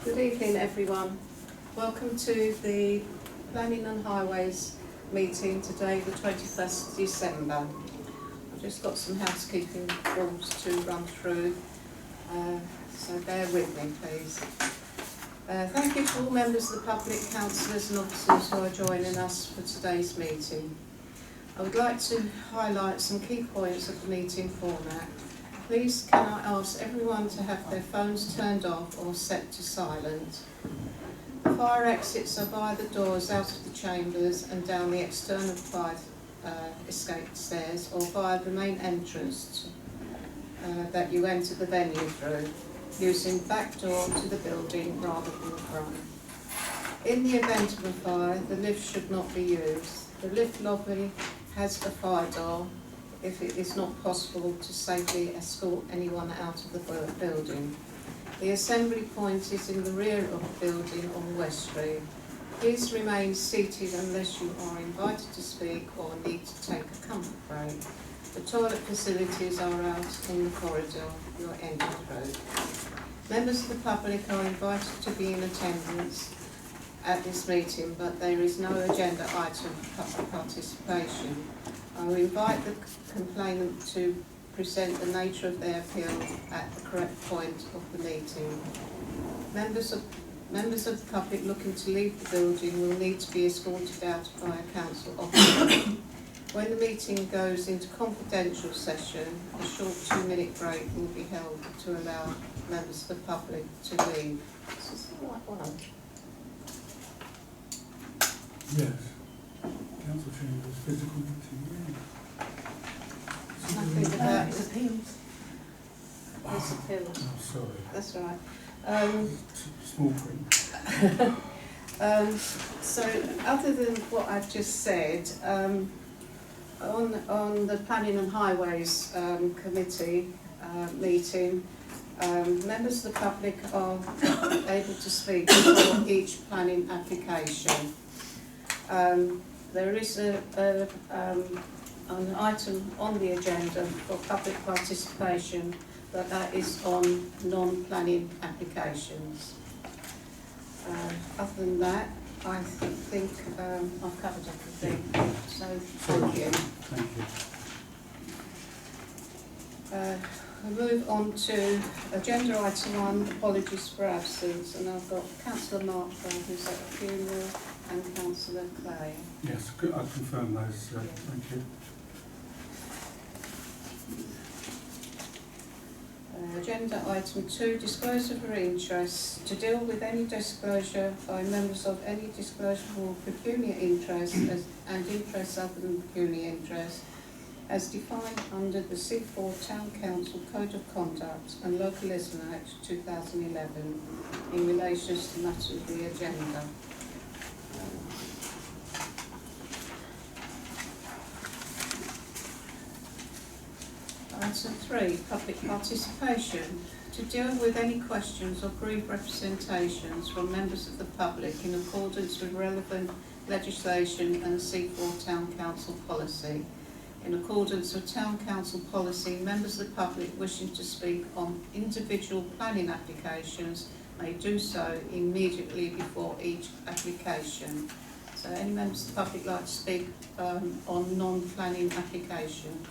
Good evening, everyone. Welcome to the Planning and Highways meeting today, the 21st December. I've just got some housekeeping rules to run through, so bear with me, please. Thank you to all members of the public, councillors and officers who are joining us for today's meeting. I would like to highlight some key points of the meeting format. Please can I ask everyone to have their phones turned off or set to silent. The fire exits are via the doors out of the chambers and down the external fire escape stairs, or via the main entrance that you enter the venue through, using the back door to the building rather than the front. In the event of a fire, the lift should not be used. The lift lobby has a fire door if it is not possible to safely escort anyone out of the building. The assembly point is in the rear of the building on West Street. Please remain seated unless you are invited to speak or need to take a comfort break. The toilet facilities are out in the corridor you're entering through. Members of the public are invited to be in attendance at this meeting, but there is no agenda item for public participation. I will invite the complainant to present the nature of their appeal at the correct point of the meeting. Members of the public looking to leave the building will need to be escorted out by a council officer. When the meeting goes into confidential session, a short 2-minute break will be held to allow members of the public to leave. Is this the right one? Yes. Council chambers, physical meeting room. Nothing about It's appeals. this appeal. Oh, sorry. That's right. Small print. So, other than what I've just said, on the Planning and Highways Committee meeting, members of the public are able to speak for each planning application. There is an item on the agenda for public participation, but that is on non-planning applications. Other than that, I think I've covered everything, so thank you. Thank you. We'll move on to agenda item 1, apologies for absence, and I've got Councillor Mark who's at the funeral, and Councillor Clay. Yes, good. I confirm those. Thank you. Agenda item 2, disclosure of interest. To deal with any disclosure by members of any disclosable pecuniary interest and interests other than pecuniary interest, as defined under the Seaford Town Council Code of Conduct and Localism Act 2011 in relation to the matter of the agenda. Item 3, public participation. To deal with any questions or brief representations from members of the public in accordance with relevant legislation and Seaford Town Council policy. In accordance with Town Council policy, members of the public wishing to speak on individual planning applications may do so immediately before each application. So any members of the public like to speak on non-planning applications?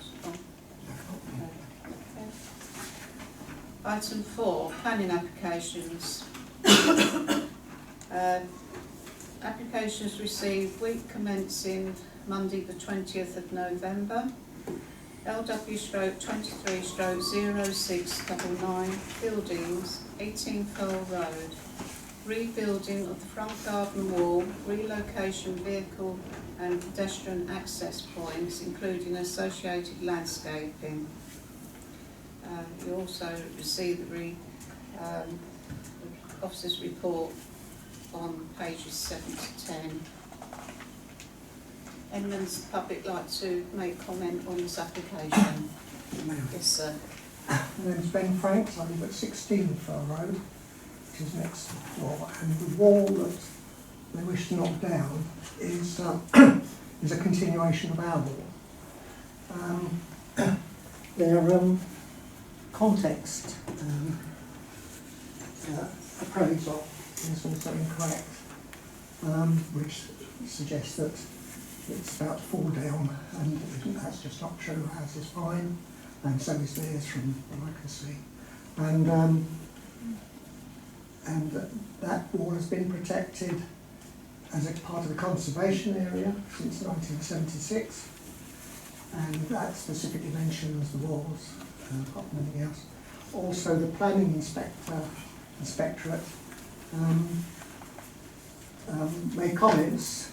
Item 4, planning applications. Applications received week commencing Monday the 20th of November. LW/23/0699, buildings, 18 Pearl Road. Rebuilding of the front garden wall, relocation vehicle and pedestrian access points, including associated landscaping. You also receive the officer's report on pages 7 to 10. Any members of the public like to make comment on this application? Yes, sir. My name's Ben Franks. I live at 16 Fell Road, which is next door, and the wall that they wish to knock down is is a continuation of our wall. Their context appraisal is also incorrect, which suggests that it's about to fall down, and that's just not true. The house is fine, and so is theirs from what I can see. And that wall has been protected as a part of the conservation area since 1976, and that specifically mentions the walls, apart from anything else. Also, the planning inspectorate made comments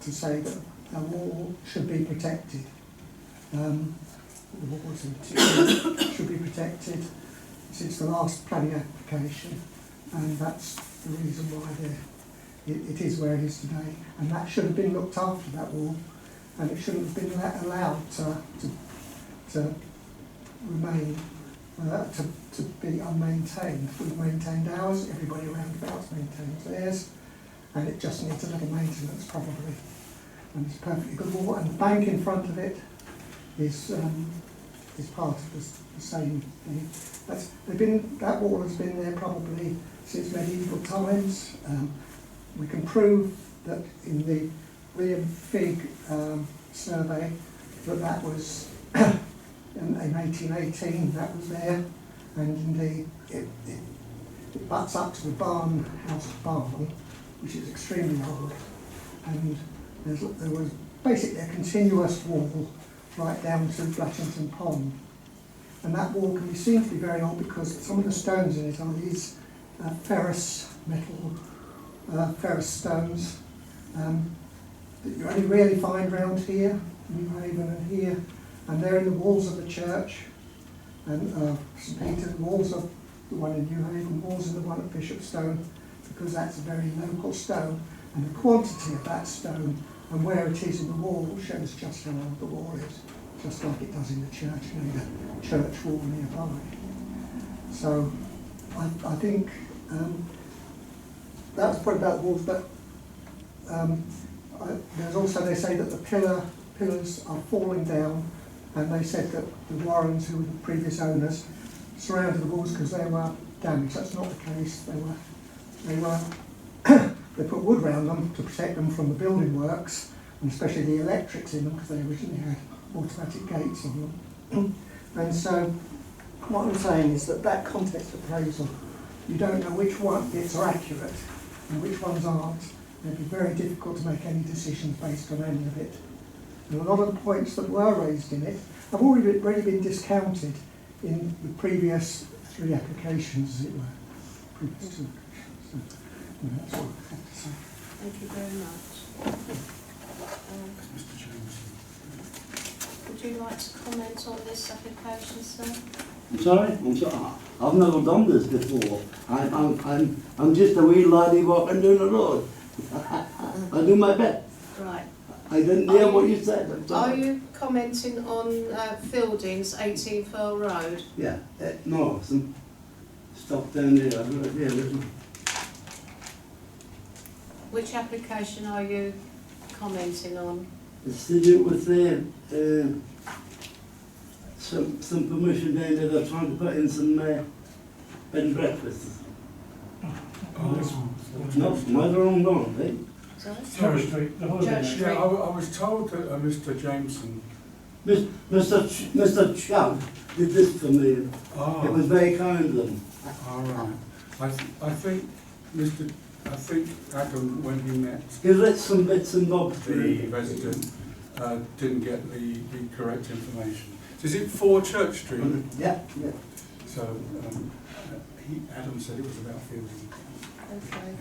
to say that the wall should be protected. The walls in particular should be protected since the last planning application, and that's the reason why it is where it is today. And that should have been looked after, that wall, and it shouldn't have been allowed to remain, to be unmaintained. We've maintained ours, everybody around about maintains theirs, and it just needs a little maintenance probably. And it's a perfectly good wall, and the bank in front of it is part of the same thing. That wall has been there probably since medieval times. We can prove that in the William Figg survey that was in 1818 that was there, and indeed it butts up to the house barn, which is extremely old, and there was basically a continuous wall right down to Blatchington Pond. And that wall can be seen to be very old because some of the stones in it are these ferrous stones that you only really find round here, New Haven and here, and they're in the walls of the church, and St Peter's, walls of the one in New Haven, walls of the one at Bishopstone, because that's a very local stone, and the quantity of that stone and where it is in the wall shows just how old the wall is, just like it does in the church, the church wall nearby. So I think that was probably about the walls, but there's also, they say that the pillars are falling down, and they said that the Warrens, who were the previous owners, surrounded the walls because they were damaged. That's not the case. They put wood around them to protect them from the building works, and especially the electrics in them, because they originally had automatic gates on them. And so what I'm saying is that context appraisal, you don't know which bits are accurate and which ones aren't. It'd be very difficult to make any decisions based on any of it. And a lot of the points that were raised in it have already been discounted in the previous 3 applications, as it were. Previous 2 applications. So, that's all I have to say. Thank you very much. Mr. Jameson. Would you like to comment on this application, sir? I'm sorry. I've never done this before. I'm just a wee laddie walking down the road. I do my best. Right. I didn't hear what you said. I'm Are sorry. you commenting on Fielding's 18 Furl Road? Yeah. No. Some stuff down there. I've got here. Listen. Which application are you commenting on? It's to do with some permission down there. They're trying to put in some bed and breakfasts. Oh, this one. No, mother on wrong, eh? Sorry? Church Street, the holiday. Church Inn. Street. Yeah, I was told that Mr. Jameson. Mr. Chubb did this for me. It was very kind of them. All right. I think Adam, when he met He read some bits and bobs to the me. resident, didn't get the correct information. So is it 4 Church Street? Yeah. So Adam said it was about Fielding. Okay.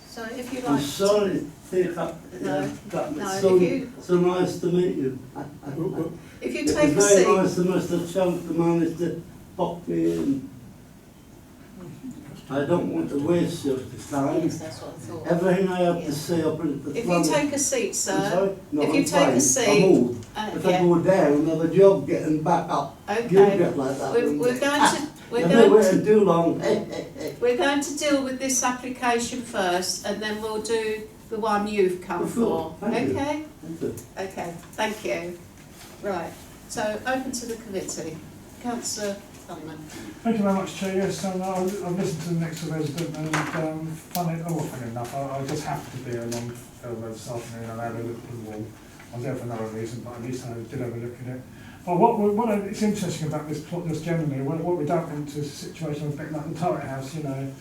So if you I'm like sorry, take up. No, It's no, if you- so nice to meet you. if you It take a was very seat, nice of Mr. Chunk to manage to pop me in. I don't want to waste your time. yes, that's what I thought. Everything I have Yeah. to say up at the If front. you take a seat, I'm sir. sorry? No, if you I'm take a fine. seat, I'm old. If I yeah. go down, I have a job getting back up. You Okay. get like that. We're wouldn't going you? to we're You've been going waiting to too long. we're going to deal with this application first, and then we'll do the one you've come Of course. for. Thank you. Okay. Thank you. Okay. Thank you. Right. So open to the committee. Councillor Funman. Thank you very much, Chair. Yes, I've listened to the next resident and funny enough, I was just happened to be along Fairway this afternoon and I had a look at the wall. I was there for another reason, but at least I did have a look at it. But it's interesting about this plot just generally, what we don't want to is a situation a bit like the Turret House, you know,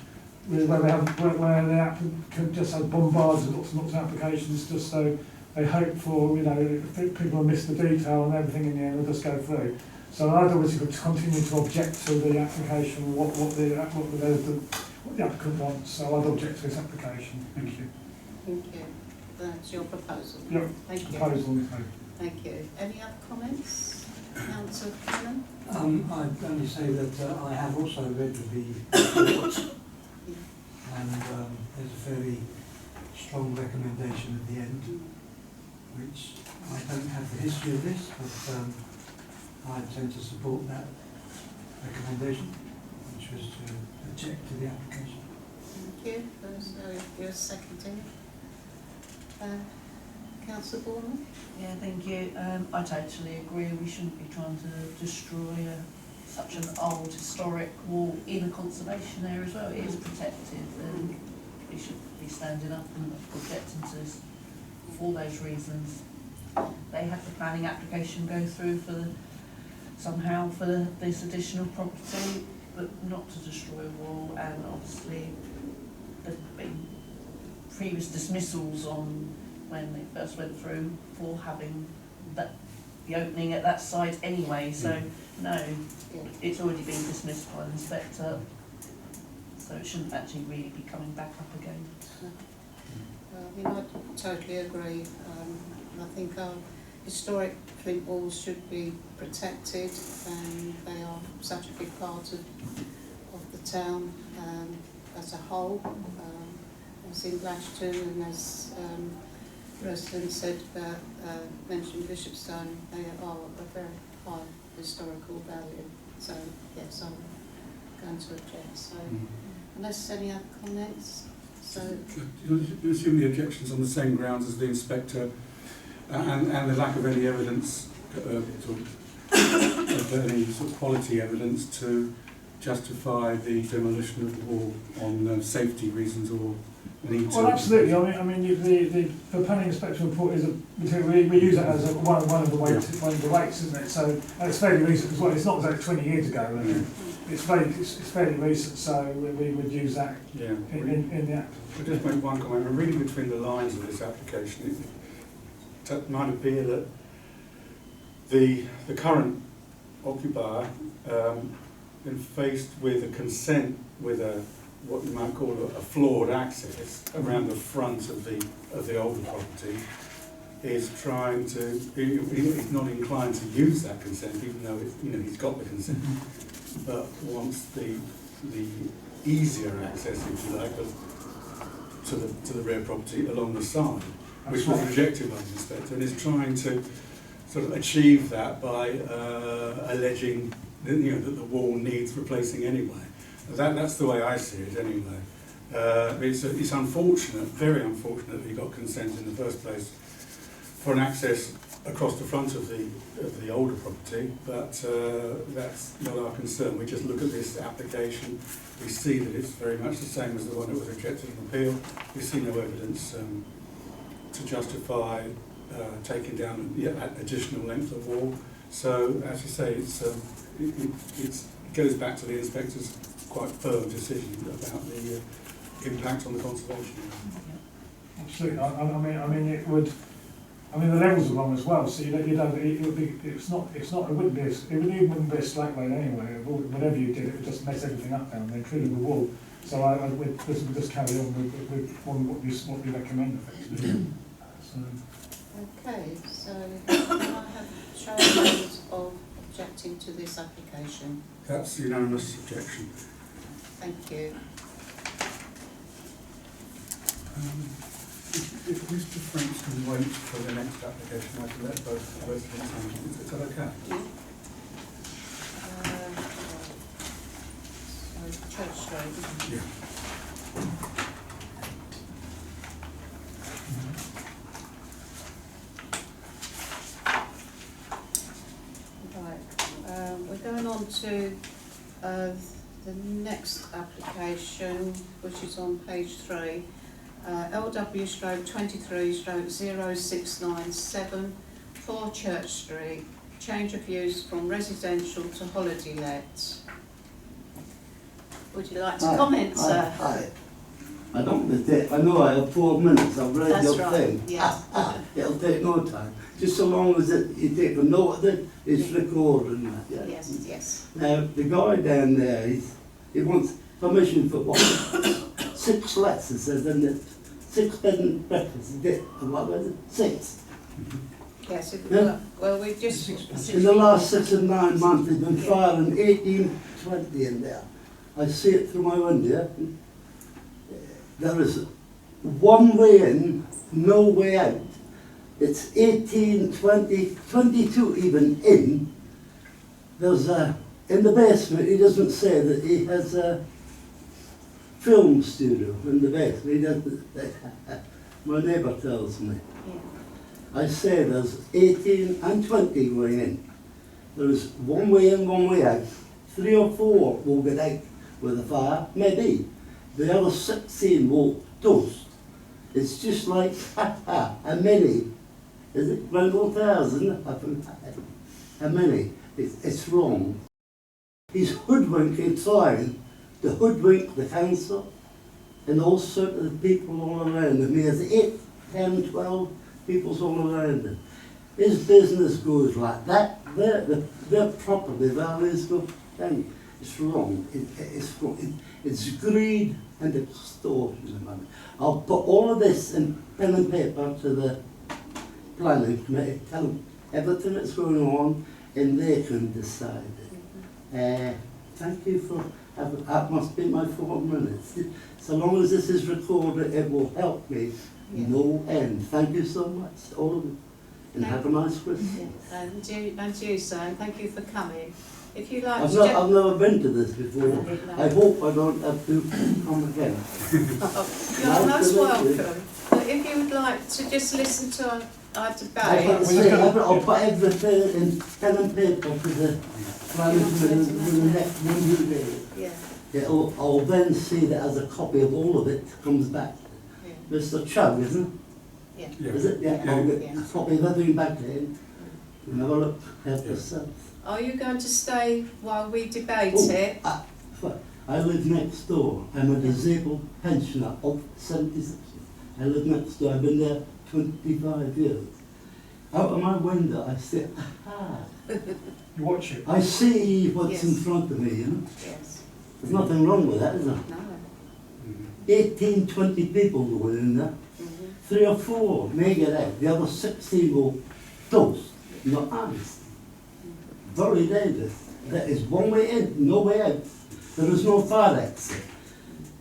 where the applicant just has bombarded lots and lots of applications just so they hope for, you know, if people will miss the detail and everything in the end will just go through. So I'd obviously continue to object to the application, what the applicant wants, so I'd object to this application. Thank you. Thank you. That's your proposal. Yep. Thank you. Proposal. Thank you. Any other comments? Councillor Cannon? I'd only say that I have also read the report, and there's a fairly strong recommendation at the end, which I don't have the history of this, but I tend to support that recommendation, which was to object to the application. Thank you. So you're seconding. Councillor Bournemouth? Yeah, thank you. I totally agree. We shouldn't be trying to destroy such an old historic wall in a conservation area as well. It is protected, and we should be standing up and objecting to this for those reasons. They had the planning application go through for this additional property, but not to destroy a wall. And obviously, there's been previous dismissals on when they first went through for having the opening at that site anyway, so no, it's already been dismissed by the inspector, so it shouldn't actually really be coming back up again. I mean, I totally agree. I think our historic flint walls should be protected, and they are such a big part of the town as a whole. As in Blashton, and as resident said about mentioned Bishopstone, they are a very high historical value. So yes, I'm going to object. So unless any other comments, so You assume the objections on the same grounds as the inspector, and the lack of any evidence, of any sort of quality evidence to justify the demolition of the wall on safety reasons or need to. Well, absolutely. I mean, the planning inspection report is we use it as one of the weights, isn't it? So and it's fairly recent as well. It's not like 20 years ago. It's fairly recent, so we would use that in the act. I'll just make one comment. I'm reading between the lines of this application. It might appear that the current occupier, been faced with a consent with what you might call a flawed access around the front of the older property, is trying to. He's not inclined to use that consent, even though he's got the consent, but wants the easier access, if you like, to the rear property along the side, which was rejected by the inspector, and is trying to sort of achieve that by alleging that the wall needs replacing anyway. That's the way I see it anyway. It's unfortunate, very unfortunate that he got consent in the first place for an access across the front of the older property, but that's not our concern. We just look at this application, we see that it's very much the same as the one that was rejected on appeal. We see no evidence to justify taking down that additional length of wall. So, as you say, it goes back to the inspector's quite firm decision about the impact on the conservation. Absolutely. I mean, it would. I mean, the levels are wrong as well. So it wouldn't be a slack lane anyway. Whatever you did, it would just mess everything up down there, including the wall. So we'd just carry on with what we recommend effectively. okay. So can I have show of hands of objecting to this application? That's unanimous objection. Thank you. If Mr. Franks can wait for the next application, I can let both residents know. Is that okay? So Church Street. Yeah. Right. We're going on to The next application, which is on page 3, LW/23/0697, 4 Church Street, change of use from residential to holiday let. Would you like to comment, sir? I don't want to take, I know I have 4 minutes, I've read That's your right, thing. yes. It'll take no time, just so long as you take a note of it, it's recorded and that, yeah. Yes, yes. Now, the guy down there, he wants permission for what? 6 lets, it says, and it 6 bed and breakfast, what was it? 6. Yes, Yeah. well, we've just... In the last 6 or 9 months, they've been firing 18, 20 in there. I see it through my window. There is one way in, no way out. It's 18, 20, 22 even in. There's in the basement, he doesn't say that he has a film studio in the basement. He doesn't. My neighbour tells me. Yeah. I say there's 18 and 20 going in. There's one way in, one way out. 3 or 4 will get out with a fire, maybe. The other 16 will toast. It's just like a mini. Is it round 1,000? A mini. It's wrong. He's hoodwinking, trying to hoodwink the council and all sorts of people all around him. He has 8, 10, 12 people all around him. His business goes like that. Their property values go down. It's wrong. It's greed and extortion. I'll put all of this in pen and paper to the planning committee, tell them everything that's going on, and they can decide it. Thank you for, that must be my 4 minutes. So long as this is recorded, it will help me no end. Thank you so much, all of you, and have a nice Christmas. And you, sir, and thank you for coming. If you like I've to... I've never been to this before. I hope I don't have to come again. You're most welcome. But if you would like to just listen to our debate... I'll put everything in pen and paper to the planning committee in the next one day. Yeah. I'll then see that as a copy of all of it comes back. Yeah. Mr. Chug, isn't it? Yeah. Yeah. Is it? Yeah. I'll get a copy of everything back to him. And have a look at yourself. Are you going to stay while we debate it? I live next door. I'm a disabled pensioner of 76. I live next door. I've been there 25 years. Out of my window, I see, aha. You watch it. I see what's Yes. in front of me, you know. Yes. There's nothing wrong with that, is there? No. 18, 20 people go in there. 3 or 4 may get out. The other 16 will toast. Not honest. Very dangerous. There is one way in, no way out. There is no fire exit.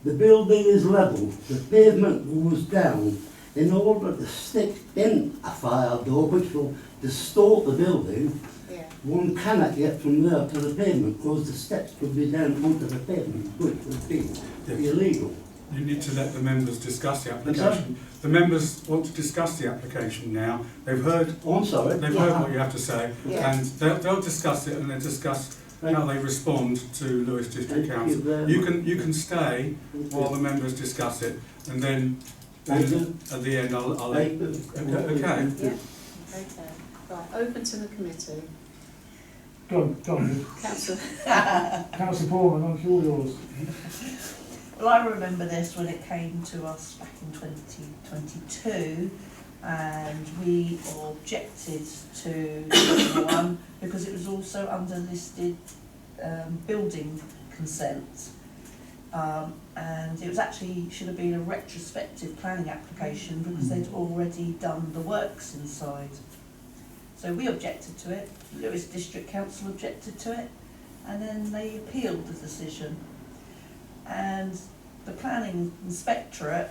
The building is level. The pavement goes down in order to stick in a fire door which will distort the building. Yeah. One cannot get from there to the pavement because the steps would be down onto the pavement, which would be illegal. You need to let the members discuss the sorry? application. The members want to discuss the application now. They've heard. Oh, I'm sorry. They've heard what you have to say, Yeah. and they'll discuss it, and they'll discuss how they respond to Lewis District Thank you Council. very You can stay while the members discuss it, and then Thank you. at the end I'll Thank you. okay. Yeah. Okay. Right. Open to the committee. Go on. Councillor. Councillor Portman, on all yours. Well, I remember this when it came to us back in 2022, and we objected to the one because it was also under listed building consent. And it was actually, should have been a retrospective planning application because they'd already done the works inside. So we objected to it, Lewis District Council objected to it, and then they appealed the decision. And the planning inspectorate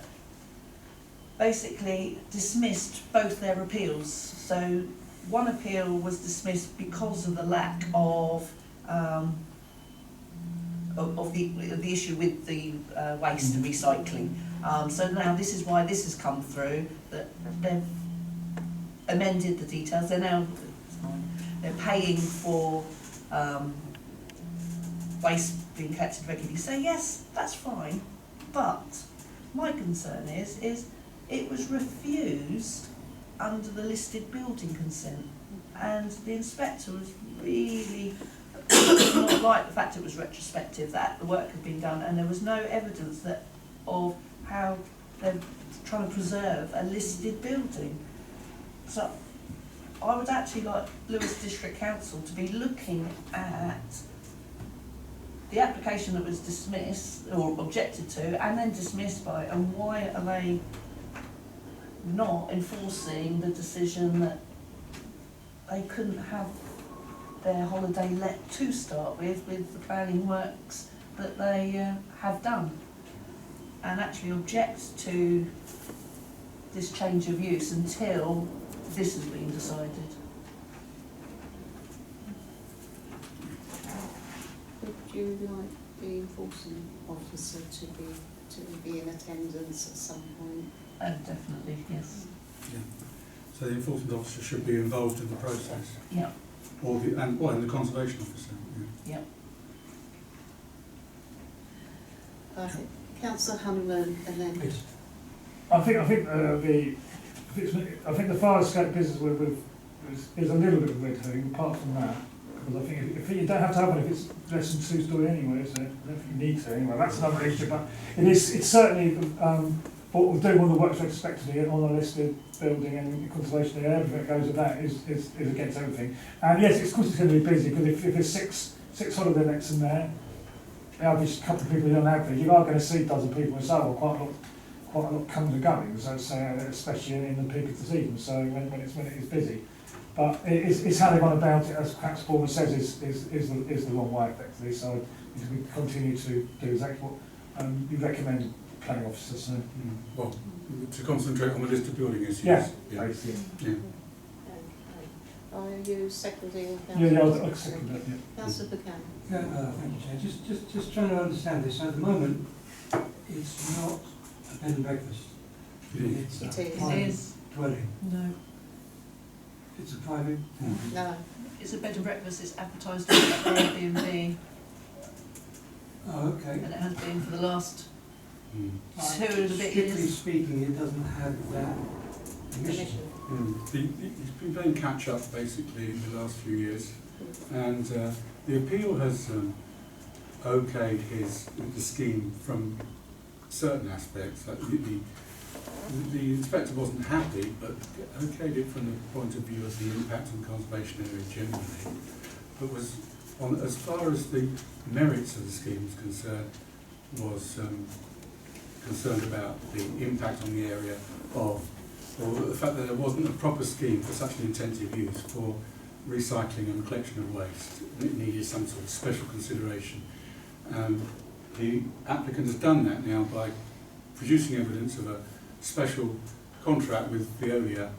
basically dismissed both their appeals. So one appeal was dismissed because of the lack of the issue with the waste and recycling. So now this is why this has come through, that they've amended the details. They're now they're paying for waste being collected regularly. So yes, that's fine, but my concern is it was refused under the listed building consent, and the inspector was really not like the fact it was retrospective, that the work had been done, and there was no evidence that of how they're trying to preserve a listed building. So I would actually like Lewis District Council to be looking at the application that was dismissed or objected to and then dismissed by, and why are they not enforcing the decision that they couldn't have their holiday let to start with the planning works that they have done, and actually object to this change of use until this has been decided. Would you like the enforcing officer to be in attendance at some point? Definitely, yes. Yeah. So the enforcement officer should be involved in the process, Yeah, or and the conservation officer. Yeah. yeah. Councillor Hanneman and then... Yes. I think the fire escape business is a little bit of red herring. Apart from that, because I think if you don't have to have one if it's less than 2-story anyway, so I don't think you need to anyway. That's another issue, but it's certainly what we're doing all the works expectedly on a listed building and conservation area. Everything that goes with that is against everything. And yes, of course it's going to be busy because if there's six holiday lets in there, the average couple of people on average, you are going to see a dozen people in sale, quite a lot coming and going, so especially in the peak of the season, so when it is busy. But it's how they've gone about it, as perhaps Paul says, is the wrong way effectively. So we continue to do exactly what you recommend planning officers. So. Well, to concentrate on the list of building issues. Yeah. Yeah. Yeah. Yeah. Okay. Are you seconding? Yeah, I'll second that. Yeah. Councillor Buchanan. Yeah, thank you, Chair. Just trying to understand this. So at the moment, it's not a bed and breakfast. It's It a is. private It is. dwelling. No. It's a private. No. It's a bed and breakfast, it's advertised on Airbnb, Oh, okay. and it has been for the last Mm. 2 and a bit Strictly years. speaking, it doesn't have that permission. He's been playing catch up basically in the last few years, and the appeal has okayed the scheme from certain aspects. Like the inspector wasn't happy, but okayed it from the point of view of the impact on conservation area generally. But was on as far as the merits of the scheme is concerned, was concerned about the impact on the area of, or the fact that there wasn't a proper scheme for such an intensive use for recycling and collection of waste. It needed some sort of special consideration. The applicant has done that now by producing evidence of a special contract with Veolia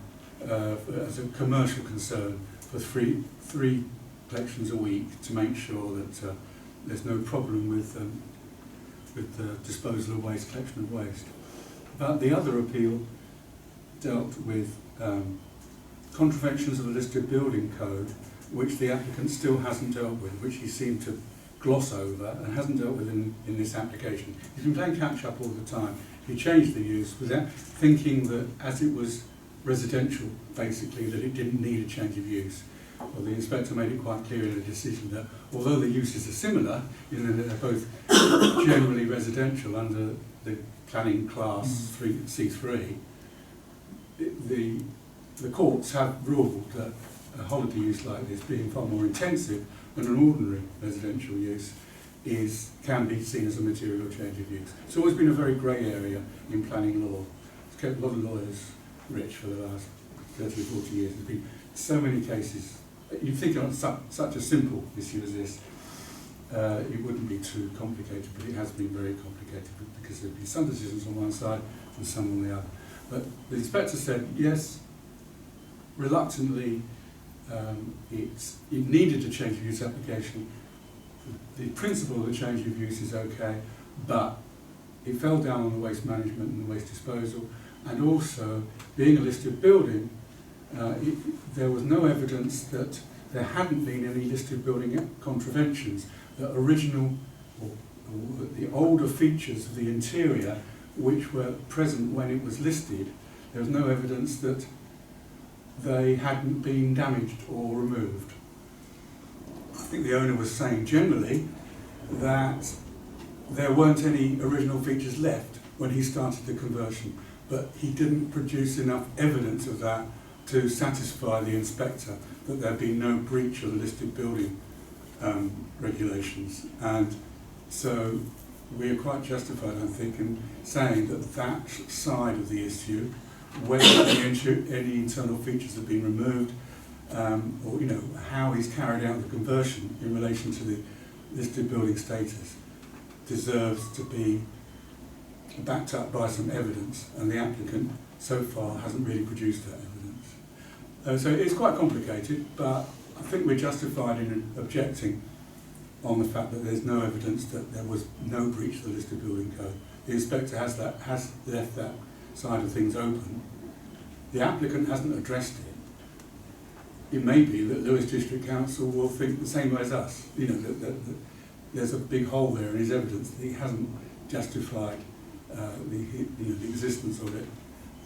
as a commercial concern for three collections a week to make sure that there's no problem with the disposal of waste, collection of waste. But the other appeal dealt with contraventions of the listed building code, which the applicant still hasn't dealt with, which he seemed to gloss over and hasn't dealt with in this application. He's been playing catch up all the time. He changed the use without thinking that, as it was residential, basically, that it didn't need a change of use. Well, the inspector made it quite clear in the decision that although the uses are similar, in that they're both generally residential under the planning class C3, the courts have ruled that a holiday use like this, being far more intensive than an ordinary residential use, can be seen as a material change of use. It's always been a very grey area in planning law. It's kept a lot of lawyers rich for the last 30 or 40 years. There's been so many cases. You'd think on such a simple issue as this, it wouldn't be too complicated, but it has been very complicated because there have been some decisions on one side and some on the other. But the inspector said, yes, reluctantly, it needed a change of use application. The principle of the change of use is okay, but it fell down on the waste management and the waste disposal, and also, being a listed building, there was no evidence that there hadn't been any listed building contraventions, the original or the older features of the interior which were present when it was listed, there was no evidence that they hadn't been damaged or removed. I think the owner was saying generally that there weren't any original features left when he started the conversion, but he didn't produce enough evidence of that to satisfy the inspector that there'd been no breach of the listed building regulations. And so we are quite justified, I think, in saying that that side of the issue, whether any internal features have been removed, or how he's carried out the conversion in relation to the listed building status, deserves to be backed up by some evidence, and the applicant so far hasn't really produced that evidence. So it's quite complicated, but I think we're justified in objecting on the fact that there's no evidence that there was no breach of the listed building code. The inspector has left that side of things open. The applicant hasn't addressed it. It may be that Lewes District Council will think the same way as us. That there's a big hole there in his evidence that he hasn't justified the existence of it.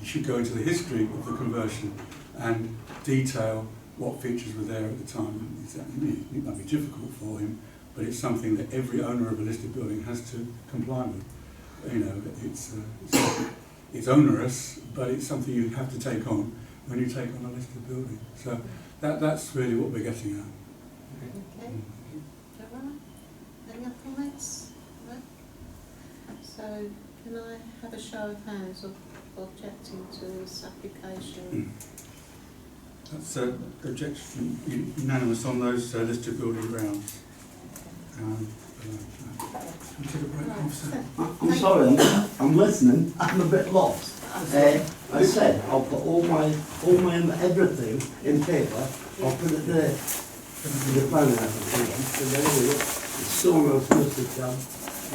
He should go into the history of the conversion and detail what features were there at the time. It might be difficult for him, but it's something that every owner of a listed building has to comply with. It's onerous, but it's something you have to take on when you take on a listed building. So that's really what we're getting at. Okay. Joanna, any other comments? No? So can I have a show of hands of objecting to this application? That's objection unanimous on those listed building grounds. I'm sorry, I'm listening. I'm a bit lost. I said I'll put all my everything in paper. I'll put it there in the planning application. So anyway, it's so much supposed to come.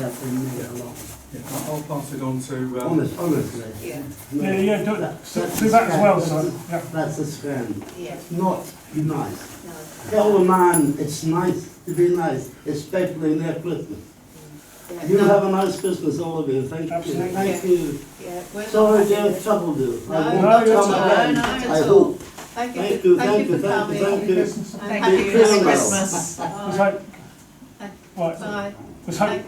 Help me move it along. Yeah, I'll pass it on to. Honestly. Yeah. Yeah, do that as well, son. Yeah. That's a scam. Yeah. It's not nice. No. Tell the man it's nice to be nice, especially in their Christmas. Yeah, You no. have a nice Christmas, all of you. Thank you. Absolutely. Thank you. Yeah, we're Sorry not to having have troubled you. No, I no, won't you're come all again. right. No, I at all. hope. Thank you, Thank you, thank you for thank coming. you, thank you. Christmas. And Thank happy you. Christmas. Christmas. Let's hope. Right. Bye. Let's hope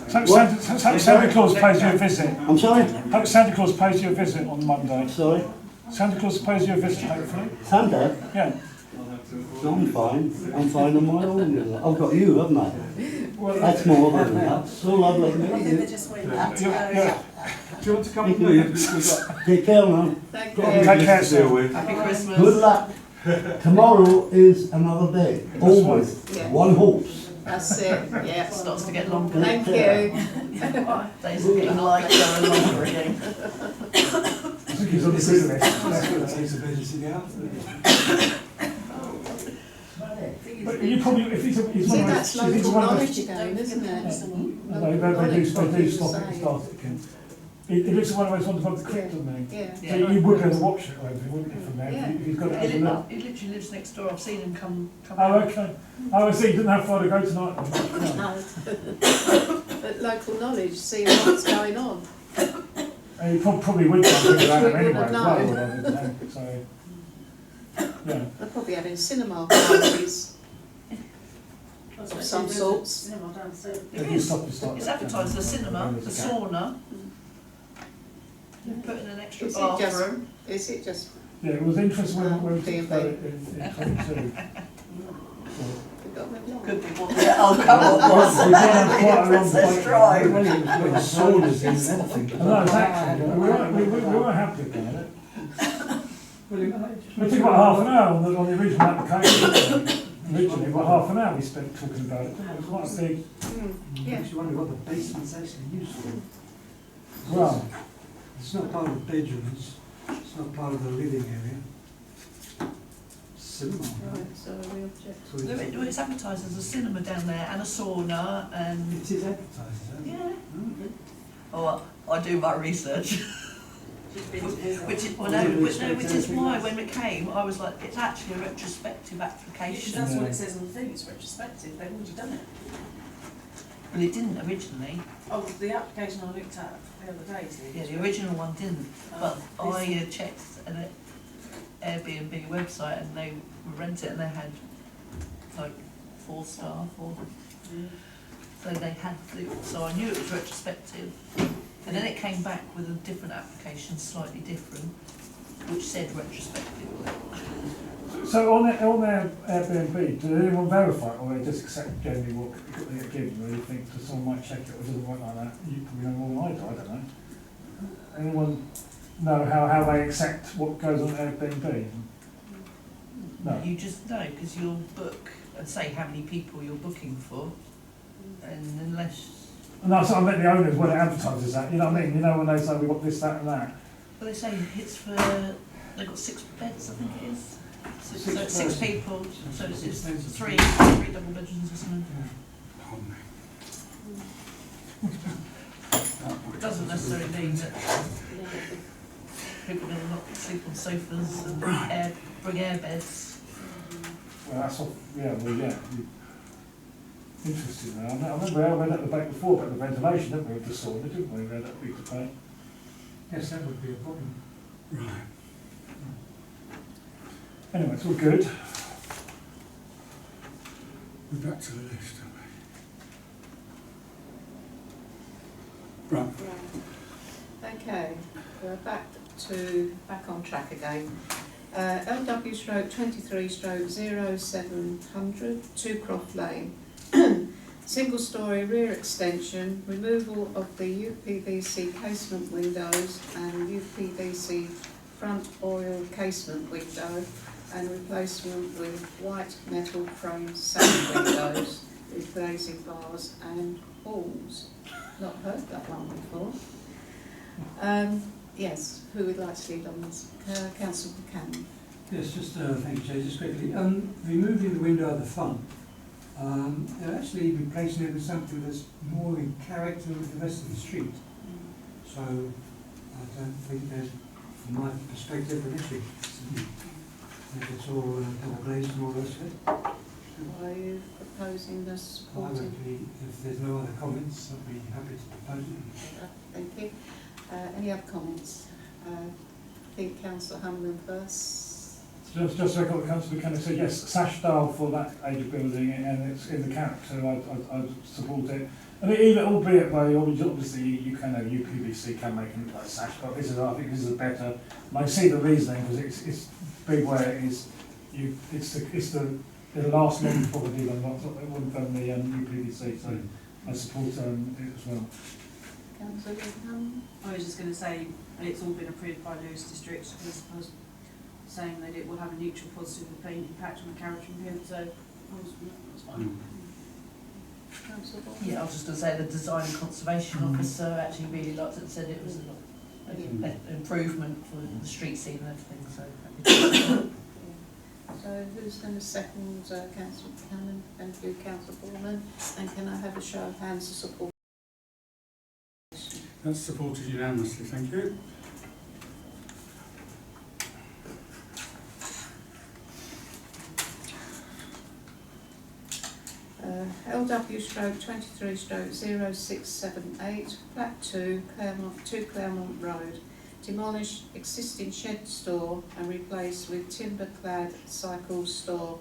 Santa Claus pays you a visit. I'm sorry? Hope Santa Claus pays you a visit on Monday. Sorry? Santa Claus pays you a visit, hopefully. Santa? Yeah. I'm fine. I'm fine on my own. I've got you, haven't I? Well, That's more than that. So lovely to meet you. yeah. Do you want to come with me? Take care, man. Thank Got a you. big list to deal with. Happy Christmas. Good luck. Tomorrow is another day. Always. Yeah. One hopes. That's it, yeah. It starts to get longer. Thank you. Days are getting lighter and longer again. I think he's on the good list. Takes a bit to get out. But you probably, if he's one See, of that's those, if he's local one of knowledge those, again, isn't it? they Knowledge, what do people stop it and say. start it again. It looks like one of those ones above the creek, doesn't he? Yeah. So you would be able to watch it over, wouldn't you, from there? Yeah. If he's got it He overlooked. literally lives next door. I've seen him come Oh, out. okay. Oh, I see, you didn't have far to go tonight. then. No. But local knowledge, see what's going on. And you probably would go We around wouldn't anyway have as well, known. whatever, so, yeah. They're probably having cinema parties of some sorts. It If you is. stop, you start. It's advertised as the cinema, the sauna. You're putting an extra Is it just- bathroom. Is it just, Yeah, it was interesting when we B&B. talked about it in 22. we've got them Could be one. Yeah, I'll come on, We boss. did have quite a long Princess debate. Drive. When saunas in and everything. No, exactly. We were happy about it. We took about half an hour on the original application. Originally, about half an hour we spent talking about it. It was quite a big, Yeah. Makes you wonder what the basement's actually used for. well, It's not part of the bedrooms, it's not part of the living area. Cinema. Right, so we object. So No, it's advertised as a cinema down there and a sauna and. It is advertised, isn't it? Yeah. Okay. Oh, I do my research. Which is why when it came, I was like, it's actually a retrospective application. That's what it says on the thing, it's retrospective, they've already done it. Well, it didn't originally. Oh, the application I looked at the other day, did Yeah, the original one didn't. But Oh, I checked an Airbnb website and they were renting it and they had like 4 staff or so they had to. So I knew it was retrospective. And then it came back with a different application, slightly different, which said retrospective. So on their Airbnb, do anyone verify it, or they just accept generally what they get given, or you think that someone might check it, or it doesn't work like that? You probably know more than I do, I don't know. Anyone know how they accept what goes on Airbnb? No. You just know, because you'll book and say how many people you're booking for, and unless, No, so I meant the owners when it advertises that, you know what I mean? You know when they say we've got this, that and that. well, they say it's for, they've got 6 beds, I think it is. So Six it's 6 persons. people, so it's Six beds. three double bedrooms or something. Pardon me. It doesn't necessarily mean that people are going to not sleep on sofas and bring air beds. Well, that's all, yeah, well, yeah. Interesting, though. I remember I read that debate before about the ventilation, didn't we, of the sauna, didn't we? We had that big debate. Yes, that would be a problem. Right. Anyway, it's all good. We're back to the list, aren't we? Right. Okay, we're back on track again. LW stroke 23 stroke 0700 Two Croft Lane. Single storey rear extension, removal of the UPVC casement windows and UPVC front oil casement window and replacement with white metal frame sash windows with glazing bars and walls. Not heard that one before. Yes, who would like to lead on this? Councillor Buchanan. Yes, just thank you, Chair, just quickly. Removing the window at the front, they're actually replacing it with something that's more in character with the rest of the street. So I don't think there's, from my perspective, an issue. If it's all double glazed and all the rest of it. Are you proposing this I supporting? would be, if there's no other comments, I'd be happy to propose it. Thank you. Any other comments? I think Councillor Hamlin first. Just to record what Councillor Buchanan said, yes, sash style for that age of building, and it's in the character, I'd support it. I mean, even albeit by obviously you can have UPVC can make it like sash, but this is, I think this is a better. And I see the reasoning because it's big where it is. It's the last long property than what it would have done the UPVC, so I support it as well. Councillor Buchanan. I was just going to say, it's all been approved by Lewis District, because I was saying that it will have a neutral positive impact on the character and appearance, so that's fine. Councillor Ball. Yeah, I was just going to say the design conservation officer actually really liked it and said it was an improvement for the street scene and everything. So, So who's going to second Councillor Buchanan? Thank you, Councillor Ballman. And can I have a show of hands to support? That's supported unanimously, thank you. LW stroke 23 stroke 0678, flat 2, Claremont Road. Demolish existing shed store and replace with timber clad cycle store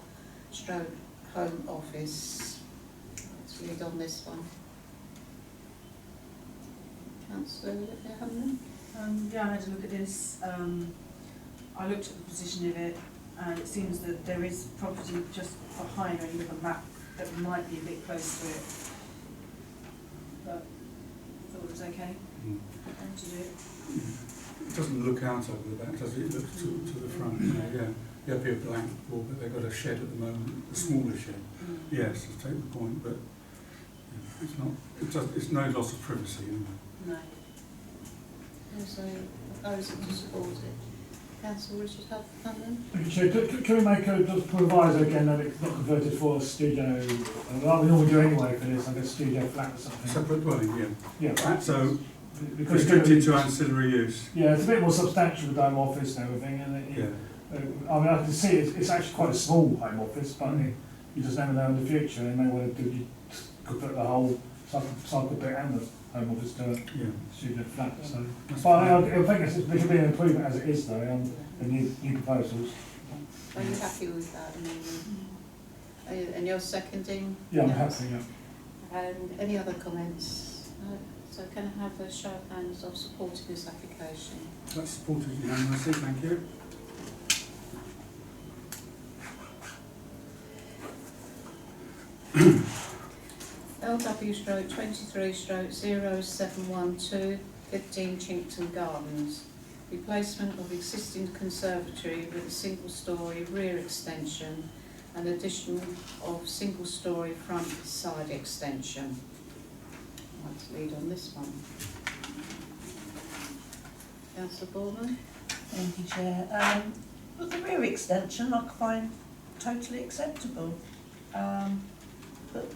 stroke home office. Let's read on this one. Councillor Hamlin? Yeah, I had a look at this. I looked at the position of it, and it seems that there is property just behind when you look at the map that might be a bit close to it. But I thought it was okay to do it. It doesn't look out over the back, does it? It looks to the front. Yeah, there'll be a blank wall, but they've got a shed at the moment, a smaller shed. Yes, I take the point, but it's not. It's no loss of privacy, anyway. No. Also proposing to support it. Councillor Richard Hamlin? Can we make a just proviso again that it's not converted for a studio? Well, we normally do anyway for this, like a studio flat or something. Separate dwelling, Yeah. So because restricted to ancillary use. Yeah, it's a bit more substantial with home office and everything, and Yeah. I mean, I can see it's actually quite a small home office, but you just never know in the future. They may want to do, you could put the whole cycle bit and the home office to a Yeah. student flat, so. That's But I fine. think it should be an improvement as it is though, the new proposals. Are you happy with that? And you're seconding? Yeah, I'm Yes. happy, yeah. And any other comments? No? So can I have a show of hands of supporting this application? That's supported unanimously, thank you. LW 23 0712 15 Chinkton Gardens. Replacement of existing conservatory with a single storey rear extension and addition of single storey front side extension. I'd like to lead on this one. Councillor Bourne? Thank you, Chair. But the rear extension I find totally acceptable. But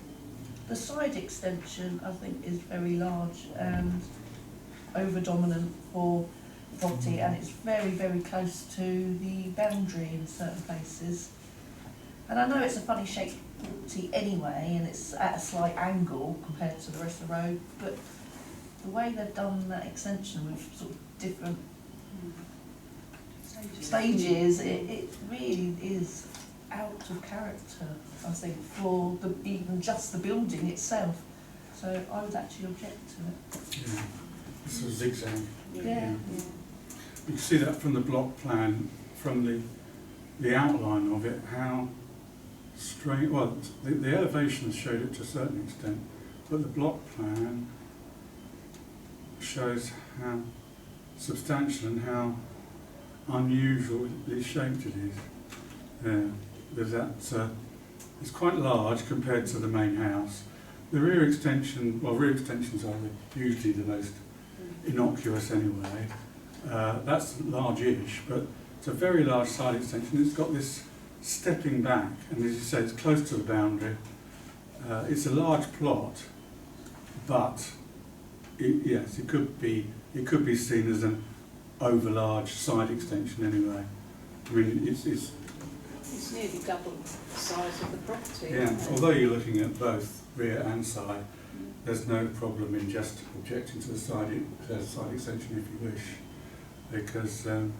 the side extension I think is very large and over dominant for the property, and it's very, very close to the boundary in certain places. And I know it's a funny shaped property anyway, and it's at a slight angle compared to the rest of the road, but the way they've done that extension with sort of different stages, it really is out of character, I think, for even just the building itself. So I would actually object to it. Yeah. This is a zigzag. Yeah. You can see that from the block plan, from the outline of it, how strange, well, the elevations showed it to a certain extent, but the block plan shows how substantial and how unusually shaped it is. There's that, it's quite large compared to the main house. The rear extension, well, rear extensions are usually the most innocuous anyway. That's large-ish, but it's a very large side extension. It's got this stepping back, and as you say, it's close to the boundary. It's a large plot, but yes, it could be seen as an over-large side extension anyway. I mean, it's nearly double the size of the property. yeah. Isn't it? Although you're looking at both rear and side, there's no problem in just objecting to the side extension if you wish, because that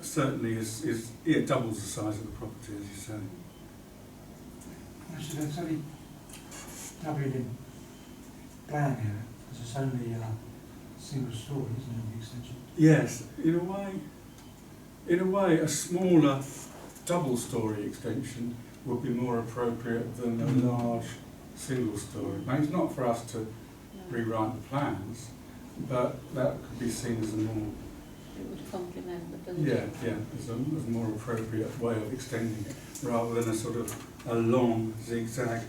certainly it doubles the size of the property, as you say. Actually, it's only covered in plan here, because it's only a single story, isn't it, the extension? Yes, in a way, a smaller double-storey extension would be more appropriate than a large single-storey. Now, it's not for us to No. rewrite the plans, but that could be seen as a more It would complement the building. as a more appropriate way of extending it, rather than a sort of a long zigzag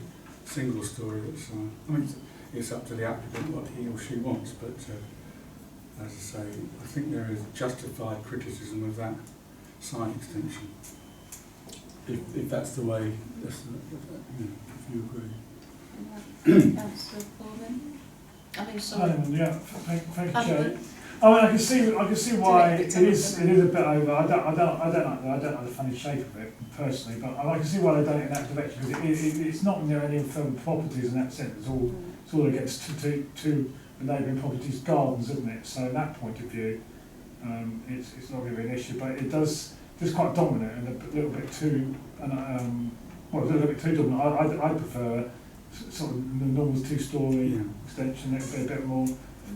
single-storey. That's I mean, it's up to the applicant what he or she wants, but as I say, I think there is justified criticism of that side extension. If that's the way, if you agree. Councillor Corbyn? I mean, sorry. Yeah, thank you, Chair. I mean, I can see why it is a bit over. I don't like the funny shape of it personally, but I can see why they've done it in that direction, because it's not near any infirm properties in that sense. It's all against to the neighbouring properties' gardens, isn't it? So in that point of view, it's not really an issue, but it does just quite dominant and a little bit too, a little bit too dominant. I prefer sort of the normal two-storey extension. It would be a bit more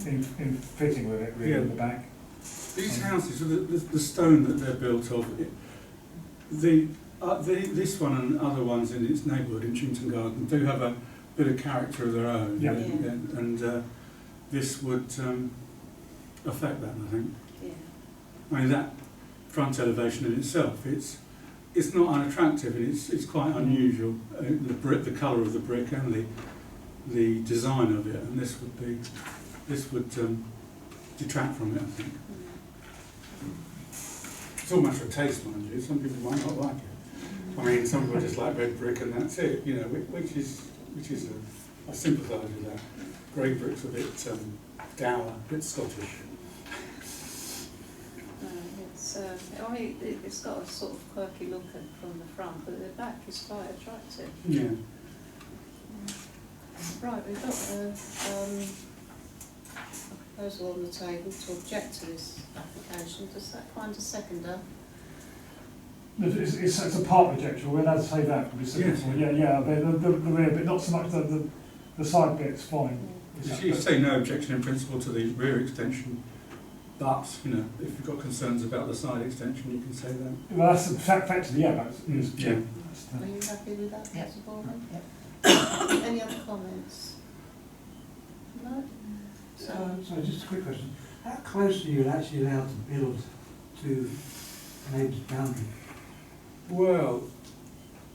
in fitting with it, really, in the back. These houses, the stone that they're built of, this one and other ones in its neighbourhood in Chinkton Garden do have a bit of character of their own, Yeah. and this would affect that, I think. Yeah. I mean, that front elevation in itself, it's not unattractive, and it's quite unusual. The colour of the brick and the design of it, and this would detract from it, I think. It's all a matter of taste, mind you. Some people might not like it. I mean, some people just like red brick and that's it, you know, which is I sympathise with that. Grey brick's a bit dour, a bit Scottish. I mean, it's got a sort of quirky look from the front, but the back is quite attractive. Yeah. Right, we've got a proposal on the table to object to this application. Does that find a seconder? It's a part rejection, we're allowed to say that. Yes. Yeah, the rear bit, not so much the side bit's fine. You say no objection in principle to the rear extension, but, you know, if you've got concerns about the side extension, you can say that. Well, that's effectively, yeah, that's, Yeah. Are you happy with that, Yep. Councillor Baldwin? Yep. Any other comments? No? So, So just a quick question. How close are you actually allowed to build to a neighbour's boundary? Well,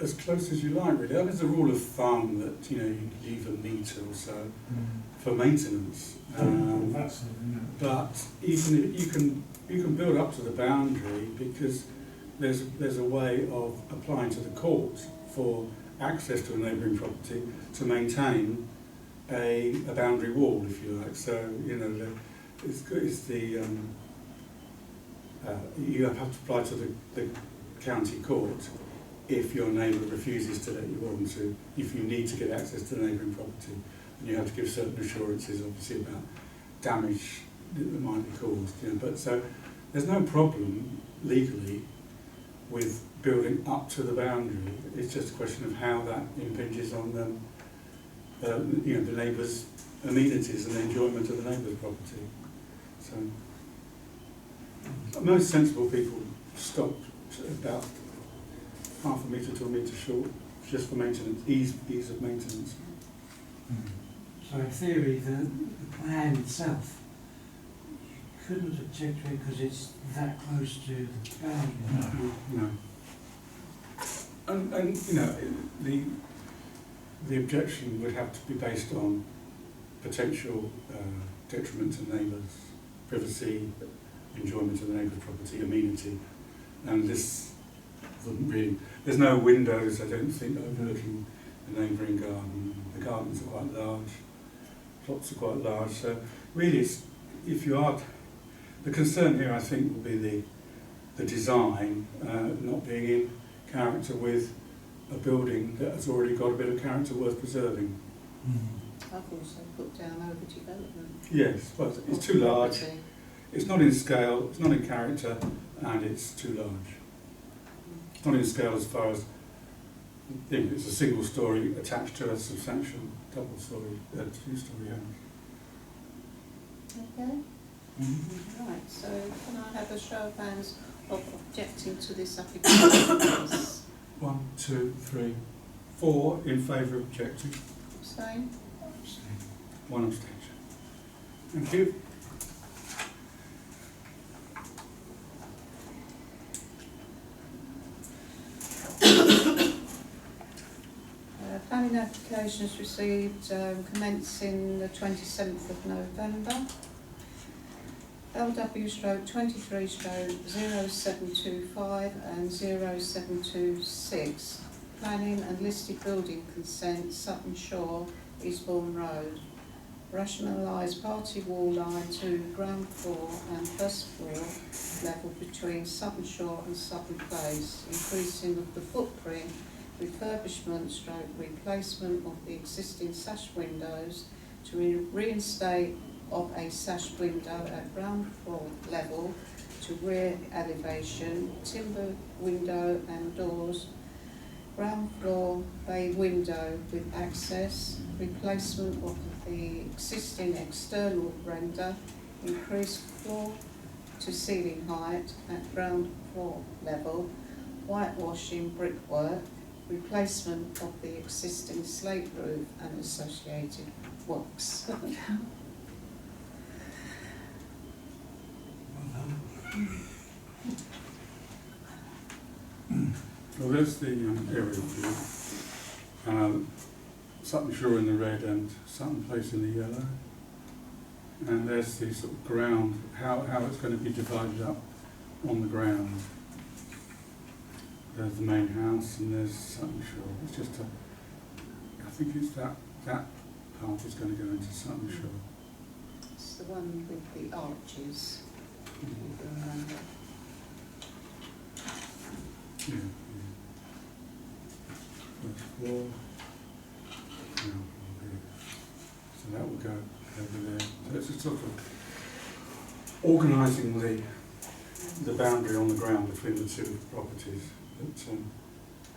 as close as you like, really. That is a rule of thumb that, you know, you leave a metre or so for maintenance. That's, But even if you can build up to the boundary, because there's a way of applying to the court for access to a neighbouring property to maintain a boundary wall, if you like. So, you know, you have to apply to the county court if your neighbour refuses to let you on to, if you need to get access to the neighbouring property, and you have to give certain assurances, obviously, about damage that might be caused. You know. But so there's no problem legally with building up to the boundary. It's just a question of how that impinges on you know, the neighbour's amenities and the enjoyment of the neighbour's property. So most sensible people stop about half a metre to a metre short, just for maintenance, ease of maintenance. So in theory, the plan itself, you couldn't object to it because it's that close to the boundary. No. And you know, the objection would have to be based on potential detriment to neighbours' privacy, enjoyment of the neighbour's property, amenity, and this wouldn't really. There's no windows, I don't think, overlooking the neighbouring garden. The gardens are quite large, plots are quite large. So really, if you are, the concern here, I think, will be the design not being in character with a building that has already got a bit of character worth preserving. I've also put down overdevelopment. Yes, well, it's too large. It's not in scale, it's not in character, and it's too large. It's not in scale as far as, you know, it's a single story attached to a substantial double story, two-story house. Okay. Right, so can I have a show of hands of objecting to this application, please? 1, 2, 3, 4 in favour of objecting, Abstain? 1 abstention. Thank you. Planning applications received commencing the 27th of November. LW/23/0725 and 0726. Planning and listed building consent, Sutton Shore, Eastbourne Road. Rationalise party wall line to ground floor and first floor level between Sutton Shore and Sutton Place, increasing of the footprint, refurbishment / replacement of the existing sash windows to reinstate of a sash window at ground floor level to rear elevation, timber window and doors, ground floor bay window with access, replacement of the existing external render, increased floor to ceiling height at ground floor level, whitewashing brickwork, replacement of the existing slate roof and associated works. Well, there's the aerial view. Sutton Shore in the red and Sutton Place in the yellow. And there's the sort of ground, how it's going to be divided up on the ground. There's the main house and there's Sutton Shore. It's just I think it's that part is going to go into Sutton Shore. It's the one with the arches. If you remember. Yeah. First floor. Ground floor here. go over there. So it's a sort of organising the boundary on the ground between the two properties. But,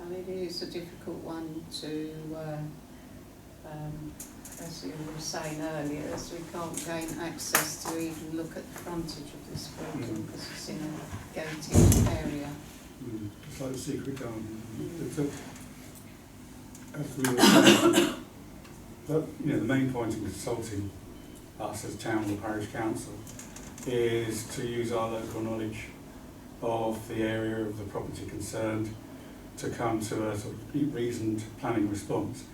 I mean, it is a difficult one to, as you were saying earlier, as we can't gain access to even look at the frontage of this building because it's in a gated area. it's like a secret garden. As we were saying, but, you know, the main point in consulting us as town or parish council is to use our local knowledge of the area of the property concerned to come to a sort of reasoned planning response.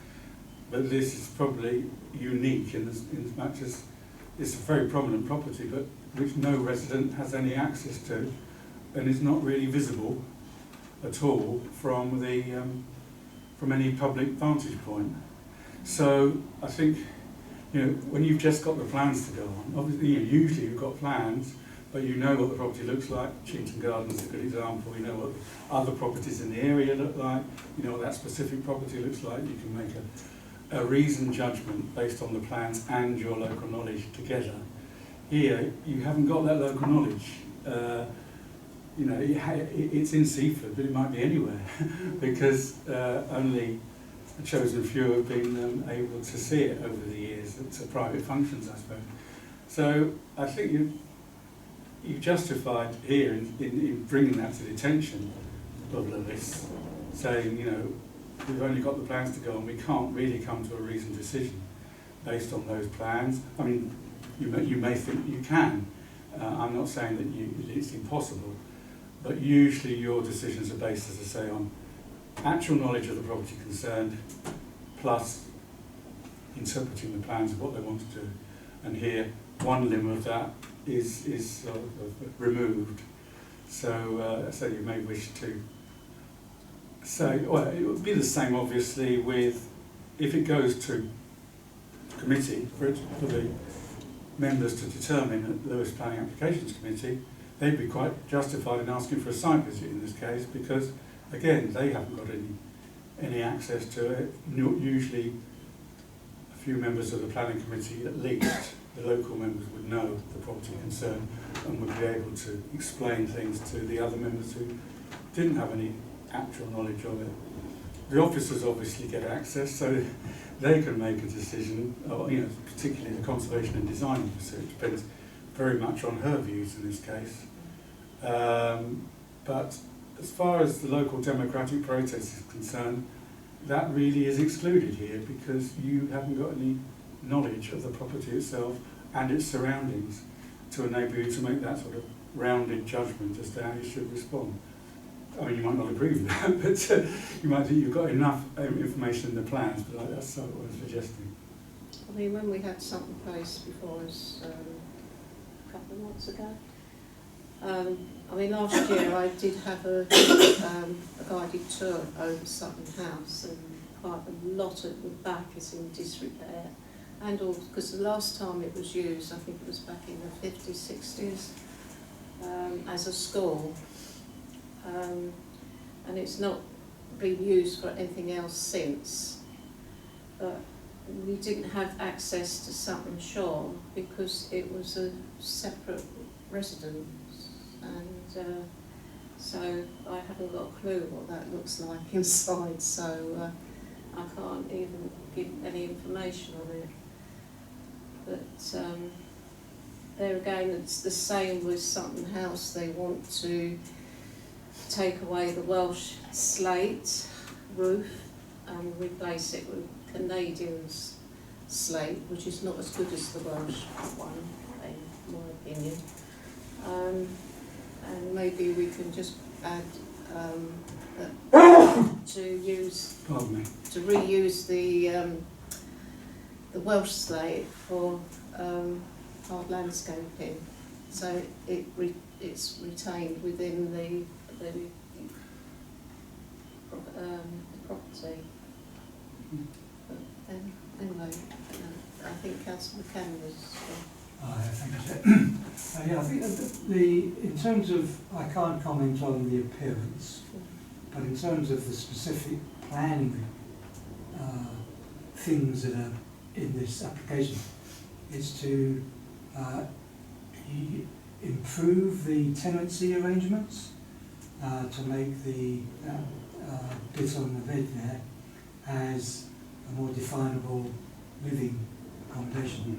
But this is probably unique in as much as it's a very prominent property, but which no resident has any access to, and is not really visible at all from the from any public vantage point. So I think, you know, when you've just got the plans to go on, obviously, you know, usually you've got plans, but you know what the property looks like. Cheatham Gardens is a good example. You know what the other properties in the area look like. You know what that specific property looks like. You can make a reasoned judgment based on the plans and your local knowledge together. Here, you haven't got that local knowledge. You know, it's in Seaford, but it might be anywhere because only a chosen few have been able to see it over the years. It's private functions, I suppose. So I think you justified here in bringing that to the attention of Lewis, saying, you know, we've only got the plans to go on, we can't really come to a reasoned decision based on those plans. I mean, you may think you can. I'm not saying that it's impossible, but usually your decisions are based, as I say, on actual knowledge of the property concerned, plus interpreting the plans of what they want to do. And here, one limb of that is sort of removed. So you may wish to say, well, it would be the same, obviously, with if it goes to committee for the members to determine at the Lewis Planning Applications Committee, they'd be quite justified in asking for a site visit in this case because, again, they haven't got any access to it. Usually, a few members of the planning committee, at least, the local members would know the property concern and would be able to explain things to the other members who didn't have any actual knowledge of it. The officers obviously get access, so they can make a decision, or, you know, particularly the conservation and design officer. It depends very much on her views in this case. But as far as the local democratic process is concerned, that really is excluded here because you haven't got any knowledge of the property itself and its surroundings to enable you to make that sort of rounded judgment as to how you should respond. I mean, you might not agree with that, but you might think you've got enough information in the plans, but that's sort of what I'm suggesting. I mean, when we had something placed before us a couple of months ago, I mean, last year I did have a guided tour over Sutton House, and quite a lot of the back is in disrepair. And all because the last time it was used, I think it was back in the 50s, 60s, as a school. And it's not been used for anything else since. But we didn't have access to Sutton Shore because it was a separate residence, and so I haven't got a clue what that looks like inside, so I can't even give any information on it. But there again, it's the same with Sutton House. They want to take away the Welsh slate roof and replace it with Canadian slate, which is not as good as the Welsh one, in my opinion. And maybe we can just add to reuse the Welsh slate for hard landscaping, so it's retained within the property. But anyway, I think Councillor McCann was. Thank you. Yeah, I think that in terms of, I can't comment on the appearance, but in terms of the specific planning things that are in this application, is to improve the tenancy arrangements, to make the bit on the bed there as a more definable living accommodation,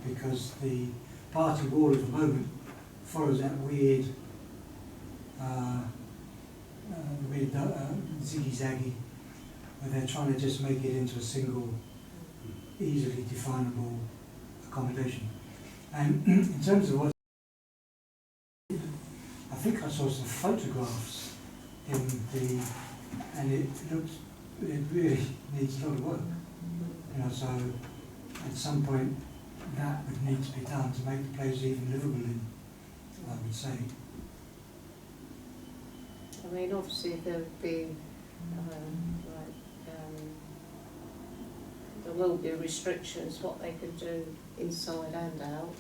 because the party wall at the moment follows that weird ziggy-zaggy, where they're trying to just make it into a single, easily definable accommodation. And in terms of what I think I saw some photographs in the, and it really needs a lot of work. You know, so at some point that would need to be done to make the place even livable in, I would say. I mean, obviously there'll be, there will be restrictions what they can do inside and out.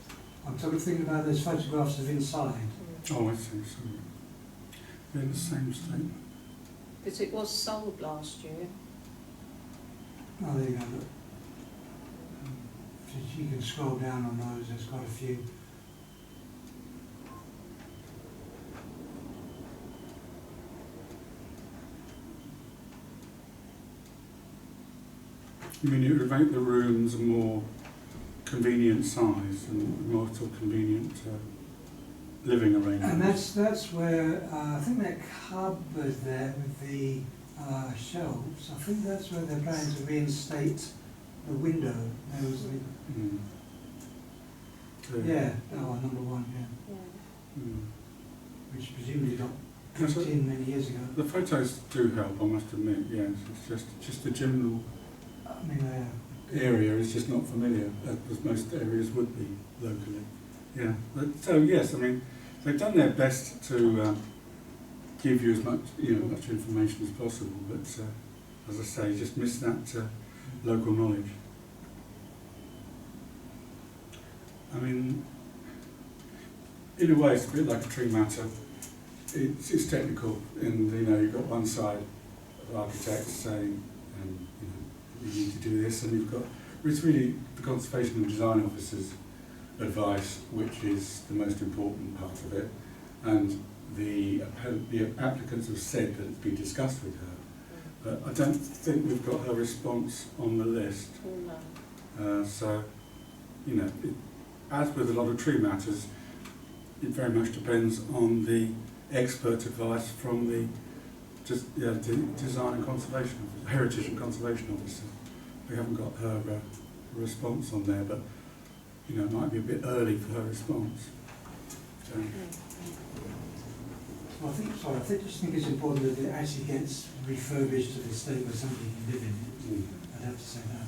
I'm sort of thinking about those photographs of inside. Oh, I see. So they're in the same state. Because it was sold last year. Oh, there you go, look. So you can scroll down on those, there's quite a few. You mean it would make the rooms a more convenient size and more sort of convenient living arrangements? And that's where, I think that cupboard there with the shelves, I think that's where they're planning to reinstate the window. There was the, yeah, oh, number one, yeah. Which presumably got put in many years ago. The photos do help, I must admit, yes. It's just the general I mean, area is just not familiar, as most areas would be locally. Yeah. So yes, I mean, they've done their best to give you as much, much information as possible, but as I say, just miss that local knowledge. I mean, in a way, it's a bit like a tree matter. It's technical, and you've got one side of architects saying, you need to do this, and you've got, it's really the conservation and design officer's advice which is the most important part of it, and the applicants have said that it's been discussed with her, but I don't think we've got her response on the list. So, as with a lot of tree matters, it very much depends on the expert advice from the design and conservation, heritage and conservation officer. We haven't got her response on there, but it might be a bit early for her response. So. I just think it's important that it actually gets refurbished to the state where somebody can live in it. I'd have to say that.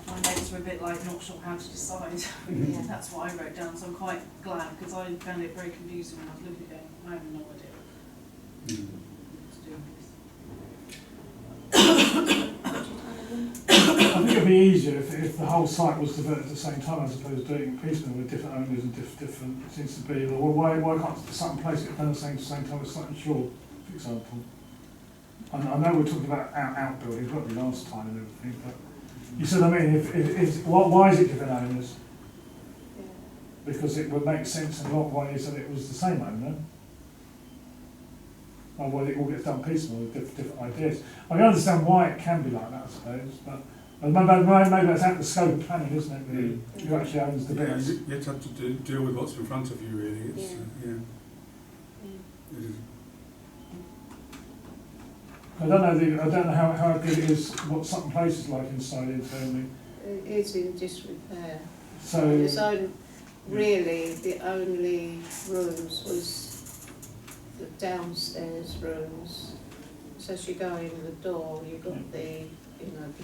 My notes were a bit like not sure how to decide. That's what I wrote down, so I'm quite glad, because I found it very confusing when I was looking at it. I have no idea what to do with this. I think it'd be easier if the whole site was developed at the same time as opposed to doing it piecemeal with different owners and different. It seems to be. Well, why can't some place get done at the same time as Sutton Shore, for example? I know we're talking about outbuildings, weren't we, last time and everything, but you see what I mean? Why is it different owners? Because it would make sense in a lot of ways that it was the same owner. Or well, it all gets done piecemeal with different ideas. I can understand why it can be like that, I suppose, but maybe that's out of the scope of planning, isn't it? Really? Who actually owns the bits? You have to deal with what's in front of you, really. It's, It is. I don't know how good it is, what Sutton Place is like inside internally. It is in disrepair. So really, the only rooms was the downstairs rooms. So as you go in the door, you've got the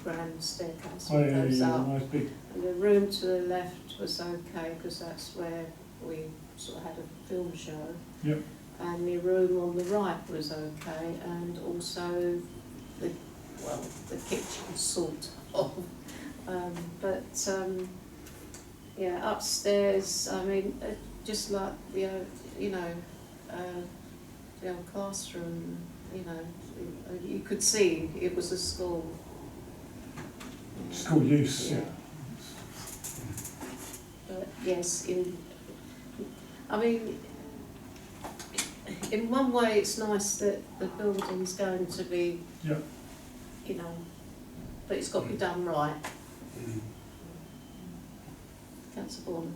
grand staircase that goes up. Nice big. And the room to the left was okay because that's where we sort of had a film show. Yep. And the room on the right was okay, and also the kitchen sort of. Upstairs, I mean, just like the old classroom, you could see it was a school. School use, yeah. But yes, I mean, in one way it's nice that the building's going to be, Yeah. you know, but it's got to be done right. Councillor Bourne.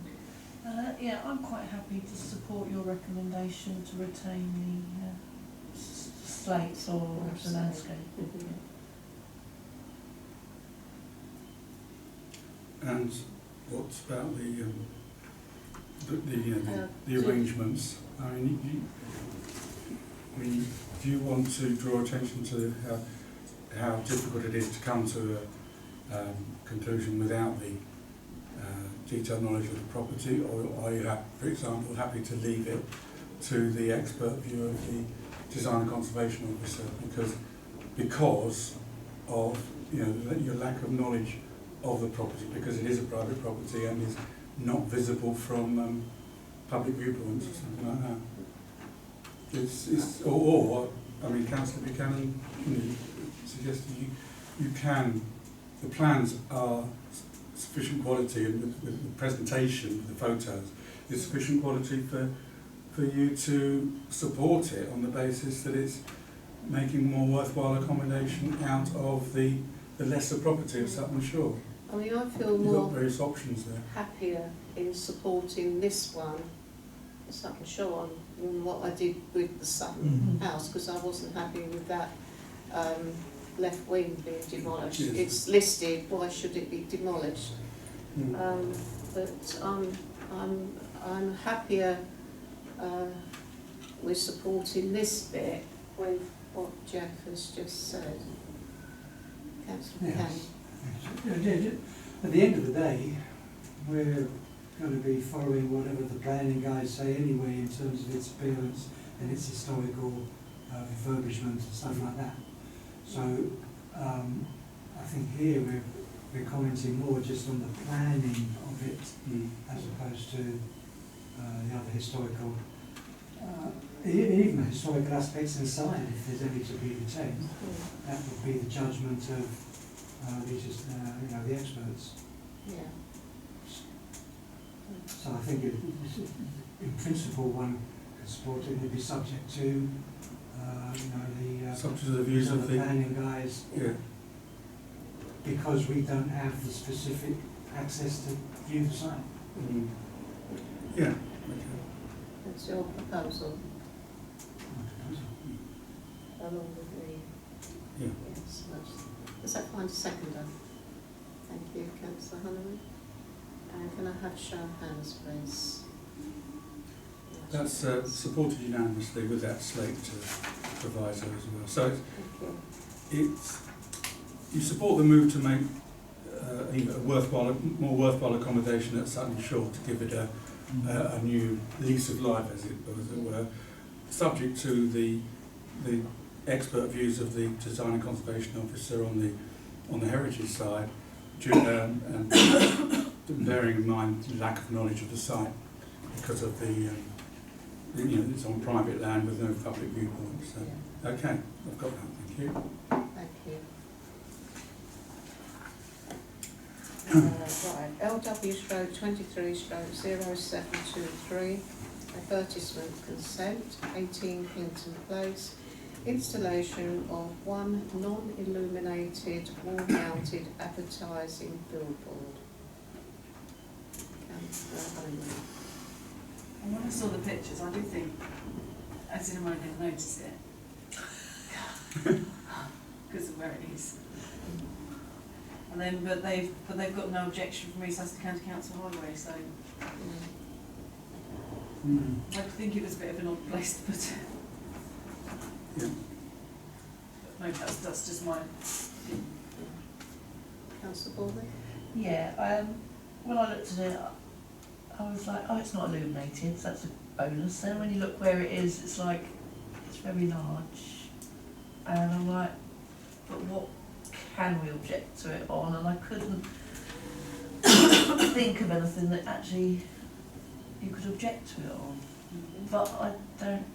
Yeah, I'm quite happy to support your recommendation to retain the slates or the landscape. Mhm. And what about the do- arrangements? I mean, do you want to draw attention to how difficult it is to come to a conclusion without the detailed knowledge of the property, or are you, for example, happy to leave it to the expert view of the design and conservation officer because of your lack of knowledge of the property, because it is a private property and is not visible from public viewpoints or something like that? I mean, Councillor Buchanan suggested you can. The plans are sufficient quality, and with the presentation, the photos, is sufficient quality for you to support it on the basis that it's making more worthwhile accommodation out of the lesser property of Sutton Shore. I mean, I feel You've got more various options there. happier in supporting this one, the Sutton Shore, than what I did with the Sutton house, because I wasn't happy with that left wing being demolished. Yes. It's listed, why should it be demolished? Mm. But I'm happier with supporting this bit with what Jeff has just said. Councillor Yes. At the end of the day, we're going to be following whatever the planning guys say anyway in terms of its appearance and its historical refurbishment and stuff like that. So I think here we're commenting more just on the planning of it as opposed to the other historical, even the historical aspects inside, if there's any to be retained. That would be the judgment of the experts. Yeah. So I think in principle one can support it. It'd be subject to Subject to the views of the planning guys, yeah. because we don't have the specific access to view the site. Mm. Yeah. Okay. That's your proposal, along with the... Yeah. Yes, does that find a seconder? Thank you, Councillor Hanneman. And can I have a show of hands, please? That's supported unanimously with that slate proviso as well. So Thank you. you support the move to make more worthwhile accommodation at Sutton Shore, to give it a new lease of life, as it were, subject to the expert views of the design and conservation officer on the heritage side, and bearing in mind the lack of knowledge of the site because of it's on private land with no public viewpoint. So, okay, I've got that. Thank you. Thank you. Right, LW 23/0723, advertisement consent, 18 Clinton Place, installation of one non-illuminated wall-mounted advertising billboard. Councillor Hanneman. And when I saw the pictures, I do think I didn't want to notice it because of where it is. And then, but they've got no objection from East Sussex County Council Highway, so I think it was a bit of an odd place to put it. Yeah. But maybe that's just my. Councillor Baldwin? Yeah, when I looked at it, I was like, oh, it's not illuminated, so that's a bonus. Then when you look where it is, it's like, it's very large. And I'm like, but what can we object to it on? And I couldn't think of anything that actually you could object to it on. But I don't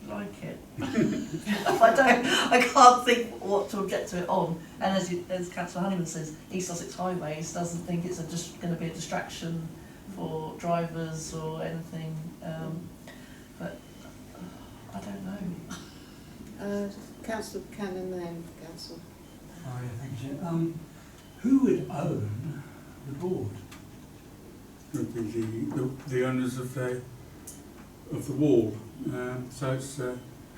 like it. I can't think what to object to it on. And as Councillor Honeyman says, East Sussex Highways doesn't think it's just going to be a distraction for drivers or anything. But I don't know. Councillor Buchanan then, Councillor. Oh, yeah, thank you. Who would own the board? Would be the owners of the wall. So it's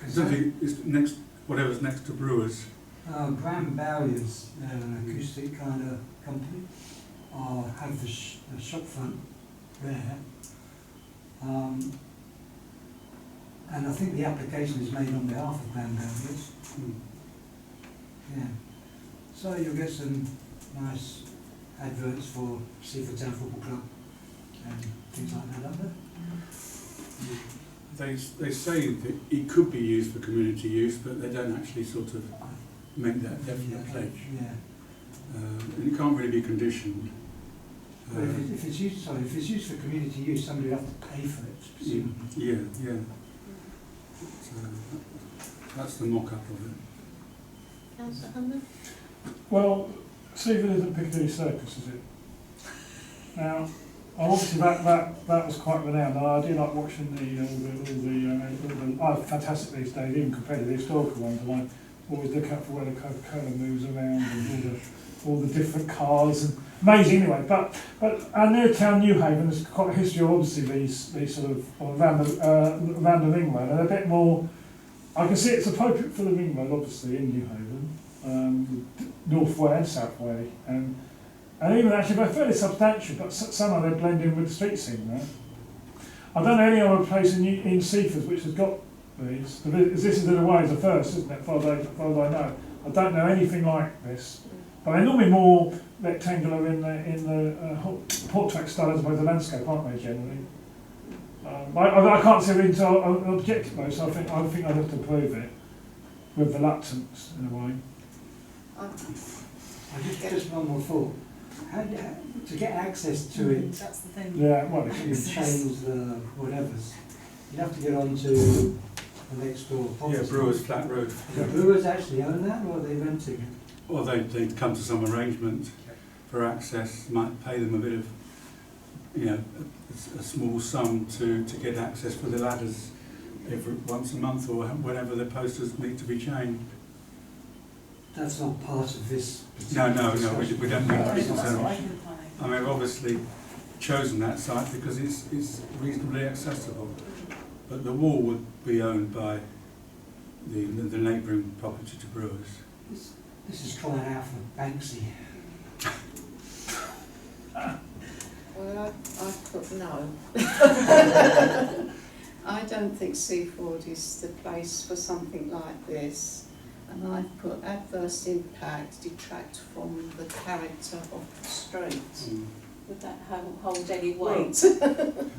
it's next, whatever's next to Brewers. Graham Bowyer's an acoustic kind of company. Have the shop front there. And I think the application is made on behalf of Graham Bowyer's. Yeah. So you'll get some nice adverts for Seaford Town Football Club and things like that, don't they? They say that it could be used for community use, but they don't actually sort of make that definite pledge. Yeah. And it can't really be conditioned. But if it's used for community use, somebody will have to pay for it, presumably. Yeah. So that's the mock-up of it. Councillor Hunter? Well, Seaford isn't Piccadilly Circus, is it? Now, obviously that was quite renowned. I do like watching all the fantastic these days, even compared to the historical ones. And I always look out for where the Coca-Cola moves around and all the different cars. And amazing anyway. But our near town Newhaven has quite a history of obviously these sort of around the ring road, and a bit more. I can see it's appropriate for the ring road, obviously in Newhaven, North Way and South Way, and even actually they're fairly substantial, but somehow they blend in with the street scene there. I don't know any other place in Seaford which has got these. This is in a way the first, isn't it, as far as I know. I don't know anything like this. But they're normally more rectangular in the portrait style as opposed to landscape, aren't they, generally? I can't see it into an objective though, so I think I'd have to prove it with reluctance in a way. Just one more thought. To get access to it, That's the thing. Yeah, well, you change the whatevers. You'd have to get onto the next door property. Yeah, Brewers Flat Road. Do Brewers actually own that, or are they renting it? Well, they'd come to some arrangement for access, might pay them a bit of, a small sum to get access for the ladders once a month or whenever the posters need to be changed. That's not part of this. No, we don't need to be That's what concerned. I can find. I mean, we've obviously chosen that site because it's reasonably accessible, but the wall would be owned by the neighbouring property to Brewers. This is crying out for Banksy. Well, I put no. I don't think Seaford is the place for something like this. And I've put adverse impact, detract from the character of the street. Would that hold any weight?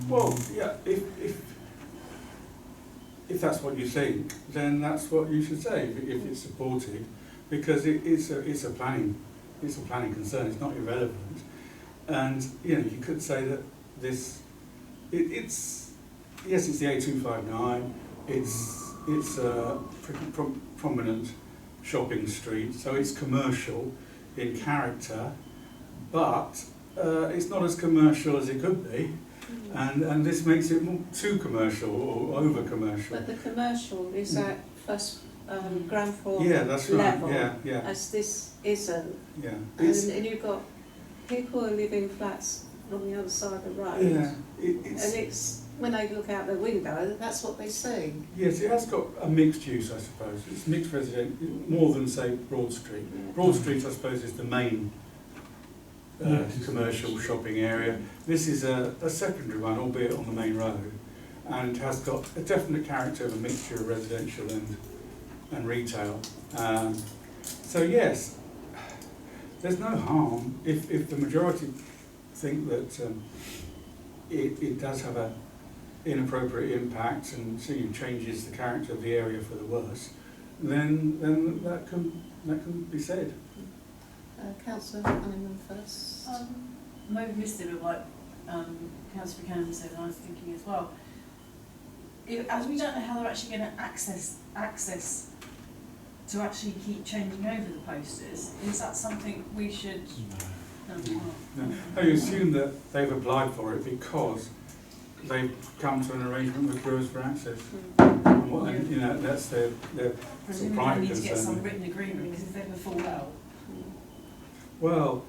Well, yeah, if that's what you think, then that's what you should say. If it's supported, because it's a planning concern. It's not irrelevant, and you could say that it's the A259. It's a pretty prominent shopping street, so it's commercial in character, but it's not as commercial as it could be, and this makes it too commercial or over commercial. But the commercial is at first ground floor that's level, right. Yeah. as this isn't. Yeah. And you've got people who live in flats on the other side of the road. Yeah. And it's when they look out the window, that's what they see. Yes, it has got a mixed use, I suppose. It's mixed residential, more than, say, Broad Street. Yeah. Broad Street, I suppose, is the main commercial shopping area. This is a secondary one, albeit on the main road, and has got a definite character of a mixture of residential and retail. So yes, there's no harm if the majority think that it does have a inappropriate impact and changes the character of the area for the worse, then that can be said. Councillor Honeyman first. Maybe missed it, but like Councillor Buchanan said, and I was thinking as well, as we don't know how they're actually going to access to actually keep changing over the posters, is that something we should? No, I assume that they've applied for it because they've come to an arrangement with Brewers for access. And, you know, that's their sort of Presumably they private need to get some concern. written agreement, because if they ever fall out. Well,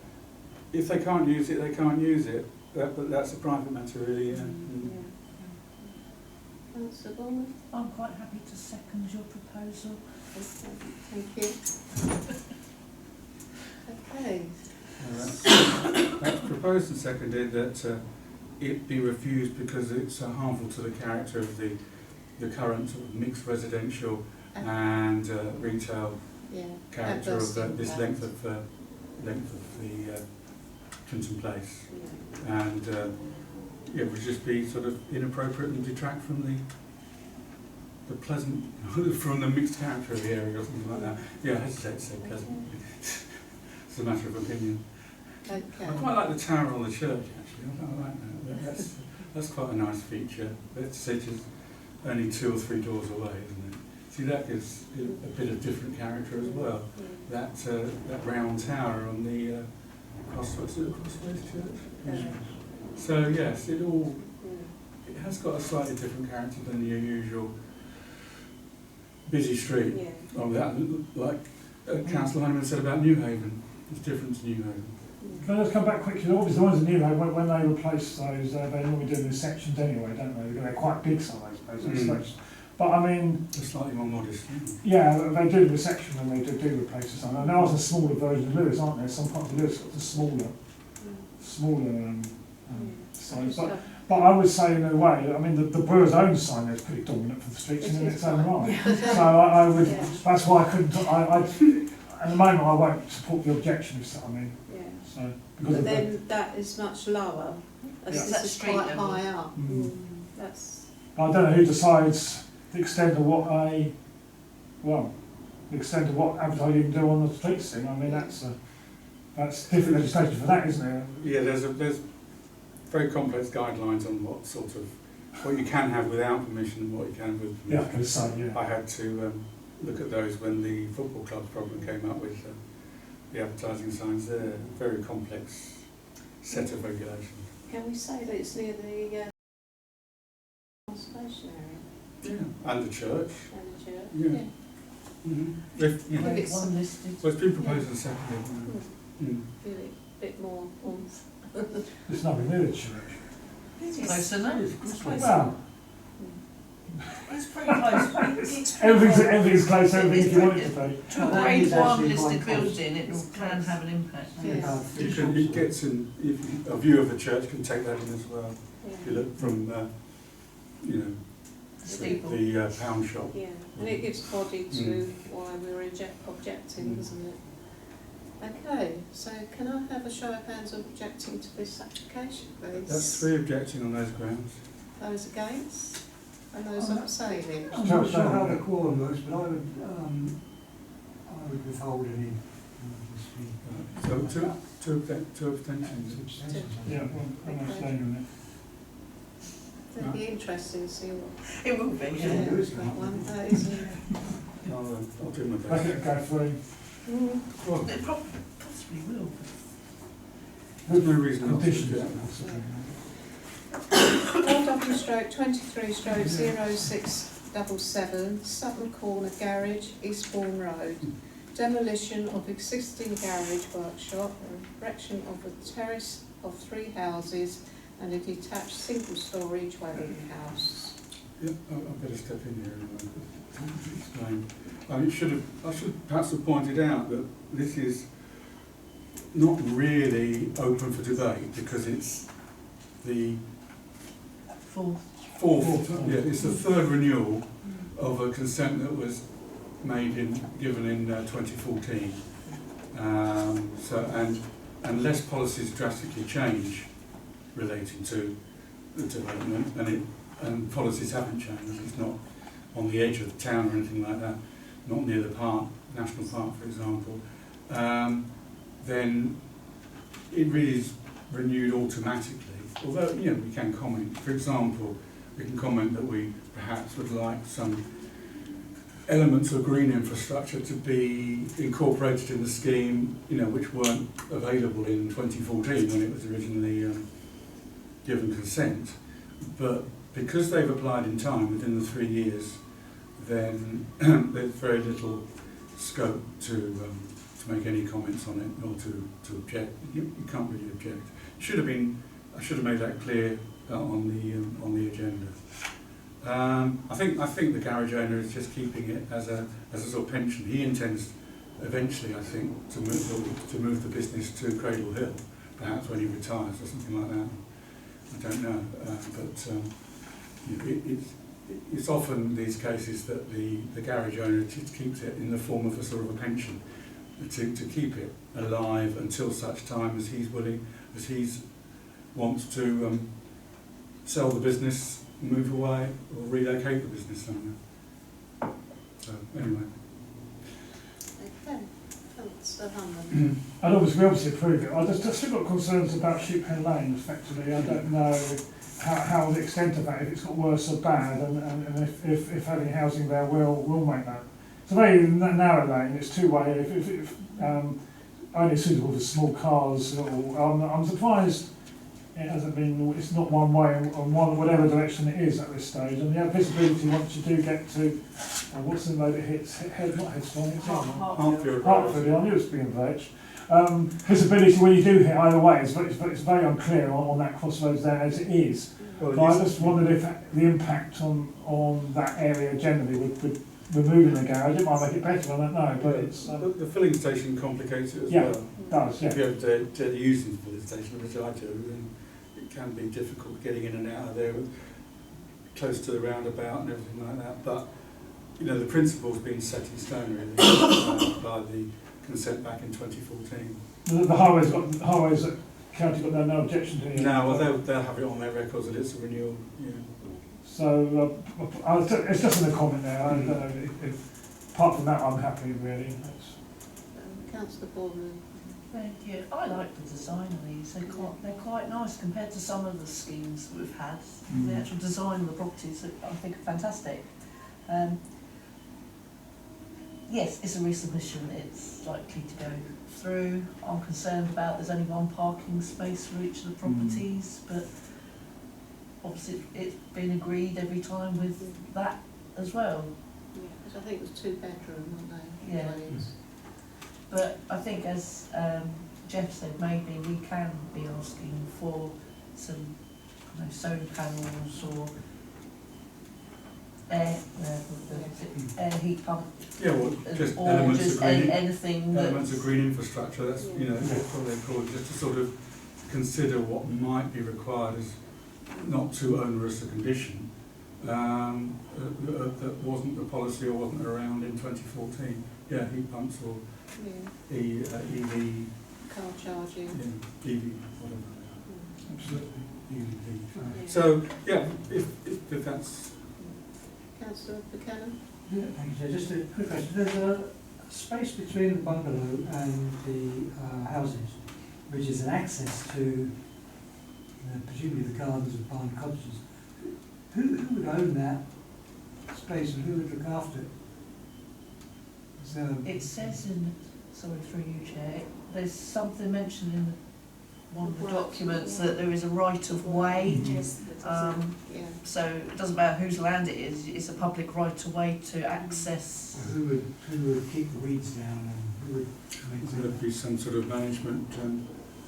if they can't use it, they can't use it. But that's a private matter, really. Yeah. Councillor Bowman? I'm quite happy to second your proposal. Thank you. Okay. That's proposed and seconded that it be refused because it's harmful to the character of the current sort of mixed residential and retail Yeah. character Adverse of this impact. length of the Clinton Place, Yeah. and it would just be sort of inappropriate and detract from the pleasant from the mixed character of the area or something like that. Yeah, I hesitate to say pleasant. It's a matter of opinion. Okay. I quite like the tower on the church actually. I like that. That's quite a nice feature. It's only 2 or 3 doors away, isn't it? See, that gives it a bit of different character as well. That round tower on the Crossways Church. Yeah. So yes, it has got a slightly different character than your usual busy street. Yeah. Of that, like Councillor Honeyman said about New Haven. It's different to New Haven. Can I just come back quickly? Obviously, the ones in Newhaven, when they replace those, they normally do them in sections anyway, don't they? They're quite big size, those. But I mean, They're slightly more modest. yeah, they do the section when they do replace the sign. And there are some smaller versions of Lewis, aren't there? Some parts of Lewis got the smaller signs. But I would say in a way, I mean, the Brewer's own sign is pretty dominant for the streets in its own right. So I would, Yeah. that's why I couldn't, at the moment I won't support the objection, if I mean. Yeah. So, because But of the, then that is much lower, as Yeah. this That's is street quite level. high up. Mm. That's, I don't know who decides the extent of the extent of what advertising you can do on the streets thing. I mean, that's different legislation for that, isn't it? Yeah, there's very complex guidelines on what you can have without permission and what you can with Yeah, I permission. can say, yeah. I had to look at those when the football club problem came up with the advertising signs there. Very complex set of regulations. can we say that it's near the conservation area Yeah. And the church. and the church? Yeah. If, you know, Maybe it's One listed. well, it's been proposed and seconded. Mm. Really, a bit more oomph. It's nothing near the church. Close enough. It's close. Well, It's pretty close. It's pretty everything's close, everything you want it to be. To a That grade is 1 actually listed quite close. building, it can have an impact. Yes. It gets in, if a view of the church can take that in as well. If you Yeah. look from, Steeple. the pound shop. Yeah, and it gives body to why we're objecting, doesn't it? Okay, so can I have a show of hands of objecting to this application, please? That's 3 objecting on those grounds. Those against? And those abstaining? I'm not sure how the quorum works, but I would withhold any. So two abstentions. Yeah, well, I'm not staying on It'll be interesting to see what. It will be, Yeah, yeah. that one, that is. I'll do my it. I best. think go through. Well, It possibly will. there's no reason not to do Conditions. that. 4W/23/0677 Sutton Corner Garage, Eastbourne Road. Demolition of existing garage workshop, erection of a terrace of 3 houses and a detached single-storey dwelling house. Yeah, I'll better step in here and explain. I should perhaps have pointed out that this is not really open for debate because it's the fourth, it's the 3rd renewal of a consent that was given in 2014. Unless policies drastically change relating to the development, and policies haven't changed, it's not on the edge of the town or anything like that, not near the park, national park for example, then it really is renewed automatically. Although, we can comment. For example, we can comment that we perhaps would like some elements of green infrastructure to be incorporated in the scheme, you know, which weren't available in 2014 when it was originally given consent. But because they've applied in time, within the 3 years, then there's very little scope to make any comments on it or to object. You can't really object. I should have made that clear on the agenda. I think the garage owner is just keeping it as a sort of pension. He intends eventually, I think, to move the business to Cradle Hill, perhaps when he retires or something like that. I don't know, it's often these cases that the garage owner just keeps it in the form of a sort of a pension to keep it alive until such time as he's willing, as he's wants to sell the business, move away, or relocate the business somewhere. So anyway. Okay, thanks, Hannah. And obviously, we obviously approve it. I just still got concerns about Sheephen Lane, effectively. I don't know how the extent of that, if it's got worse or bad, and if having housing there will make that. It's a very narrow lane, it's two-way. If only suitable for small cars, I'm surprised it hasn't been, it's not one way on whatever direction it is at this stage. And the visibility, once you do get to, what's the road it hits? Not Headstone, it's Hartfield. Hartfield, I knew it was being veg. Visibility when you do hit either way is very unclear on that crossroads there as it is. Well, But I just wondered if the impact on that area generally would removing the garage, it might make it better, I don't know, but it's... the filling station complicates it as Yeah, well. it does, yeah. If you have to use the filling station, which I do, then it can be difficult getting in and out of there, close to the roundabout and everything like that. But you know, the principle's been set in stone really by the consent back in 2014. The highways that county got no objection to. No, well they'll have it on their records that it's a renewal. Yeah. So it's just in a comment there. I don't know if apart from that, I'm happy really. Councillor Bournemouth. Thank you. I like the design of these. They're quite nice compared to some of the schemes that we've had. The actual design of the properties, I think, are fantastic. Yes, it's a resubmission. It's likely to go through. I'm concerned about there's only one parking space for each of the properties, but obviously it's been agreed every time with that as well. Yeah, because I think it was 2-bedroom, weren't they? Yeah. But I think, as Jeff said, maybe we can be asking for some solar panels or air heat pump. Yeah, well, just or elements just of green, anything elements of green infrastructure. That's that's what they call it. Just to sort of consider what might be required as not too onerous a condition that wasn't the policy or wasn't around in 2014. Yeah, heat pumps or EV car charging. Yeah, EV whatever. Absolutely. EV. So yeah, if that's. Councillor Buchanan. Yeah, thank you. Just a quick question. There's a space between the bungalow and the houses, which is an access to presumably the gardens of behind cottages. Who would own that space and who would look after it? It says in, sorry through you, Chair, there's something mentioned in one of the documents that there is a right of way. So it doesn't matter whose land it is, it's a public right of way to access. Who would keep the weeds down and who would maintain There'd be some sort of management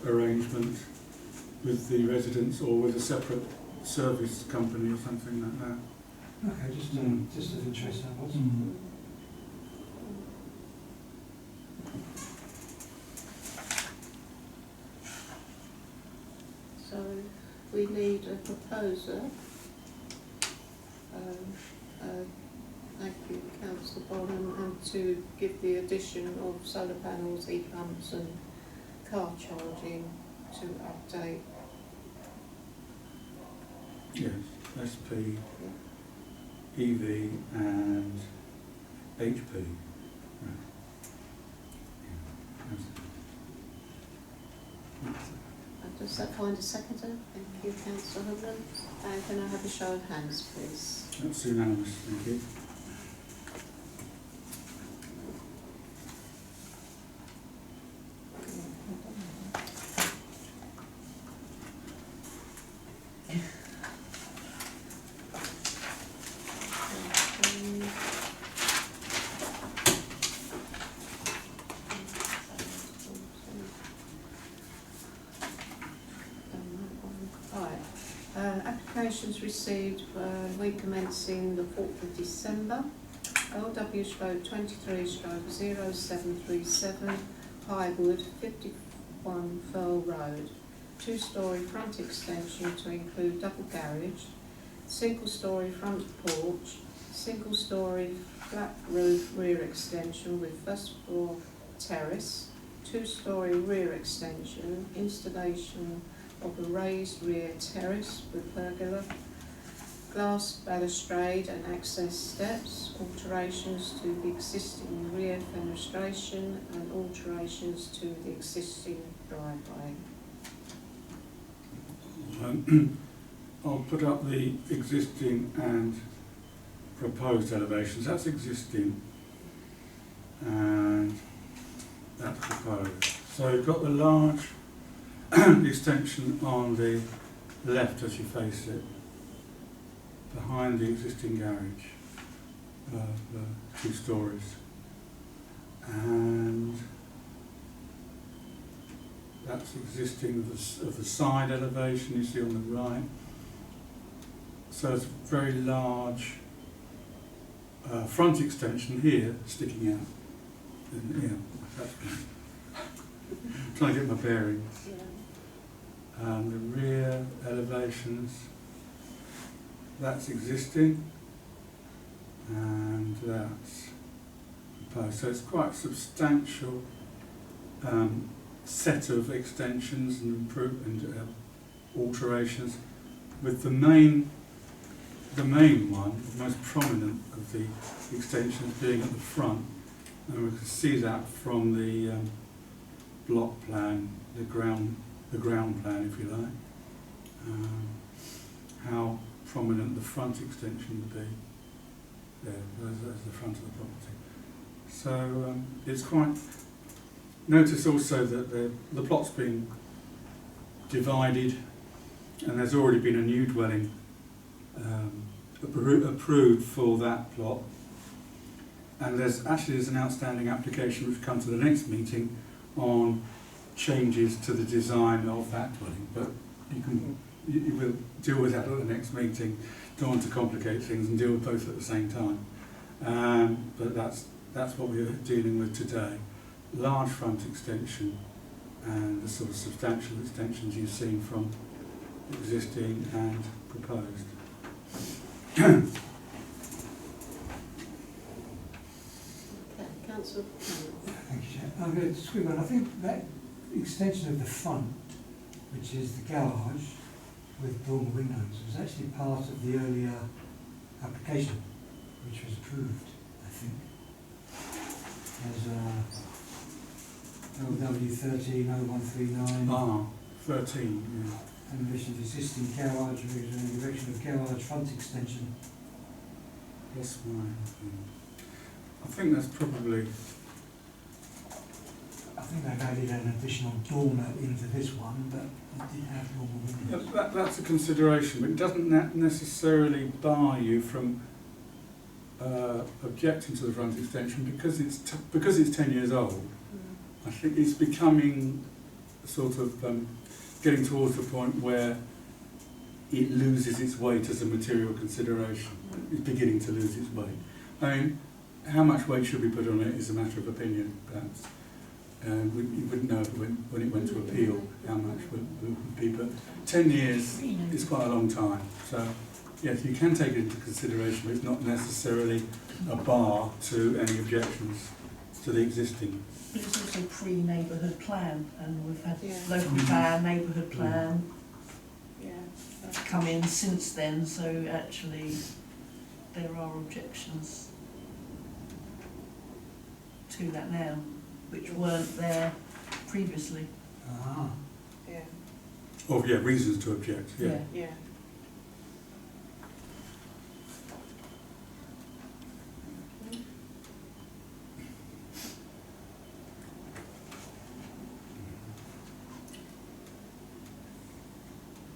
arrangement with the residents or with a separate service company or something like that. Okay, just of interest, that was. So we need a proposer. Thank you, Councillor Bonham, and to give the addition of solar panels, heat pumps and car charging to update. Yes, SP, EV and HP. Right. Yeah. And Does that find a seconder? Thank you, councillor Hoagland. And can I have a show of hands, please? That's unanimous, thank you. Applications received week commencing the 4th of December. LW/23/0737 Highwood 51 Furl Road. 2-storey front extension to include double garage, single-storey front porch, single-storey flat roof rear extension with first floor terrace, 2-storey rear extension, installation of a raised rear terrace with pergola, glass balustrade and access steps, alterations to the existing rear fenestration and alterations to the existing driveway. I'll put up the existing and proposed elevations. That's existing and that's proposed. So you've got the large extension on the left as you face it, behind the existing garage of 2 stories, and that's existing of the side elevation you see on the right. So it's a very large front extension here sticking out. And, yeah, I'm trying to get my bearings. And the rear elevations, that's existing and that's proposed. So it's quite a substantial set of extensions and alterations, with the main one, the most prominent of the extensions being at the front, and we can see that from the block plan, the ground plan, if you like, how prominent the front extension would be there as the front of the property. So it's quite. Notice also that the plot's been divided, and there's already been a new dwelling approved for that plot, and there's an outstanding application which will come to the next meeting on changes to the design of that dwelling, but you will deal with that at the next meeting. Don't want to complicate things and deal with both at the same time. But that's what we're dealing with today. Large front extension and the sort of substantial extensions you've seen from existing and proposed. Okay, councillor. Thank you, Chair. I'm going to disagree, but I think that extension of the front, which is the garage with dormer windows, was actually part of the earlier application, which was approved, I think. There's LW 130139. 13, yeah. In relation to existing garage, erection of garage front extension. That's mine. I think that's probably. I think they've added an additional dormer into this one, but it did have dormer windows. That's a consideration, but it doesn't necessarily bar you from objecting to the front extension because it's 10 years old. I think it's becoming sort of getting towards the point where it loses its weight as a material consideration. It's beginning to lose its weight. I mean, how much weight should we put on it is a matter of opinion, perhaps. You wouldn't know when it went to appeal how much would be, but 10 years is quite a long time. So, yes, you can take it into consideration, but it's not necessarily a bar to any objections to the existing. But it's also pre-neighbourhood plan, and we've had local Mhm. plan, neighbourhood plan Yeah. come in since then, so actually there are objections to that now, which weren't there previously. Ah. Yeah. Or, yeah, reasons to object, yeah. Yeah.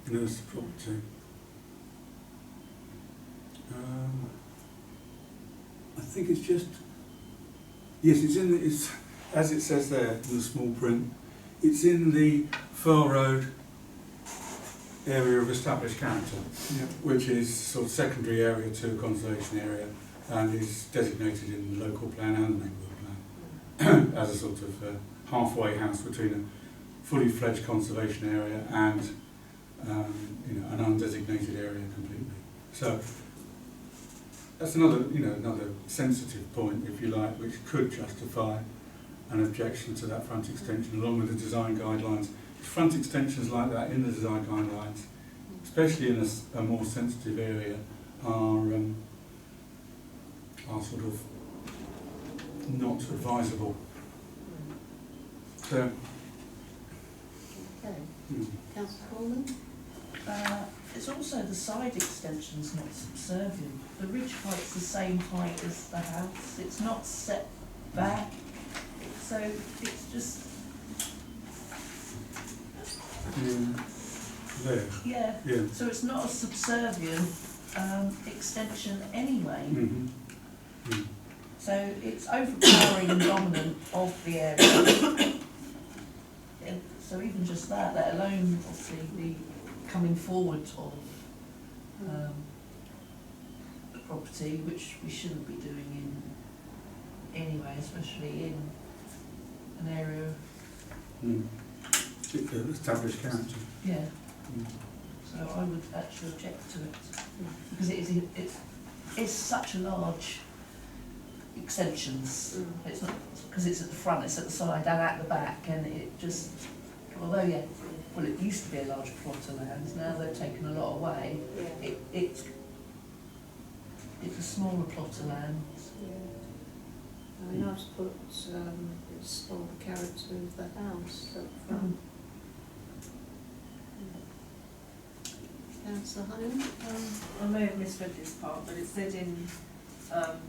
There's the property. I think it's just, yes, it's in the, it's, as it says there in the small print, it's in the Fir Road area of established character, Yeah. which is sort of secondary area to a conservation area and is designated in the local plan and the neighbourhood plan as a sort of halfway house between a fully fledged conservation area and an undesignated area completely. So that's another sensitive point, if you like, which could justify an objection to that front extension, along with the design guidelines. Front extensions like that in the design guidelines, especially in a more sensitive area, are sort of not advisable. So, Okay. Councillor Coleman? It's also the side extension's not subservient. The ridge height's the same height as the house. It's not set back. So it's just, there. yeah. Yeah. So it's not a subservient extension anyway. Mm-hmm. So it's overpowering and dominant of the area. And so even just that, let alone obviously the coming forward of the property, which we shouldn't be doing in anyway, especially in an area, Established character. yeah. Mm. So I would actually object to it because it's such a large extensions. It's not because it's at the front, it's at the side and at the back, and it just, although it used to be a large plot of land. Now they've taken a lot away. Yeah. It's a smaller plot of land. Yeah. I mean, I've put it's for the character of the house up front. Councillor Hunt? I may have misread this part, but it said in, on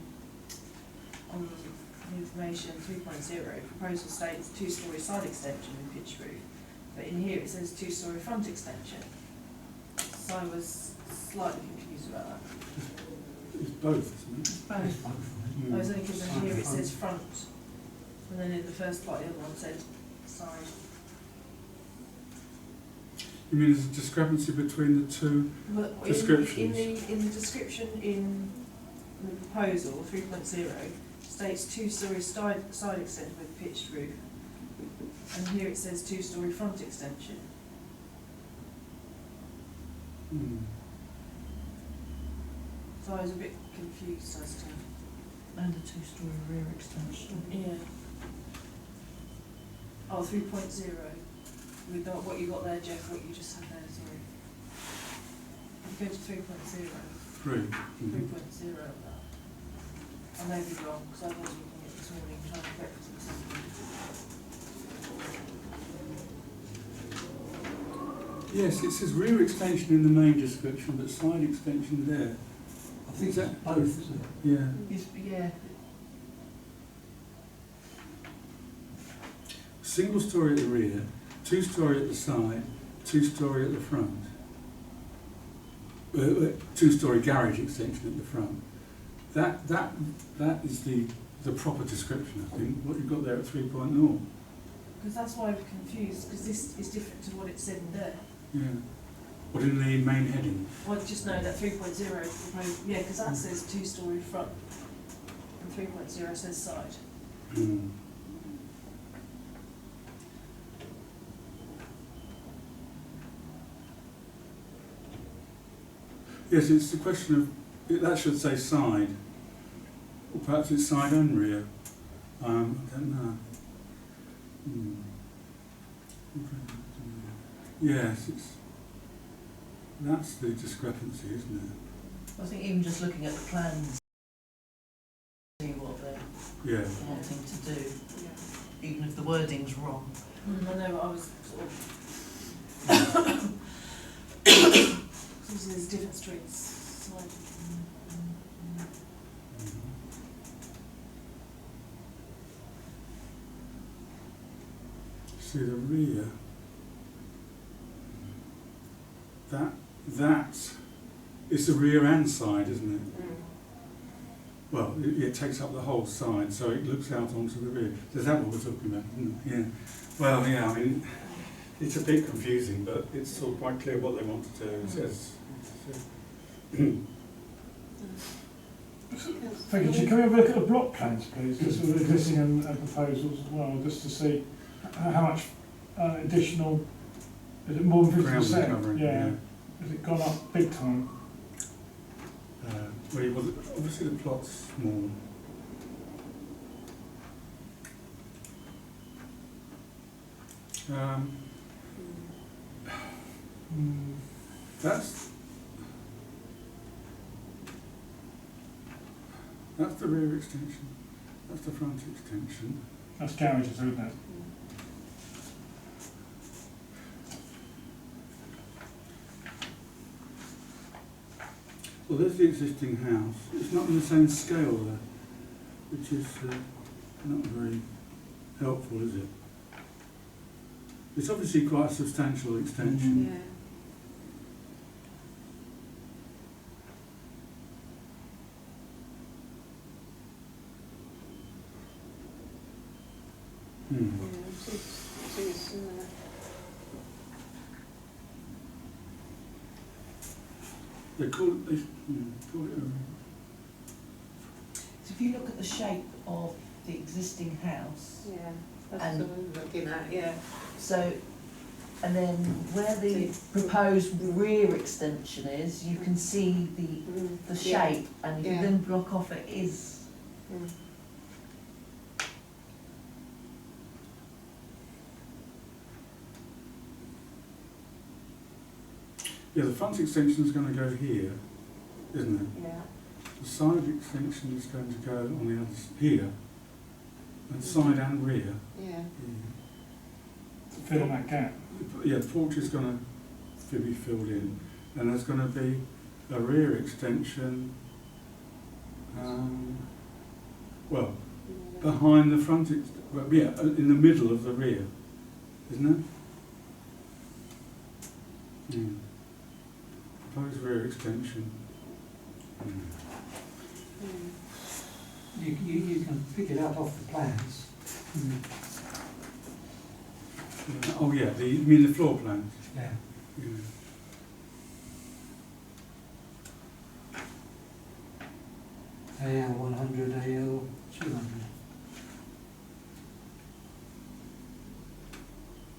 the information 3.0, proposal states 2-storey side extension with pitched roof, but in here it says 2-storey front extension. So I was slightly confused about that. It's both, isn't it? It's both. I was only because in here it says front, and then in the first part the other one said side. You mean there's a discrepancy between the two? But Descriptions. in the description in the proposal 3.0 states 2-storey side extension with pitched roof, and here it says 2-storey front extension. Mm. So I was a bit confused as to. And a 2-storey rear extension. Yeah. Oh, 3.0. We got what you got there, Jeff. What you just had there. Sorry. If you go to 3.0. 3. 3.0. I may be wrong because I was looking at it this morning trying to breakfast and something. Yes, it says rear extension in the main description, but side extension there. I think Is it's that- both, isn't it? Yeah. Yeah. Single story at the rear, 2-storey at the side, 2-storey at the front. 2-storey garage extension at the front. That is the proper description, I think. What you've got there at 3.0. Because that's why I'm confused, because this is different to what it said in there. Yeah. What in the main heading? Well, I just know that 3.0 proposed, yeah, because that says 2-storey front, and 3.0 says side. Mm. Yes, it's the question of, that should say side, or perhaps it's side and rear. I don't know. Hmm. Yes, that's the discrepancy, isn't it? I think even just looking at the plans, see what they're Yeah. wanting to do, even if the wording's wrong. I know, I was sort of different streets. Side. See the rear. That is the rear and side, isn't it? Mm. Well, it takes up the whole side, so it looks out onto the rear. Is that what we're talking about, isn't it? Yeah. Well, yeah, I mean, it's a bit confusing, but it's sort of quite clear what they want to do. It says, Thank you. Can we have a look at the block plans, please, just with existing and proposals as well, just to see how much additional, is it more than ground 50%? covering, Yeah. Has it gone up big time? well, obviously the plot's small. That's the rear extension. That's the front extension. That's garages, isn't it? Well, there's the existing house. It's not in the same scale there, which is not very helpful, is it? It's obviously quite a substantial extension. Yeah. Hmm. Yeah, it is, isn't it? They call it So if you look at the shape of the existing house, Yeah, that's And- what I'm looking at, yeah. so, and then where the proposed rear extension is, you can see the Yeah. shape, and you Yeah. can then block off it is. Mm. yeah, the front extension is going to go here, isn't it? Yeah. The side extension is going to go on the other here, and side and rear. Yeah. Yeah. Fill in that gap. Yeah, the porch is going to be filled in, and there's going to be a rear extension, well, behind the front, well, yeah, in the middle of the rear, isn't it? Yeah. Proposed rear extension. You can pick it up off the plans. Oh yeah, you mean the floor plans? Yeah. Yeah. AL 100, AL 200.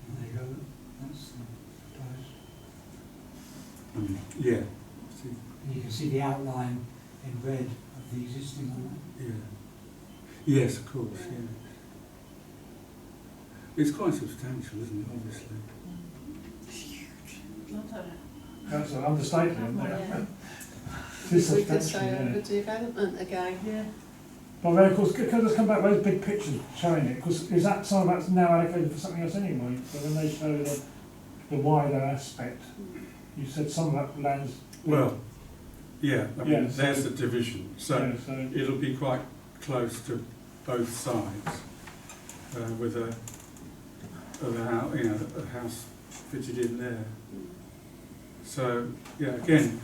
There you go. That's the proposed. Yeah. See, And you can see the outline in red of the existing one. yeah. Yes, of course, yeah. It's quite substantial, isn't it, obviously? That's an understatement, isn't Yeah. it? It's We could substantial, say yeah. overdevelopment again. Yeah. But then, of course, can I just come back with those big pictures showing it? Because is that some of that's now allocated for something else anyway? So when they show the wider aspect, you said some of that land's... Well, yeah, I mean, Yeah, so- there's the division, so yeah, so it'll be quite close to both sides, with a house, you know, a house fitted in there. So, yeah, again,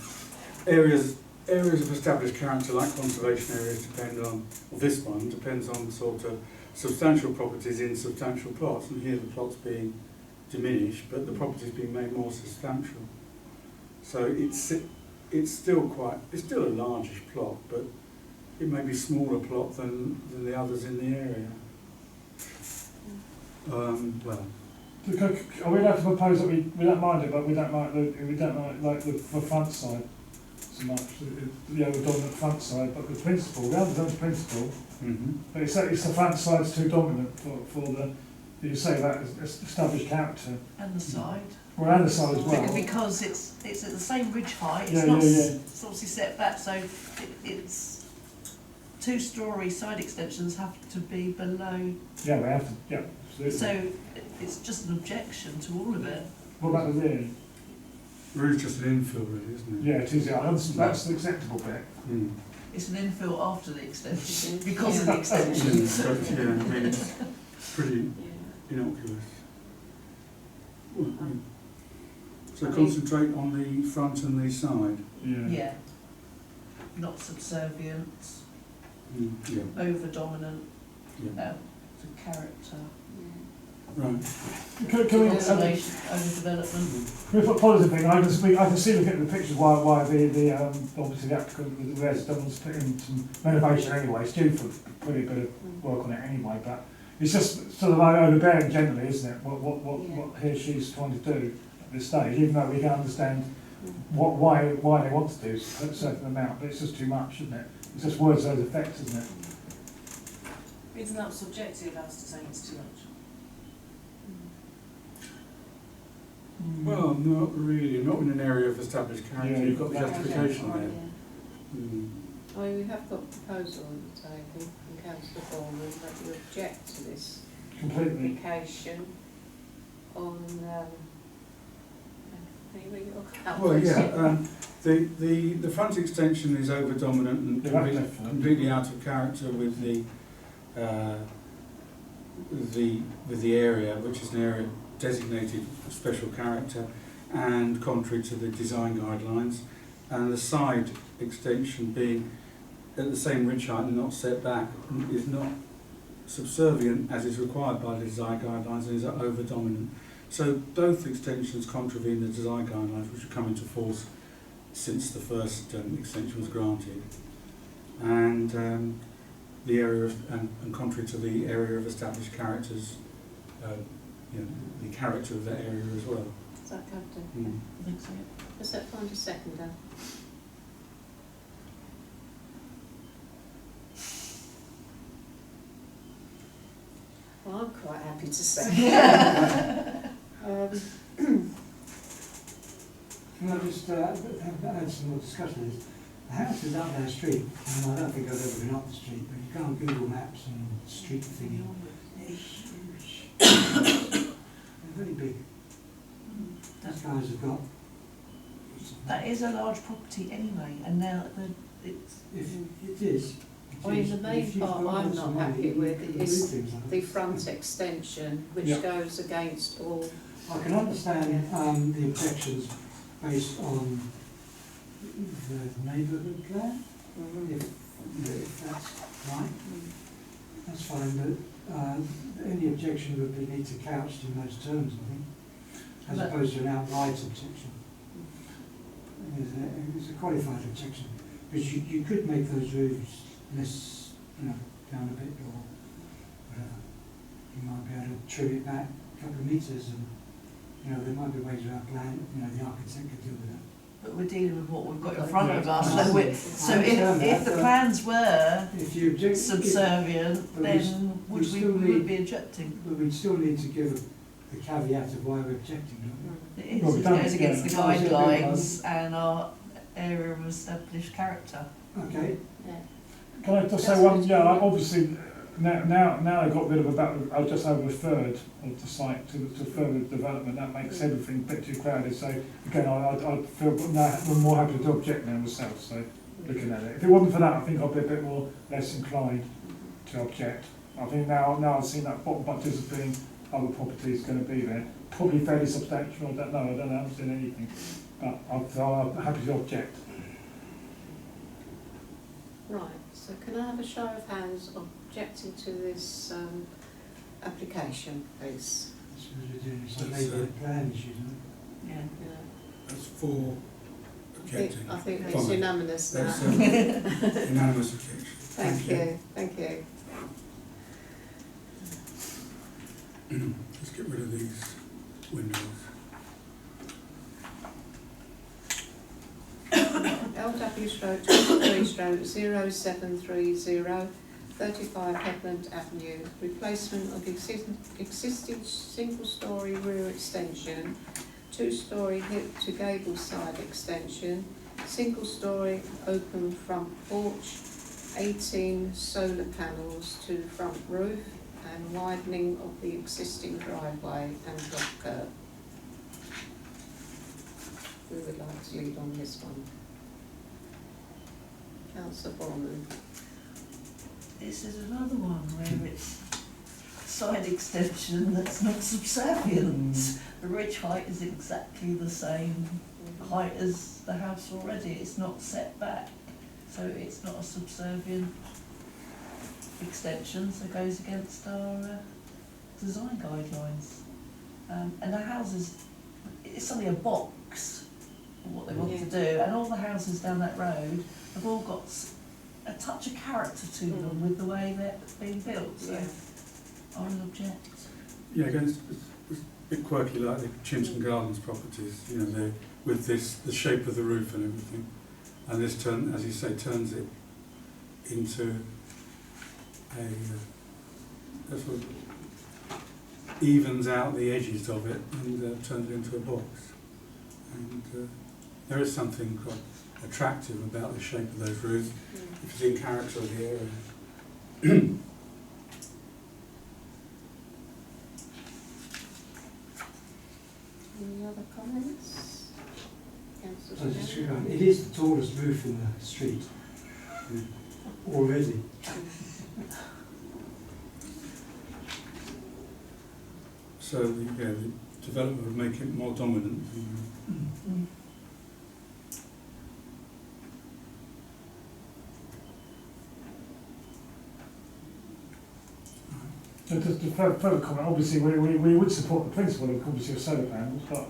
areas of established character like conservation areas depend on, well, this one depends on sort of substantial properties in substantial plots, and here the plot's being diminished, but the property's being made more substantial. So it's still a largish plot, but it may be a smaller plot than the others in the area. Well, are we allowed to propose that we don't mind it, but we don't like the front side so much, the dominant front side, but the principle, we understand the principle, but it's the front side's too dominant for the, you say that as established character. And the side. Well, and the side as well. Because it's at the same ridge height, it's Yeah, not, yeah, yeah. it's obviously set back, so it's two-storey side extensions have to be below, Yeah, we have to, yeah, absolutely. so it's just an objection to all of it. What about the rear? Roof's just an infill, really, isn't it? Yeah, it is, yeah, that's the acceptable bit. Mm. It's an infill after the extension, because of the extension. But, yeah, I mean, it's pretty innocuous. So concentrate on the front and the side. Yeah. Not subservient, Yeah. over dominant, Yeah. the character, Right. Can we, isolation, overdevelopment. Can we put a positive thing? I can see looking at the pictures why the obviously the applicant, the resident wants to put in some renovation anyway. It's due for pretty bit of work on it anyway, but it's just sort of like overbearing generally, isn't it? What he or she's trying to do at this stage, even though we can understand why they want to do a certain amount, but it's just too much, isn't it? It's just words those effects, isn't it? Isn't that subjective as to saying it's too much? Well, not really. Not in an area of established character. Yeah, You've got the okay. justification Okay, there. yeah. Mm. I mean, we have got a proposal on the table from Councillor Ballman that you object to this Completely. application on, can you read it off? Well, yeah. The front extension is over dominant and Yeah, completely, definitely. completely out of character with the area, which is an area designated for special character and contrary to the design guidelines, and the side extension being at the same ridge height and not set back is not subservient as is required by the design guidelines and is over dominant. So both extensions contravene the design guidelines, which have come into force since the first extension was granted, and the area of, and contrary to the area of established characters, the character of that area as well. Is that covered? Mm. I think so. Does that find a seconder? Well, I'm quite happy to say. Can I just add some more discussion on this? The house is up their street, and I don't think I've ever been up the street, but you go on Google Maps and street thingy, they're huge. They're very big. These guys have got, That is a large property anyway, and now it's, if it is. I mean, the main part I'm not happy with is the front. front extension, which Yeah. goes against all. I can understand the objections based on the neighbourhood plan, if that's right, that's fine, but any objection would be need to couched in those terms, I think, as But- opposed to an outright objection. It's a qualified objection, because you could make those roofs less, down a bit or whatever. You might be able to trim it back a couple of metres and, there might be ways around plan, the architect could deal with that. but we're dealing with what we've got in Okay. front of us, Yeah. so if the plans were If you object, subservient, but then we we still would need- be objecting. but we'd still need to give the caveat of why we're objecting, don't we? It is, Well, we it don't- goes against the yeah. Oh, is it a big guidelines and our area of established character. Okay, Yeah. Can I just say one? Yeah, obviously now they've got rid of about just over a third of the site to further development. That makes everything a bit too crowded. So again, I feel I'm more happy to object now myself. So looking at it, if it wasn't for that, I think I'd be a bit more less inclined to object. I think now I've seen that bottom budget as being other properties going to be there, probably fairly substantial. I don't know. I haven't seen anything, but I'm happy to object. Right, so can I have a show of hands objecting to this application, please? that's what we're doing, it's a That's, neighbourhood plan issue, isn't Yeah. Yeah. That's for objecting. I think Fine. it's unanimous now. That's unanimous objection. Thank you, thank you. Let's get rid of these windows. LW stroke 23 stroke 0730, 35 Headland Avenue, replacement of existing single-storey rear extension, two-storey hip to gable side extension, single-storey open front porch, 18 solar panels to front roof, and widening of the existing driveway and drop curb. Who would like to lead on this one? Councillor Borman. This is another one where it's a side extension that's not subservient. The ridge height is exactly the same height as the house already. It's not set back, so it's not a subservient extension, so it goes against our design guidelines. And the houses, it's only a box of what they want to do, and all the houses down that road have all got a touch of character to them with the way they're being built, so I would object. Yeah, again, it's a bit quirky like the Chinton Gardens properties, you know, they're with this, the shape of the roof and everything. And this as you say, turns it into a sort of evens out the edges of it and turns it into a box. And there is something quite attractive about the shape of those roofs, if it's in character of the area. Any other comments? So just it is the tallest roof in the street already. So the development would make it more dominant. So just to further comment, obviously we would support the principle of obviously of solar panels, but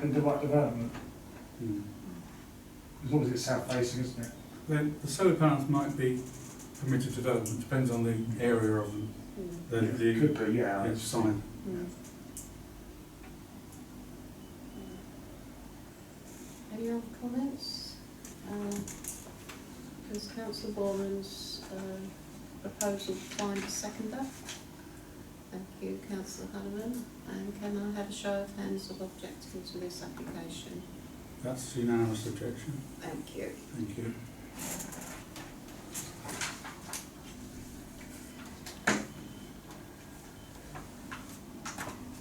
in the right development. Because obviously it's south facing, isn't it? Then the solar panels might be permitted development, depends on the area of them. It could be, yeah. It's fine. Any other comments? Does Councillor Borman's proposal find a seconder? Thank you, Councillor Hanneman. And can I have a show of hands of objecting to this application? That's unanimous objection. Thank you. Thank you.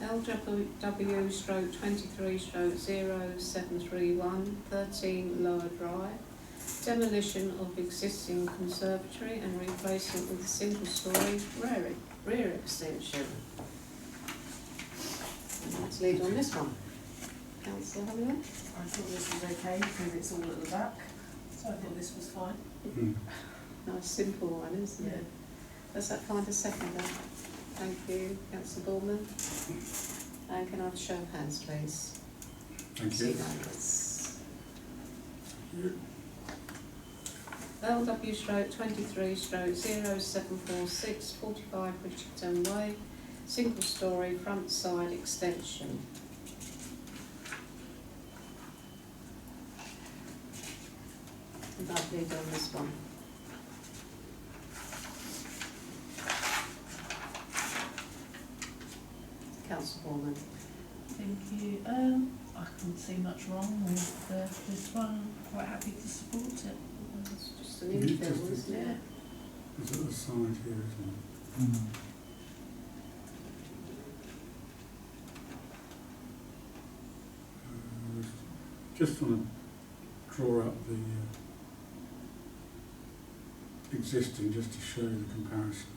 LW/23/0731, 13 Lower Drive. Demolition of existing conservatory and replacement with a single-storey rear extension. Let's lead on this one. Councillor Hanneman. I thought this was okay because it's all at the back, so I thought this was fine. Nice simple one, isn't it? Does that find a seconder? Thank you, Councillor Borman. And can I have a show of hands, please? Thank you. Unanimous. LW/23/0746, 45 Bridgeton Way, single storey front side extension. And I'll lead on this one. Councillor Borman. Thank you. I couldn't see much wrong with this one. Quite happy to support it. It's just an infill, isn't it? Is it the side here, isn't it? Just want to draw up the existing just to show you the comparison.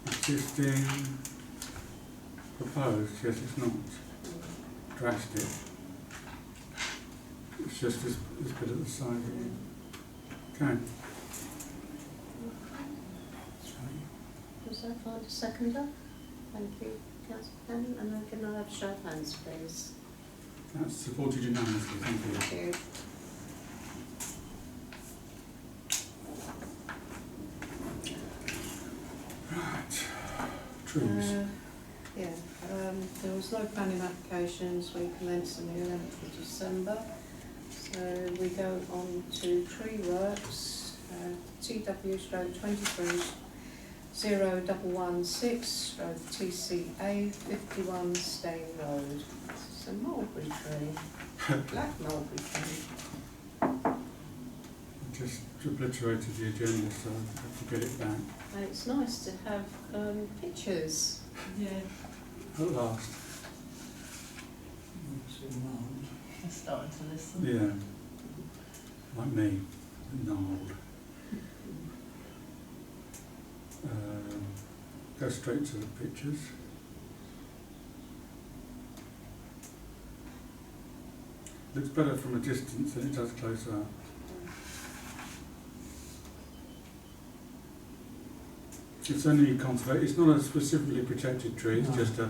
Existing, proposed, yes it's not drastic. It's just this bit at the side here. Okay. Does that find a seconder? Thank you, Councillor Cannon. And then can I have a show of hands, please? That's supported unanimously, thank you. Thank you. Right, trees. There was no planning applications. We commenced on the 11th of December. So we go on to tree works, TW/23/0116/TCA 51 Stane Road. It's a mulberry tree, black mulberry tree. Just obliterated the agenda, so I have to get it back. And it's nice to have pictures. Yeah. at last. I'm starting to listen. Yeah, like me, gnarled. Go straight to the pictures. Looks better from a distance than it does close up. It's only conservation. It's not a specifically protected tree. It's just a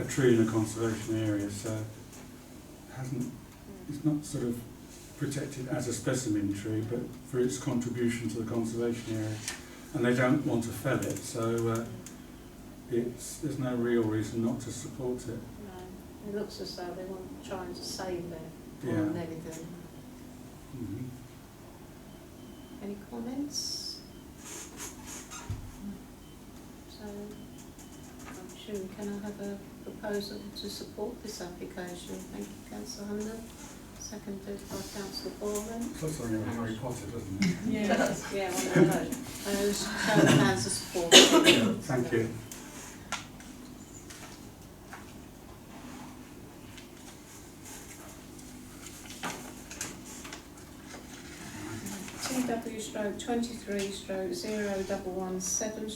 tree in a conservation area. So it hasn't. It's not sort of protected as a specimen tree, but for its contribution to the conservation area. And they don't want to fell it, so there's no real reason not to support it. No, it looks as though they want trying to save it more Yeah. than anything. Mm-hmm. Any comments? So, I'm sure, can I have a proposal to support this application? Thank you, Councillor Hunter. Seconded by Councillor Borman. Looks like you're Harry Potter, doesn't it? Yeah, yeah, one of those. Show of hands of support. Thank you.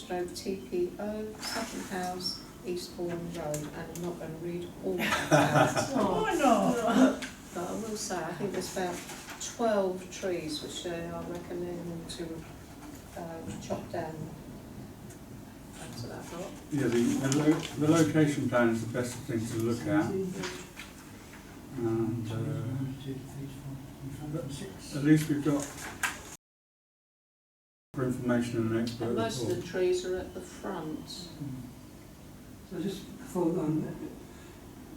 TW/23/0117/TPO, Sutton House, Eastbourne Road, and I'm not going to read all of that. Why not? But I will say, I think there's about 12 trees which they are recommending to chop down. So that lot. Yeah, the location plan is the best thing to look at. And at least we've got information and an expert And most of report. the trees are at the front. So just thought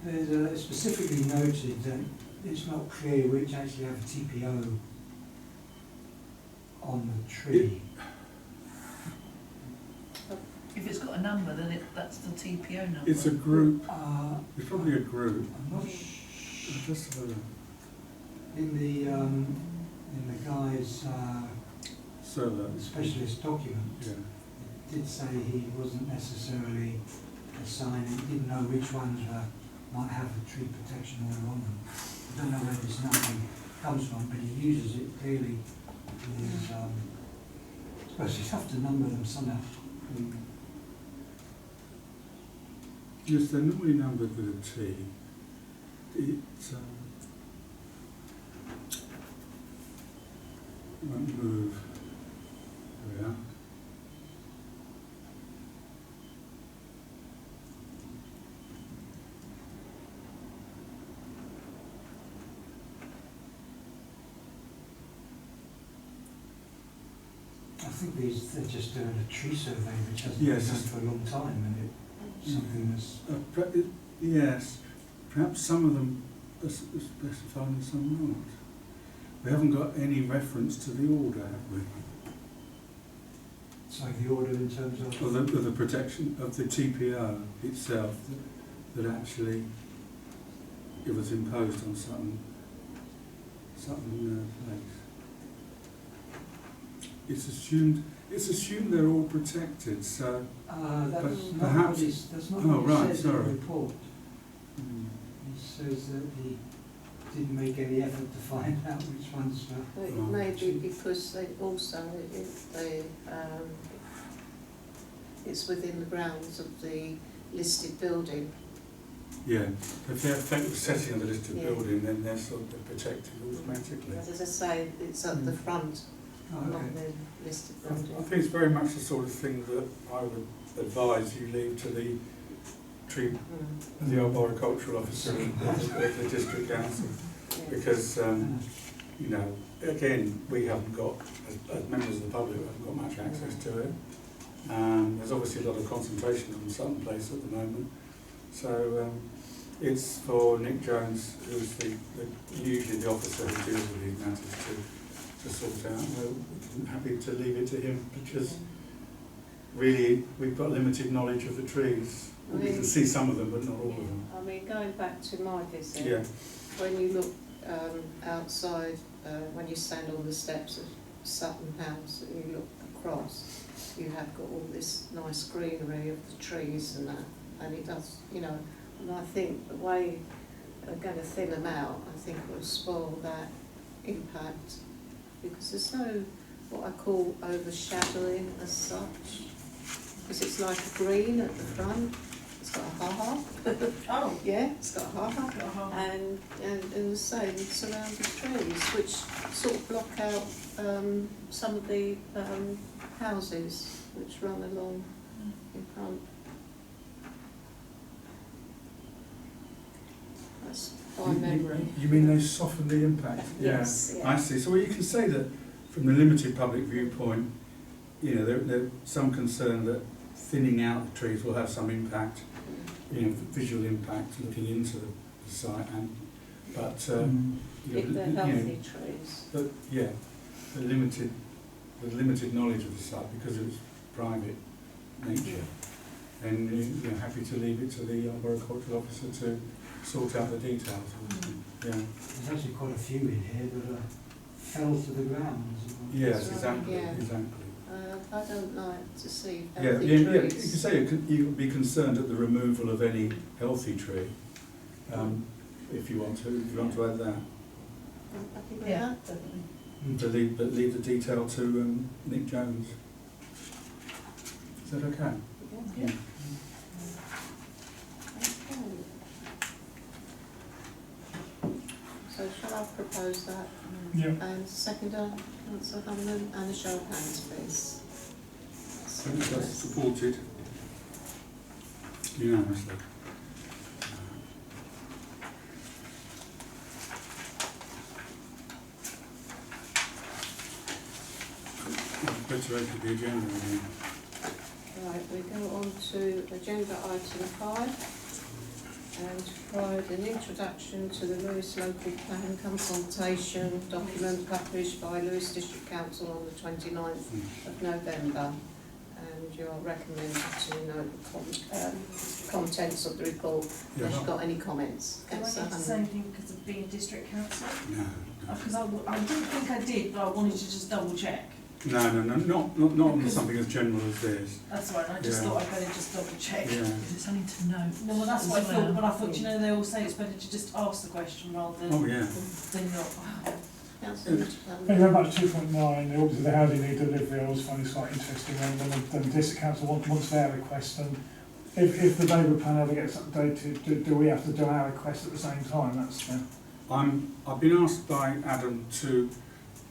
there's specifically noted that it's not clear which actually have a TPO on the tree. If it's got a number, then that's the TPO number. It's a group. Uh, It's probably a group. I'm not Just have a look. in the guy's Survey. specialist document. Yeah. It did say he wasn't necessarily assigning, didn't know which ones might have a tree protection order on them. I don't know where this numbering comes from, but he uses it clearly in his, I suppose you have to number them somehow. Mm. Yes, they're normally numbered with a T. It won't move. There we are. I think they're just doing a tree survey which hasn't Yes. been done for a long time, and it's something that's Yes, perhaps some of them are specified and some not. We haven't got any reference to the order, have we? so the order in terms of. Of the protection of the TPO itself, that actually it was imposed on some place. It's assumed they're all protected, so. That's But not perhaps- what he's, that's not Oh, what right, he says in sorry. the report. He says that he didn't make any effort to find out which ones were. It Right. may be because they also, it's within the grounds of the listed building. Yeah, if they're effective setting of the listed Yeah. building, then they're sort of protected automatically. As I say, it's at the front, Oh, not okay. the listed I building. think it's very much the sort of thing that I would advise you leave to the tree, Mm. the arboricultural officer of the district council, Yeah. because you know, again, we haven't got, as members of the public, we haven't got much access to it. There's obviously a lot of concentration on Sutton Place at the moment, so it's for Nick Jones, who's usually the officer who deals with these matters, to sort out. We're happy to leave it to him, because really we've got limited knowledge of the trees. We can see some of them, but not all of them. I mean, going back to my visit, Yeah. when you look outside, when you stand on the steps of Sutton House and you look across, you have got all this nice greenery of the trees and that. and it does, you know, and I think the way they're going to thin them out, I think will spoil that impact, because there's no what I call overshadowing as such, because it's like a green at the front. It's got a ha-ha. Oh, Yeah, it's got a ha-ha. uh-huh. And the same surrounding trees, which sort of block out some of the houses which run along in front. That's my memory. You mean they soften the impact? Yes, Yeah, yeah. I see. So well, you can say that from the limited public viewpoint, you know, there's some concern that thinning out the trees will have some impact, you know, visual impact looking into the site, and but you know, If they're you know, healthy trees. but yeah, the limited knowledge of the site because of its private nature, and you know, happy to leave it to the arboricultural officer to sort out the details. Yeah. There's actually quite a few in here that are fell to the ground. Yes, Right, exactly, yeah. exactly. I don't like to see Yeah, healthy yeah, yeah. You can trees. say you would be concerned at the removal of any healthy tree, if you want to. If you want to add that, I'm happy with Yeah, that. definitely. but leave the detail to Nick Jones. Is that okay? Yeah. Yeah. Okay. So shall I propose that? Yeah. And seconder, Councillor Hanman, and a show of hands, please. I think that's supported unanimously. Better open the agenda again. Right, we go on to agenda item 5, and provide an introduction to the Lewis Local Plan consultation document published by Lewis District Council on the 29th of November. And you are recommended to note the contents of the report. Yeah, Have you no. got any comments? Do I need to Councillor say Hanman? anything because of being a district councillor? No, Because I didn't think I did, but I wanted to just double check. no, not on something as general as this. That's right, I just Yeah. thought I'd better just double check. Yeah. Because it's only to note. No, well, that's what I as thought, well. but I thought, you know, they all say it's better to just ask the question rather than, Oh yeah. than not. Councillor Thank you very much. 2.9, obviously the housing need delivery, I always find this quite interesting when the district council wants their request, and if the neighbourhood plan ever gets updated, do we have to do our request at the same time? That's I've been asked by Adam to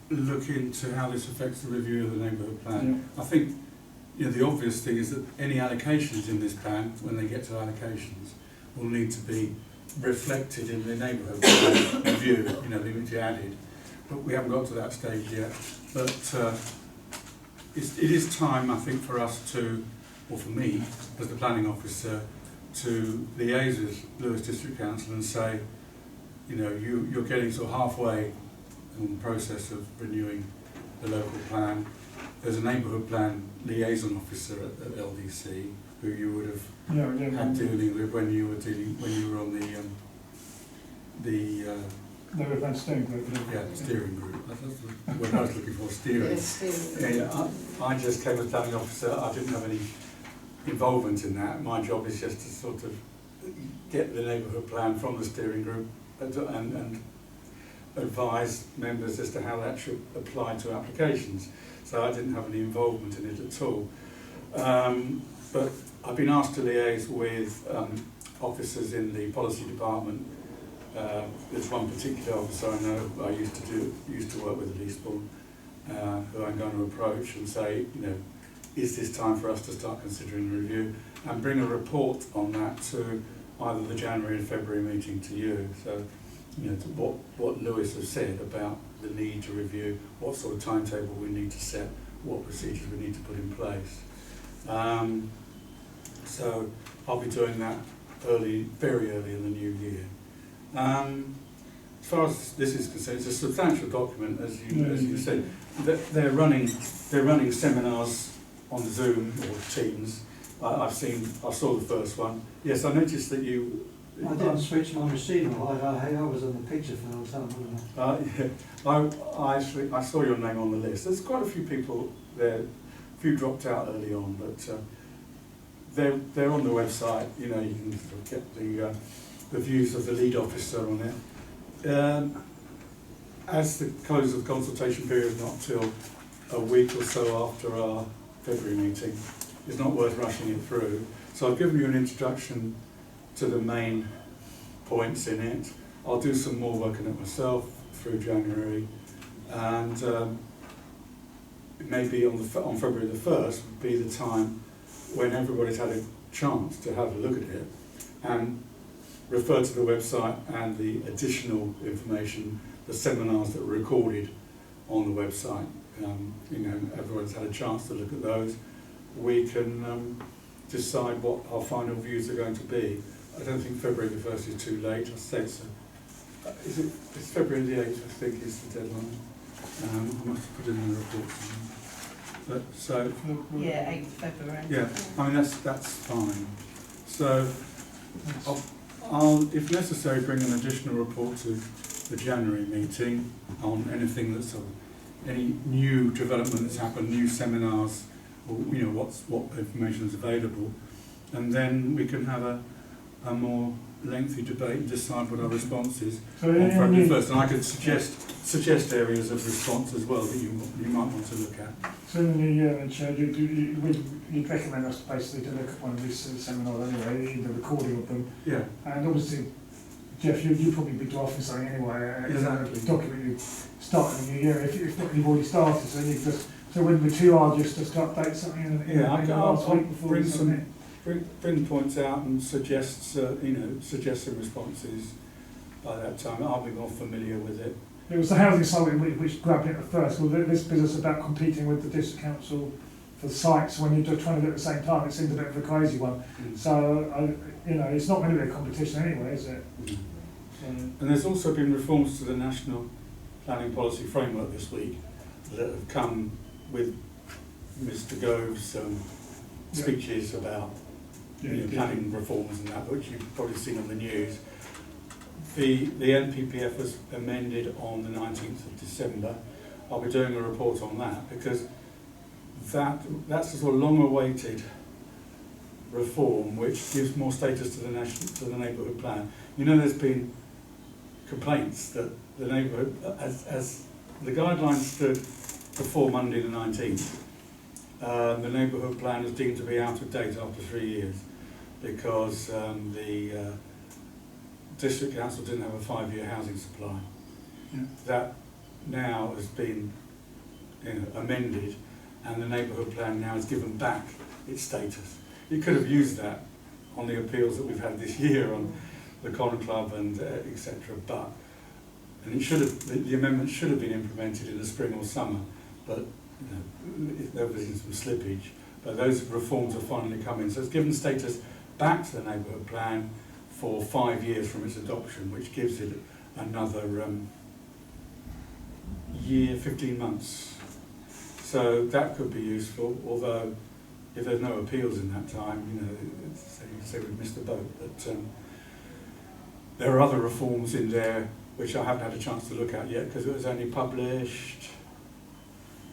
look into how this affects the review of the neighbourhood plan. I think, you know, the obvious thing is that any allocations in this plan, when they get to allocations, will need to be reflected in the neighbourhood plan review, you know, they need to be added. But we haven't got to that stage yet. But it is time, I think, for us to, or for me, as the planning officer, to liaise with Lewis District Council and say, you know, you're getting sort of halfway in the process of renewing the local plan. There's a neighbourhood plan liaison officer at LDC who you would have had dealing with when you were on the neighbourhood plan steering group. steering group. That's the word I was looking for, steering. Yes, Yeah, I just came as planning officer. I didn't have any involvement in that. My job is just to sort of get the neighbourhood plan from the steering group and advise members as to how that should apply to applications. So I didn't have any involvement in it at all. But I've been asked to liaise with officers in the policy department. There's one particular officer I know I used to work with at Eastbourne, who I'm going to approach and say, you know, is this time for us to start considering a review, and bring a report on that to either the January and February meeting to you. So, you know, to what Lewis has said about the need to review, what sort of timetable we need to set, what procedures we need to put in place. So I'll be doing that very early in the new year. As far as this is concerned, it's a substantial document, as you said. They're running seminars on Zoom or Teams. I saw the first one. Yes, I noticed that you. I didn't switch my machine on. I was on the picture for the time, wasn't Yeah, I saw your name on the list. There's quite a few people there. A few dropped out early on, but they're on the website. You know, you can sort of get the views of the lead officer on it. As the close of the consultation period is not till a week or so after our February meeting, it's not worth rushing it through. So I've given you an introduction to the main points in it. I'll do some more work on it myself through January, and maybe on February the 1st would be the time when everybody's had a chance to have a look at it and refer to the website and the additional information, the seminars that were recorded on the website. You know, everyone's had a chance to look at those. We can decide what our final views are going to be. I don't think February the 1st is too late. I say it's it's February the 8th, I think, is the deadline. I must have put it in the report. But so Yeah, 8th February. yeah, I mean that's fine. So I'll, if necessary, bring an additional report to the January meeting on anything that's any new development that's happened, new seminars, or you know what information is available, and then we can have a more lengthy debate and decide what our response is So on February 1st. And I could suggest areas of response as well that you might want to look at. So in the new year, then, Chair, you'd recommend us basically to look at one of these seminars anyway, the recording of them. Yeah. And obviously, Jeff, you'll probably be drafting something anyway. Exactly. Document you start in the new year. If not, you've already started, so you just so it wouldn't be too arduous just to update something in last week before we submit. Bring points out and suggest some responses. By that time, I'll be more familiar with it. It was the housing summit which grabbed it at first. Well, this business about competing with the district council for sites when you're trying to do it at the same time, it seems a bit of a crazy one. So, it's not going to be a competition anyway, is it? And there's also been reforms to the National Planning Policy Framework this week that have come with Mr. Gove's speeches about planning reforms and that, which you've probably seen on the news. The NPPF was amended on the 19th of December. I'll be doing a report on that because that's a sort of long-awaited reform which gives more status to the neighbourhood plan. You know, there's been complaints that the neighbourhood, as the guidelines stood before Monday the 19th, the neighbourhood plan is deemed to be out of date after 3 years because the District Council didn't have a 5-year housing supply. Yeah. That now has been amended, and the neighbourhood plan now has given back its status. You could have used that on the appeals that we've had this year on the Connor Club and etc. And it should have, the amendment should have been implemented in the spring or summer, but there was some slippage. But those reforms have finally come in, so it's given status back to the neighbourhood plan for 5 years from its adoption, which gives it another year, 15 months. So that could be useful, although if there's no appeals in that time, say we've missed the boat. But there are other reforms in there which I haven't had a chance to look at yet because it was only published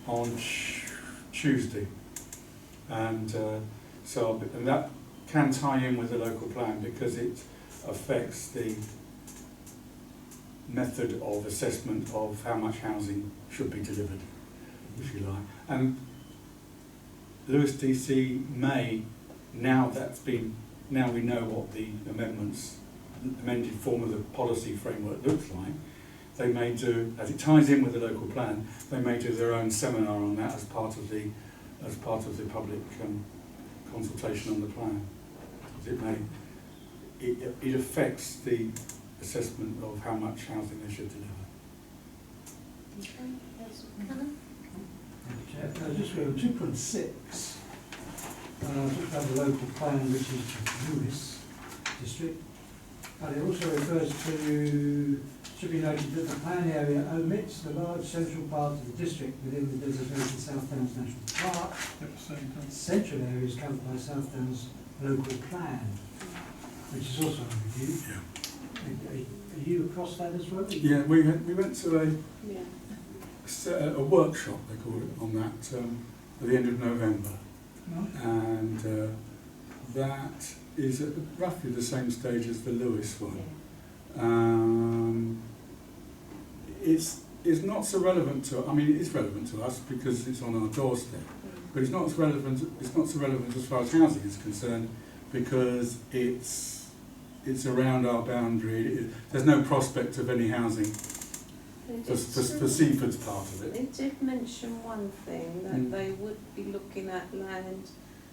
on Tuesday. And and that can tie in with the local plan because it affects the method of assessment of how much housing should be delivered, if you like. And Lewis DC may, now we know what the amended form of the policy framework looks like, they may do, as it ties in with the local plan, they may do their own seminar on that as part of the public consultation on the plan. It affects the assessment of how much housing they should deliver. Okay, yes, Hannah? Just go 2.6. Just have the local plan, which is Lewis district. And it also refers to, should be noted that the plan area omits the large central part of the district within the designated South Downs National Park. Central area is covered by South Downs local plan, which is also under review. Yeah. Are you across that as well? Yeah, we went to a workshop, they call it, on that at the end of November. No? And that is at roughly the same stage as the Lewis one. It's not so relevant to, I mean, it is relevant to us because it's on our doorstep, but it's not so relevant as far as housing is concerned because it's around our boundary. There's no prospect of any housing for Seaford's part of it. They did mention one thing, that Mm. they would be looking at land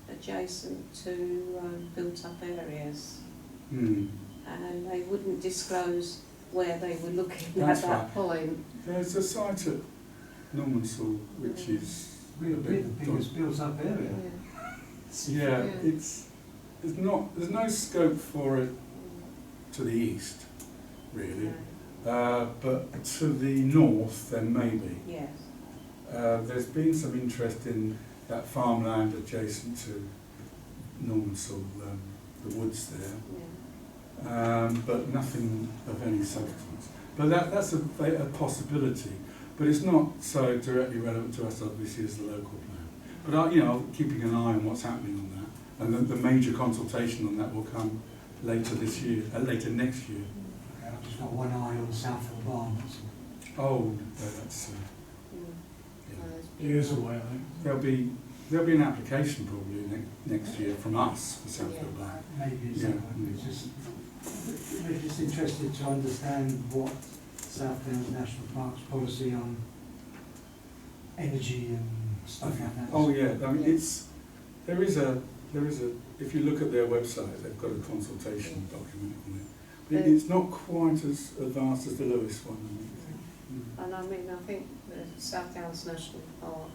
adjacent to built-up areas, Hmm. and they wouldn't disclose where they were looking That's at that right. point. There's a site at Normansall which is a We're the bit biggest built-up area. yeah, Yeah. there's no scope for it to the east, really. But to the north, there may be. Yes. There's been some interest in that farmland adjacent to Normansall, the woods there, Yeah. but nothing of any substance. But that's a possibility, but it's not so directly relevant to us, obviously, as the local plan. But I'm keeping an eye on what's happening on that, and the major consultation on that will come later this year, later next year. I've just got one eye on Seaford Barn. Oh, that's Years away, I think. there'll be an application probably next year from us for Seaford Black. Maybe it's Yeah. We're just interested to understand what South Downs National Park's policy on energy and stuff like that. Oh yeah, I mean there is a if you look at their website, they've got a consultation document on it. But it's not quite as advanced as the Lewis one. And I mean, I think the South Downs National Park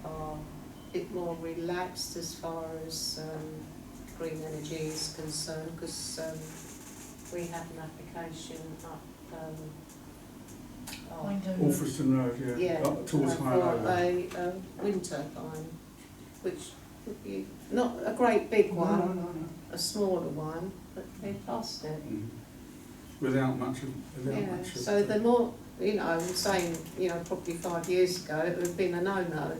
are a bit more relaxed as far as green energy is concerned, because we had an application up Alfriston Road, yeah, up towards for High a wind turbine, which would be not a great big one, No. a smaller one, but they passed it. Without much of Yeah, so the more, I'm saying, probably 5 years ago, it would have been a no-no.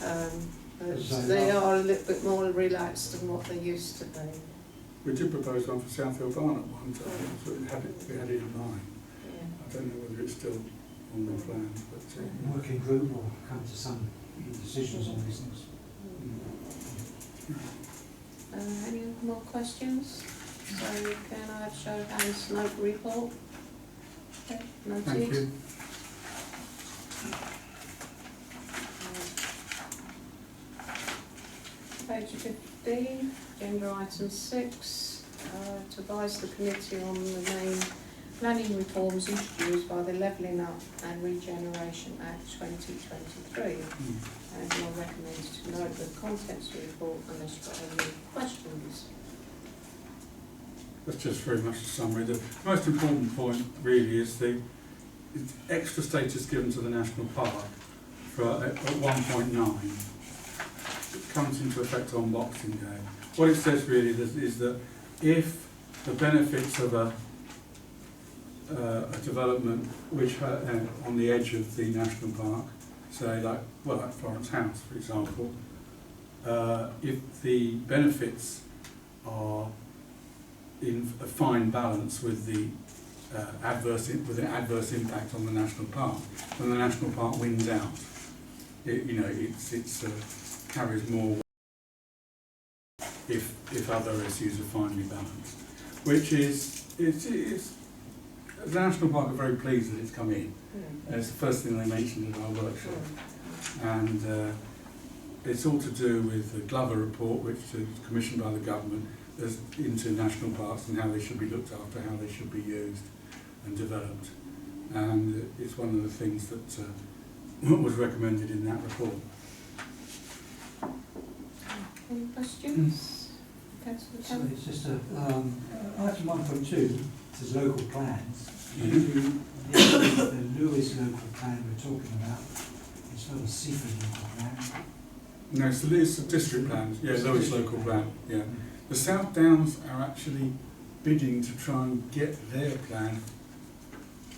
But So, they are a little bit more relaxed than what they used to be. we did propose one for South Hill Barn at one time, so we had it in mind. Yeah. I don't know whether it's still on the plan, but Working group will come to some decisions on these things. Any more questions? So can I have show of hands note report? Okay, noted. thank you. Page 15, agenda item 6, to advise the committee on the main planning reforms introduced by the Levelling Up and Regeneration Act 2023. And you're recommended to note the contents of the report unless you've got any questions. That's just very much a summary. The most important point really is the extra status given to the national park for at 1.9. It comes into effect on Boxing Day. What it says really is that if the benefits of a development which on the edge of the national park, say like Florence House for example, if the benefits are in a fine balance with the adverse impact on the national park, then the national park wins out. It carries more if other issues are finely balanced, which is the national park are very pleased that it's come in. It's the first thing they mentioned in our workshop, and it's all to do with the Glover report, which is commissioned by the government into national parks and how they should be looked after, how they should be used and developed. And it's one of the things that was recommended in that report. Any questions? Councillor So Campbell? it's just item 1.2 says local plans. Mhm. The Lewis local plan we're talking about, it's not a Seaford local plan. No, it's the district plans, yeah, Lewis local plan, yeah. The South Downs are actually bidding to try and get their plan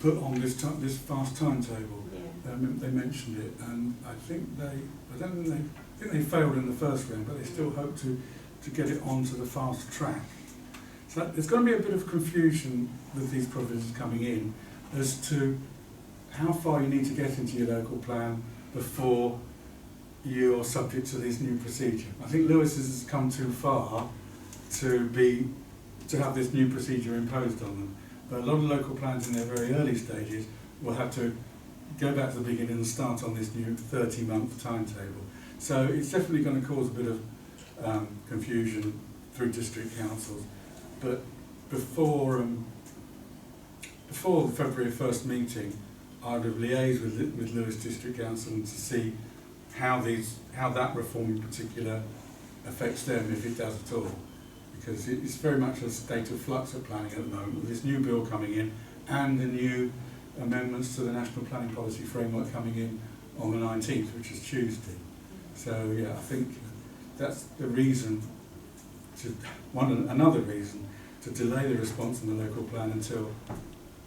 put on this fast timetable. Yeah. They mentioned it, and I think they failed in the first round, but they still hope to to get it onto the fast track. So there's going to be a bit of confusion with these provisions coming in as to how far you need to get into your local plan before you're subject to this new procedure. I think Lewis has come too far to have this new procedure imposed on them. But a lot of local plans in their very early stages will have to go back to the beginning and start on this new 30-month timetable. So it's definitely going to cause a bit of confusion through district councils. But before the February 1st meeting, I would have liaised with Lewis District Council to see how that reform in particular affects them, if it does at all. Because it's very much a state of flux of planning at the moment, with this new bill coming in and the new amendments to the National Planning Policy Framework coming in on the 19th, which is Tuesday. So yeah, I think that's the reason another reason to delay the response on the local plan until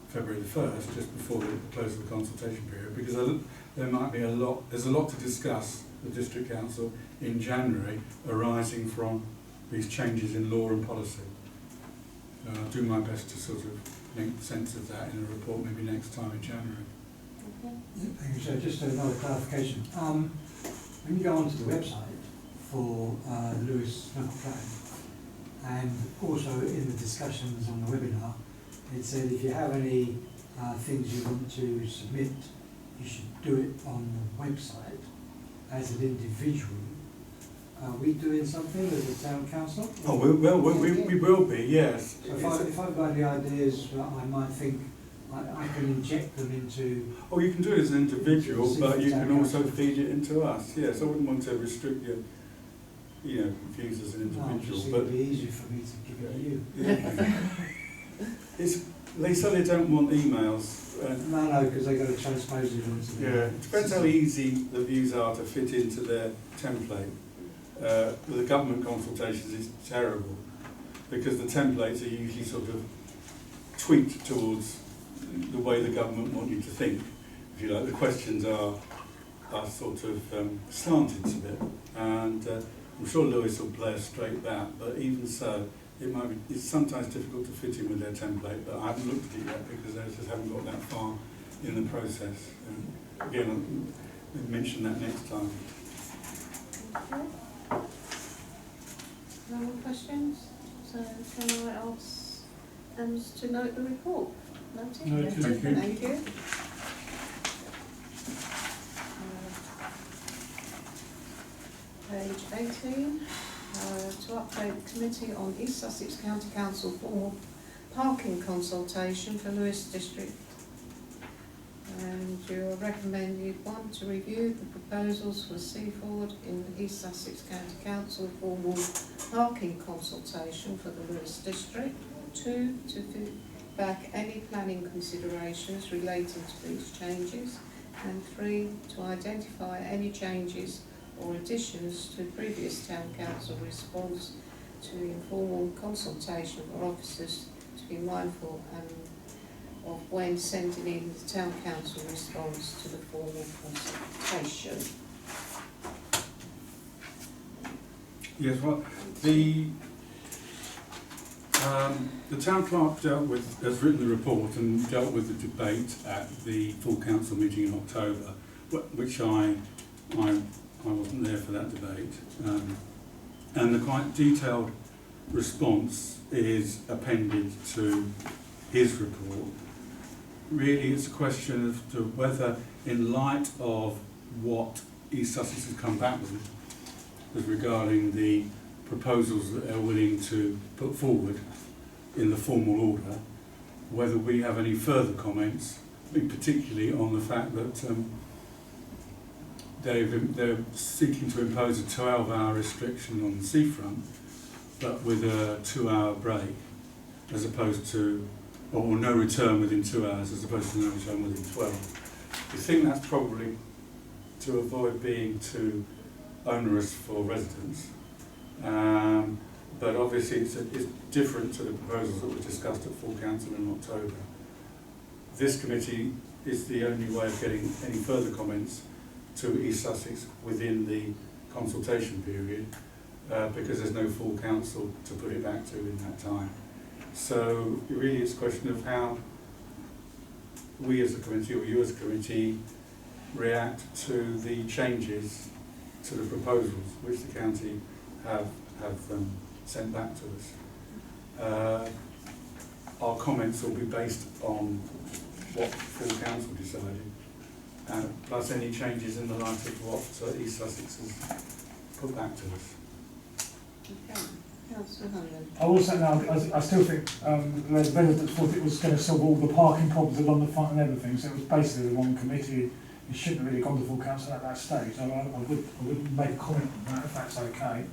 February the 1st, just before the close of the consultation period, because there's a lot to discuss with District Council in January arising from these changes in law and policy. I'll do my best to sort of make sense of that in a report maybe next time in January. Okay. Thank you, sir. Just another clarification. When you go onto the website for Lewis local plan, and also in the discussions on the webinar, it said if you have any things you want to submit, you should do it on the website as an individual. Are we doing something as a town council? Oh, we will be, yes. So if I've got any ideas, I might think I can inject them into... Oh, you can do it as an individual, but you can also feed it into us. Yes, I wouldn't want to restrict your, views as an individual. It but would be easier for me to give it to you. Yeah. They certainly don't want emails. No, because they've got to transpose it into Yeah, it depends how easy the views are to fit into their template. With the government consultations, it's terrible because the templates are usually sort of tweaked towards the way the government want you to think. If you like, the questions are sort of slanted a bit, and I'm sure Lewis will play a straight bat. But even so, it's sometimes difficult to fit in with their template. But I haven't looked at it yet because they just haven't got that far in the process. Again, I'll mention that next time. Okay. No more questions? So can I ask them to note the report? Noted? Noted. Thank you. Thank you. Page 18, to update the Committee on East Sussex County Council formal parking consultation for Lewis District. And you're recommended 1, to review the proposals for Seaford in the East Sussex County Council formal parking consultation for the Lewis District. 2, to feedback any planning considerations relating to these changes. And 3, to identify any changes or additions to previous Town Council response to informal consultation for officers to be mindful and of when sending in the Town Council response to the formal consultation. Yes, well, the Town Clerk has written the report and dealt with the debate at the full council meeting in October, which I wasn't there for that debate. And the quite detailed response is appended to his report. Really, it's a question as to whether, in light of what East Sussex has come back with as regarding the proposals that they're willing to put forward in the formal order, whether we have any further comments, particularly on the fact that they're seeking to impose a 12-hour restriction on the seafront, but with a 2-hour break, as opposed to, or no return within 2 hours, as opposed to no return within 12. We think that's probably to avoid being too onerous for residents, but obviously it's different to the proposals that were discussed at full council in October. This committee is the only way of getting any further comments to East Sussex within the consultation period, because there's no full council to put it back to in that time. So really it's a question of how we as a committee, or you as a committee, react to the changes to the proposals which the county have sent back to us. Our comments will be based on what full council decided, plus any changes in the light of what East Sussex has put back to us. Okay. Councillor Hunter. I also now, I still think the residents thought it was going to solve all the parking problems along the front and everything, so it was basically the wrong committee. It shouldn't have really gone to full council at that stage. I would make a comment on that if that's okay.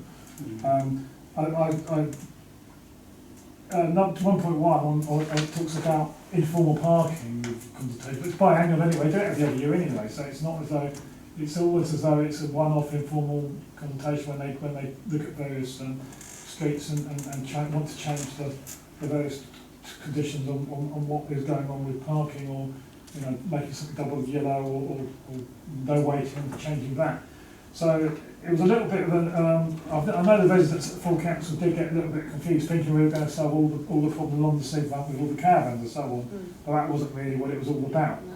Number 1.1 it talks about informal parking with consultation, but it's biannual anyway, they do it every other year anyway, so it's not as though, it's always as though it's a one-off informal consultation when they look at various streets and want to change the various conditions on what is going on with parking, or making something double yellow, or no waiting and changing that. So it was a little bit of an, I know the residents at full council did get a little bit confused, thinking we were going to solve all the problems along the seafront with all the caravans and so on, but that wasn't really what it was all about. No.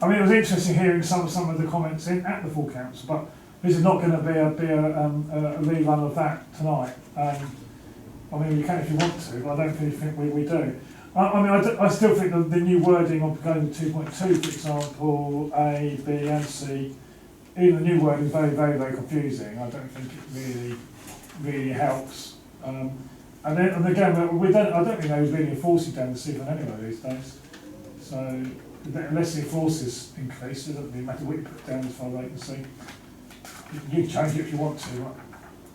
I mean, it was interesting hearing some of the comments at the full council, but this is not going to be a rerun of that tonight. I mean, you can if you want to, but I don't really think we do. I still think the new wording on going to 2.2, for example, A, B and C, even the new wording is very, very, very confusing. I don't think it really helps. And again, I don't think those really enforce it down the seafront anyway these days. So unless the forces increase, it doesn't really matter what you put down as far as I can see. You can change it if you want to.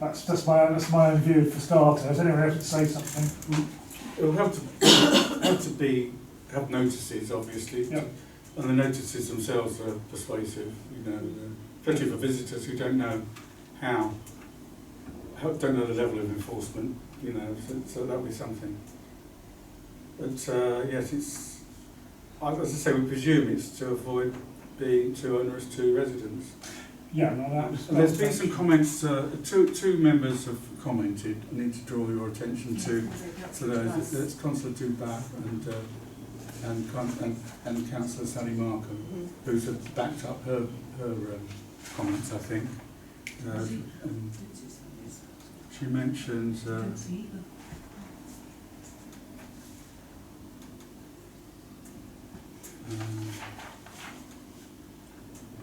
That's my own view for starters. Has anyone else to say something? It will have to have notices, obviously, Yep. and the notices themselves are persuasive. Especially for visitors who don't know don't know the level of enforcement. So that'll be something. But yes, it's, as I say, we presume it's to avoid being too onerous to residents. Yeah, no, that was. And there's been some comments. Two members have commented. I need to draw your attention to those. It's Councillor Dubat and Councillor Sally Markham, who's backed up her comments, I think. And she mentions.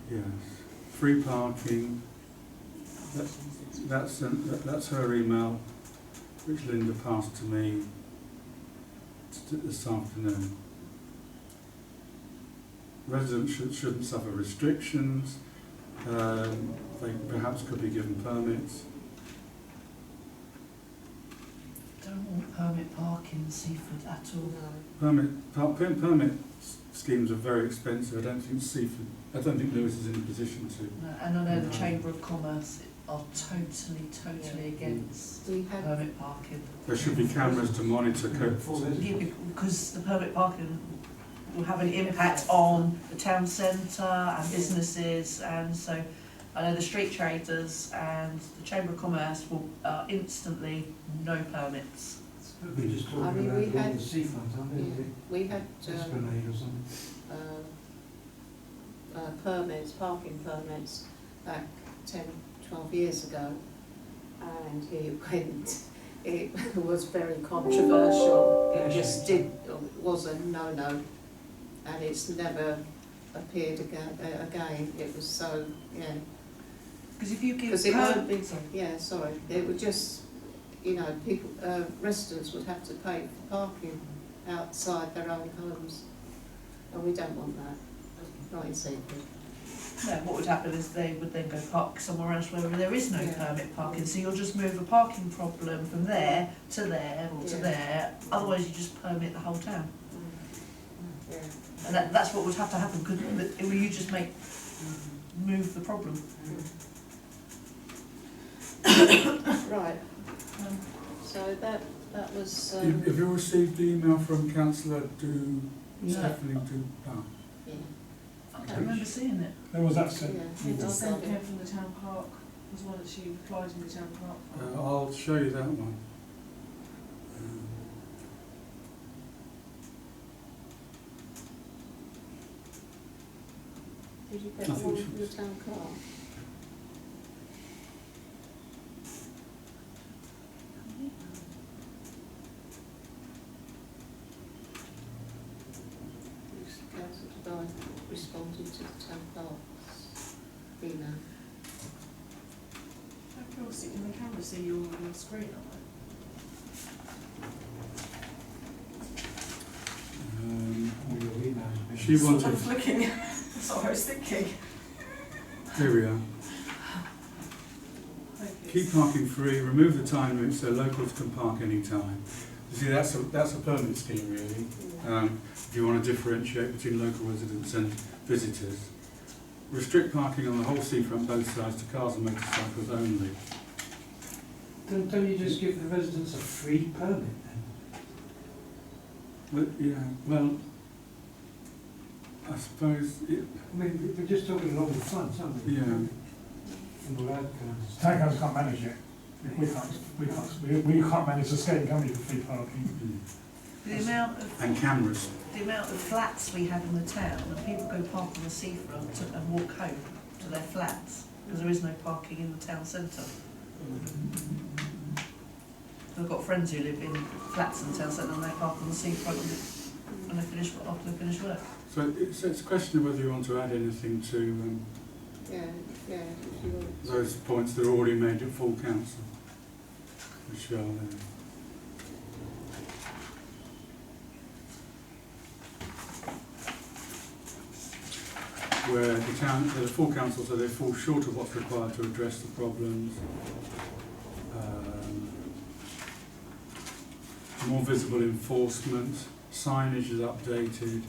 Yes, free parking. That's her email, which Linda passed to me this afternoon. Residents shouldn't suffer restrictions. They perhaps could be given permits. Don't want permit parking in Seaford at all. No. Permit schemes are very expensive. I don't think Lewis is in a position to. No, and I know the Chamber of Commerce are totally against permit parking. There should be cameras to monitor. Because the permit parking will have an impact on the town centre and businesses, and so I know the street traders and the Chamber of Commerce will instantly no permits. We're just talking we about had- the seafront, aren't we? We had Esplanade or something. parking permits back 10, 12 years ago, and it was very controversial. It just was a no-no, and it's never appeared again. It was so, Because if you give because it won't be, it would just, people, residents would have to pay for parking outside their own homes, and we don't want that, not in Seaford. No, what would happen is they would then go park somewhere else where there is no permit parking, so you'll just move a parking problem from there to there or to there, otherwise you just permit the whole town. Yeah. And that's what would have to happen, because you just move the problem. Right, so that was, Have you received the email from Councillor Stephanie Dubat? yeah. I don't remember seeing it. When was that said? Yeah, It I've just got came it. from the town park. was one that she applied in the town park. I'll show you that one. Did you I get think one she from the was- town clerk? Council Devine responded to the town clerk's email. Can the camera see your screen on it? All your emails. She I'm wanted, flicking. That's what I was thinking. here we are. Keep parking free, remove the time limit so locals can park any time. You see, that's a permit scheme really. If you want to differentiate between local residents and visitors. Restrict parking on the whole seafront both sides to cars and motorcycles only. Don't you just give the residents a free permit then? But, yeah, well, I suppose, I mean, we're just talking along the front, aren't we? Yeah. And all that kind of stuff. Town council can't manage it. We can't manage the skating company for free parking. The amount of flats we have in the town, and people go park on the seafront and walk home to their flats, because there is no parking in the town centre. I've got friends who live in flats in the town centre and they park on the seafront when they finish, after they finish work. so it's a question of whether you want to add anything to Yeah, if you want. those points that are already made at full council. Which are there. Where the full council, so they fall short of what's required to address the problems. More visible enforcement, signage is updated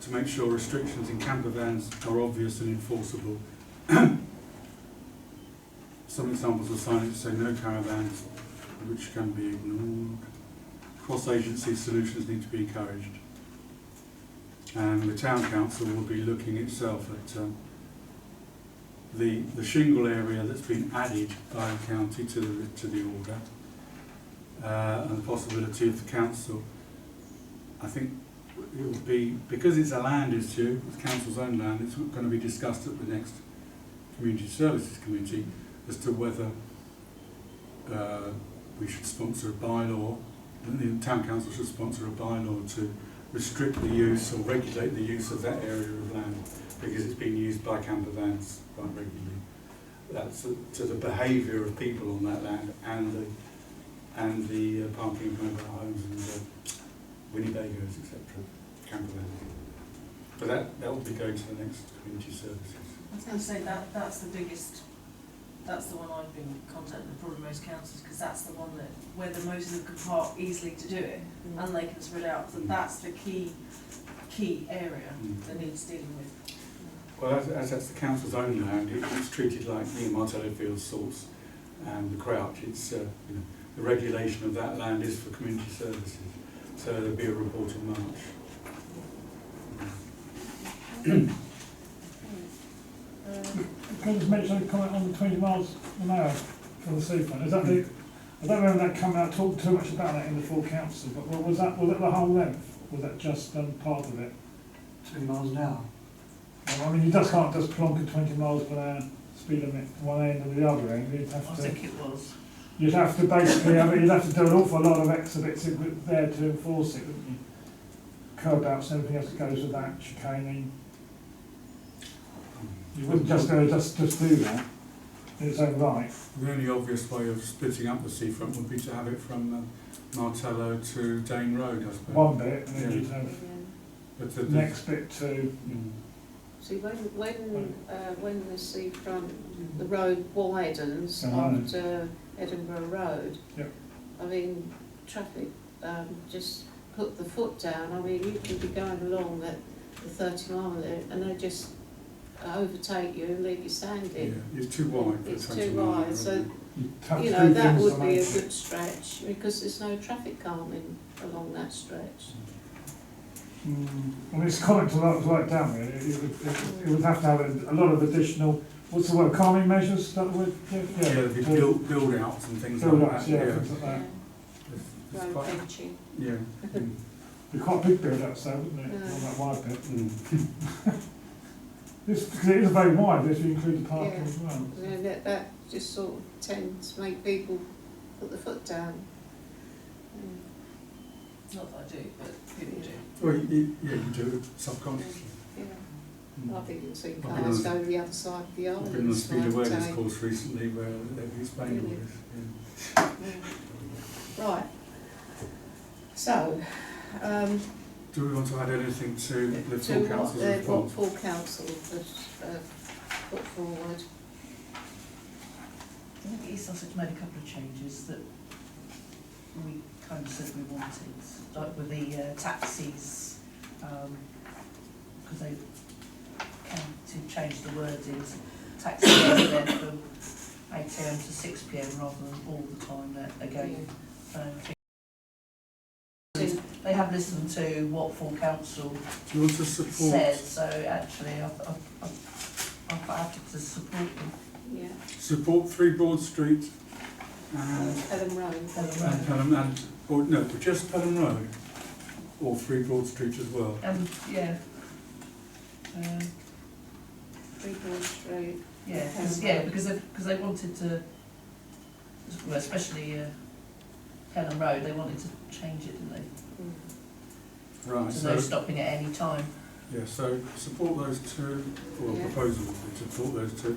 to make sure restrictions in camper vans are obvious and enforceable. Some examples of signage say no caravans, which can be ignored. Cross-agency solutions need to be encouraged. And the town council will be looking itself at the shingle area that's been added by the county to the order, and the possibility of the council. I think it will be, because it's a land issue, it's council's own land, it's going to be discussed at the next Community Services Committee as to whether we should sponsor a bylaw, and the town council should sponsor a bylaw to restrict the use or regulate the use of that area of land because it's being used by camper vans quite regularly. That's to the behaviour of people on that land and the parking of mobile homes and Winnebagos, etc. Camper vans. But that will be going to the next community services. I was going to say that's the biggest. That's the one I've been contacting the probably most councils because that's the one that where the most of them can park easily to do it and they can spread out. So that's the key area that needs dealing with. Well, as that's the council's own land, it's treated like Martello Fields, Salts and the Crouch. It's the regulation of that land is for community services. So there'll be a report in March. Can I just mention a comment on the 20 miles an hour for the seafront? Is that the, I don't remember that coming out, talking too much about that in the full council, but was that the whole length? Was that just part of it? 20 miles an hour. Well, I mean, you just can't just plonk a 20 miles per hour speed limit one end and the other end. You'd I have to, think it was. you'd have to basically, I mean, you'd have to do an awful lot of exhibits there to enforce it, wouldn't you? Curb outs and everything else that goes with that, chicaning. You wouldn't just go just do that in its own right. The only obvious way of splitting up the seafront would be to have it from Martello to Dane Road, I suppose. One bit, and then Yeah. you'd have But the next bit to. See, when the seafront, the road widens Right. onto Edinburgh Road, Yep. I mean, traffic just put the foot down. I mean, you could be going along at the 30 mile limit and they just overtake you and leave you standing. yeah, it's too wide. For It's 20 too mile, wide, so You'd have you to know do that things would to be make a it. good stretch because there's no traffic calming along that stretch. I mean, it's coming to work down really. It would have to have a lot of additional what's the word, calming measures, is that the word? Yeah, there'd be build outs and things Build like outs, that. yeah, things like that. It's Road quite- edging. yeah. Be quite a big build outs though, wouldn't it? Yeah. On that wide bit. Mm. This, because it is very wide, if you include the parking Yeah. as well. And that just sort of tends to make people put the foot down. Not that I do, but people do. Well, you do it subconsciously. Yeah. Mm. I've even seen I've been cars on- go the other side of the I've island. been on a speed like awareness day. course recently where they've explained all Really? this. Yeah. Right. So, Do we want to add anything to the to full what council's the, what response? full council has put forward. I think East Sussex made a couple of changes that we kind of said we wanted, like with the taxis, because they came to change the wording, taxis there from 8 AM to 6 PM rather than all the time that again. They have listened to what full council Do you want to support? said, so actually I'm quite happy to support them. Yeah. Support 3 Broad Street and Pelham Road. and Pelham and or no, just Pelham Road or 3 Broad Street as well. Yeah. 3 Broad Street. Yeah, because they wanted to, well, especially Pelham Road, they wanted to change it, didn't they? Right. To So no stopping at any time. yeah, so support those two, or Yeah. proposal to support those two,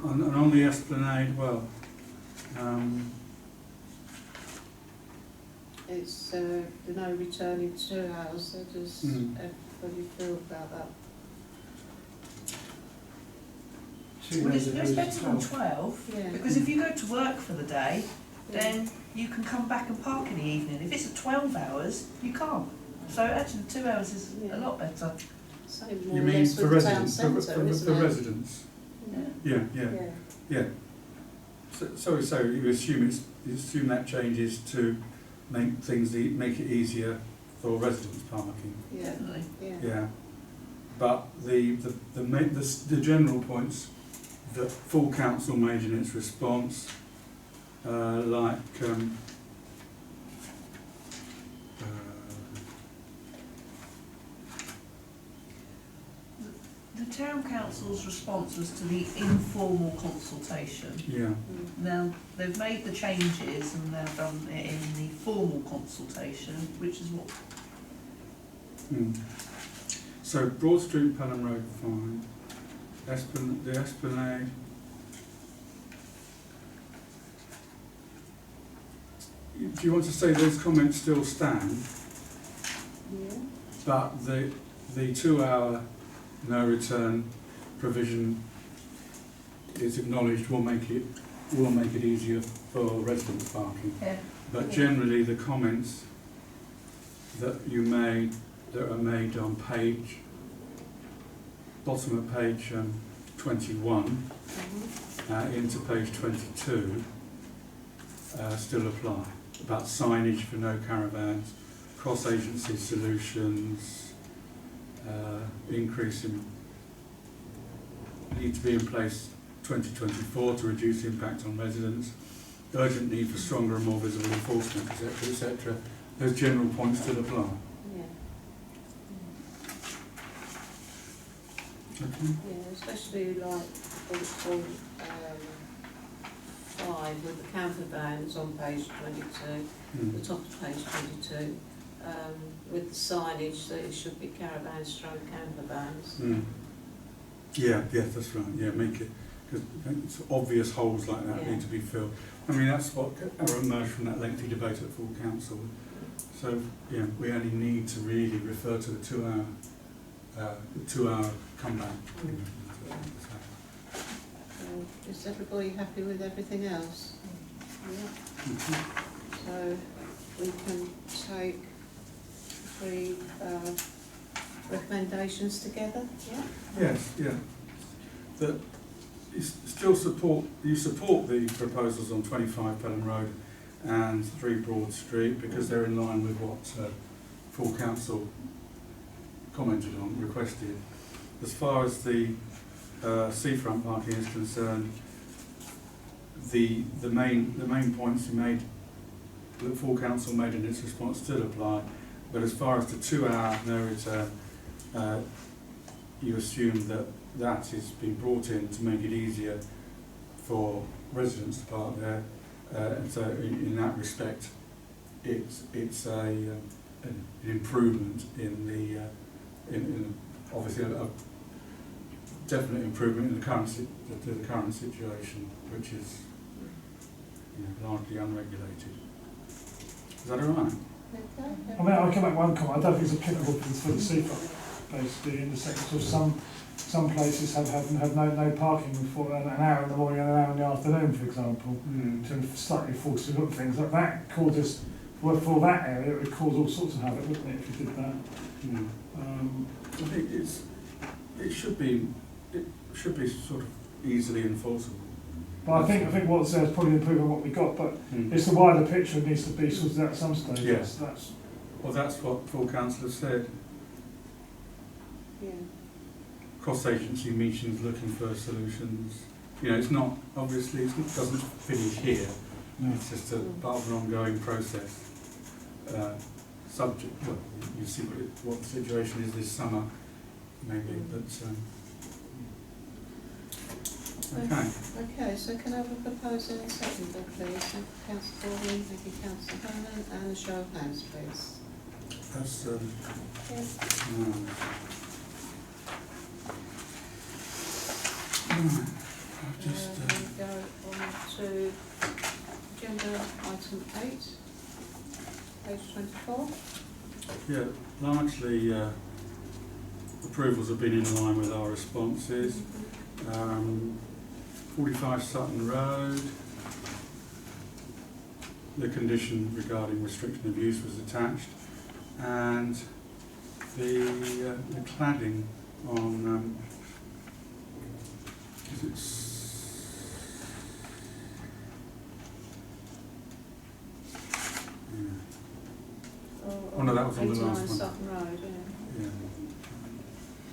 and on the Esplanade, well, It's the no return in 2 hours. So does everybody feel about that? Well, it's better than 12, Yeah. because if you go to work for the day, then you can come back and park in the evening. If it's at 12 hours, you can't. So actually 2 hours is a lot better. Same more you or mean less for with the town residents? centre, isn't For it? residents? Yeah. Yeah. So you assume that changes to make things make it easier for residents parking. Yeah. Definitely. Yeah. Yeah, but the general points that full council made in its response, like The town council's response was to the informal consultation. yeah, Now, they've made the changes and they've done it in the formal consultation, which is what, So Broad Street, Pelham Road, fine. The Esplanade. Do you want to say those comments still stand, Yeah. but the 2 hour no return provision is acknowledged will make it easier for residents parking. yeah, But generally the comments that are made on bottom of page 21 into page 22 still apply, about signage for no caravans, cross-agency solutions, increase in need to be in place 2024 to reduce impact on residents, urgent need for stronger and more visible enforcement, etc., etc. Those general points still apply. Yeah. Okay. Yeah, especially like point 5 with the camper vans on page 22, the top of page 22, with the signage that it should be caravan stroke camper vans. Yeah, that's right. Yeah, make it, because it's obvious holes like that need to be filled. I mean, that's what emerged from that lengthy debate at full council. So yeah, we only need to really refer to the 2 hour comeback. So is everybody happy with everything else? Yeah. So we can take 3 recommendations together. Yeah. Yes, yeah. That you support the proposals on 25 Pelham Road and 3 Broad Street because they're in line with what full council commented on, requested. As far as the seafront parking is concerned, the main points you made, that full council made in its response still apply, but as far as the 2 hour no return, you assume that that is being brought in to make it easier for residents to park there, and so in that respect, it's an improvement in the in obviously a definite improvement in the current situation, which is largely unregulated. Is that all right? Okay. I mean, I'll come back with one comment. I don't think it's applicable for the seafront, basically, in the sense of some places have no parking for an hour in the morning and an hour in the afternoon, for example, to slightly force to look at things. That causes, for that area, it would cause all sorts of havoc, wouldn't it, if you did that? I think it should be sort of easily enforceable. But I think what's there is probably improving what we got, but it's the wider picture that needs to be sorted out at some stage. Yes. That's What full council has said. Yeah. Cross-agency meetings looking for solutions. It's not, obviously, it doesn't finish here. It's just a part of an ongoing process. Subject, well, you see what the situation is this summer, maybe, but okay. Okay, so can I have a proposal and seconder, please? Thank you, Councillor Baldwin, thank you, Councillor Hannon, and a show of hands, please. That's I've just We go on to agenda item 8, page 24. yeah, largely approvals have been in line with our responses. 45 Sutton Road, the condition regarding restriction of use was attached, and the cladding on is it Oh, no, that was on the last one. Sutton Road, Yeah.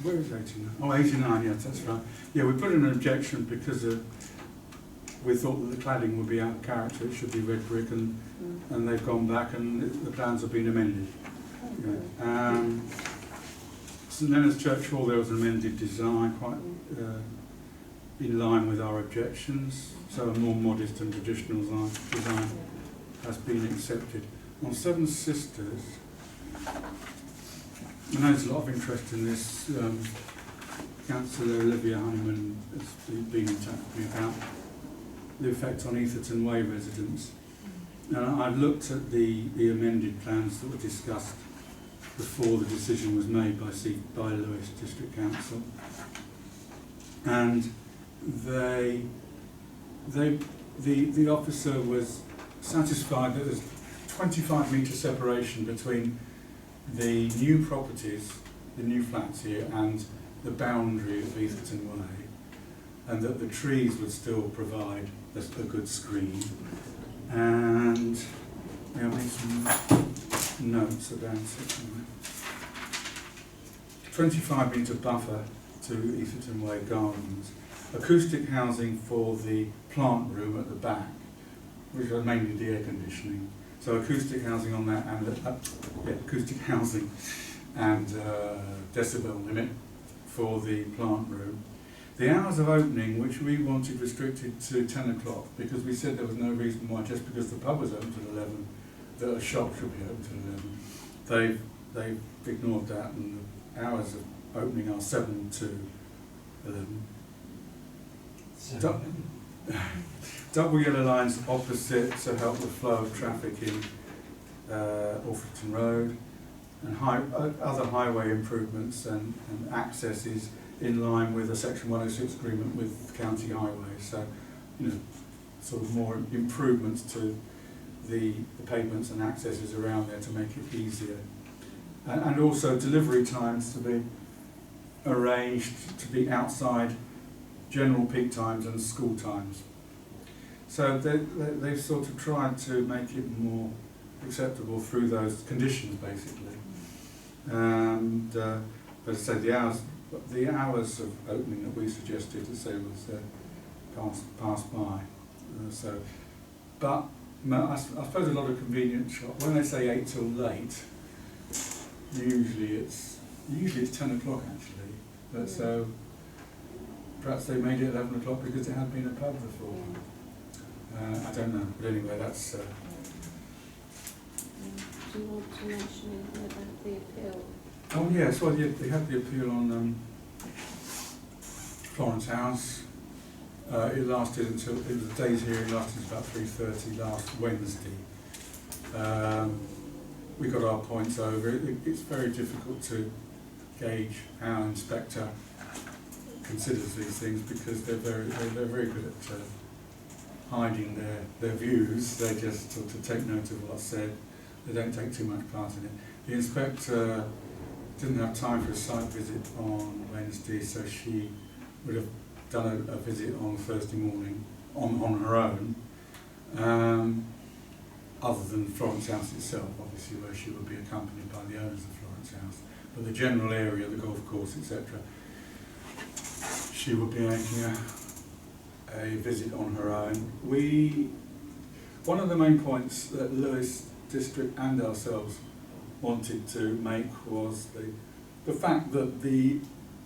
Where is 89? Oh, 89, yes, that's right. Yeah, we put in an objection because we thought that the cladding would be out of character, it should be red brick, and they've gone back and the plans have been amended. St Leonard's Church Hall, there was an amended design, quite in line with our objections, so a more modest and traditional design has been accepted. On Seven Sisters, I know there's a lot of interest in this. Councillor Olivia Honeyman has been in touch with me about the effect on Etherton Way residents. And I've looked at the amended plans that were discussed before the decision was made by Lewis District Council. And the officer was satisfied that there's 25-metre separation between the new properties, the new flats here, and the boundary of Etherton Way, and that the trees would still provide a good screen. And I made some notes about it. 25-metre buffer to Etherton Way Gardens. Acoustic housing for the plant room at the back, which are mainly the air conditioning. So acoustic housing on that, and acoustic housing and decibel limit for the plant room. The hours of opening, which we wanted restricted to 10 o'clock, because we said there was no reason why, just because the pub was open till 11, that a shop should be open till 11. They've ignored that, and the hours of opening are 7 to 11. Double yellow lines opposite to help the flow of traffic in Orfordton Road, and other highway improvements and accesses in line with a Section 106 agreement with County Highways. So, sort of more improvements to the pavements and accesses around there to make it easier. And also delivery times to be arranged to be outside general peak times and school times. So they've sort of tried to make it more acceptable through those conditions, basically. And but as I say, the hours but the hours of opening that we suggested to say was passed by. But I suppose a lot of convenience shops, when they say 8 till late, usually it's 10 o'clock actually. But so perhaps they made it 11 o'clock because it had been a pub before. I don't know, but anyway, that's. Do you want to mention anything about the appeal? Oh yes, well they had the appeal on Florence House. It lasted until, it was a day's hearing, lasted about 3:30 last Wednesday. We got our points over. It's very difficult to gauge how an inspector considers these things because they're very good at hiding their views. They just sort of take note of what's said. They don't take too much part in it. The inspector didn't have time for a site visit on Wednesday, so she would have done a visit on Thursday morning on her own, other than Florence House itself, obviously, where she would be accompanied by the owners of Florence House. But the general area, the golf course, etc., she would be making a visit on her own. One of the main points that Lewis District and ourselves wanted to make was the fact that the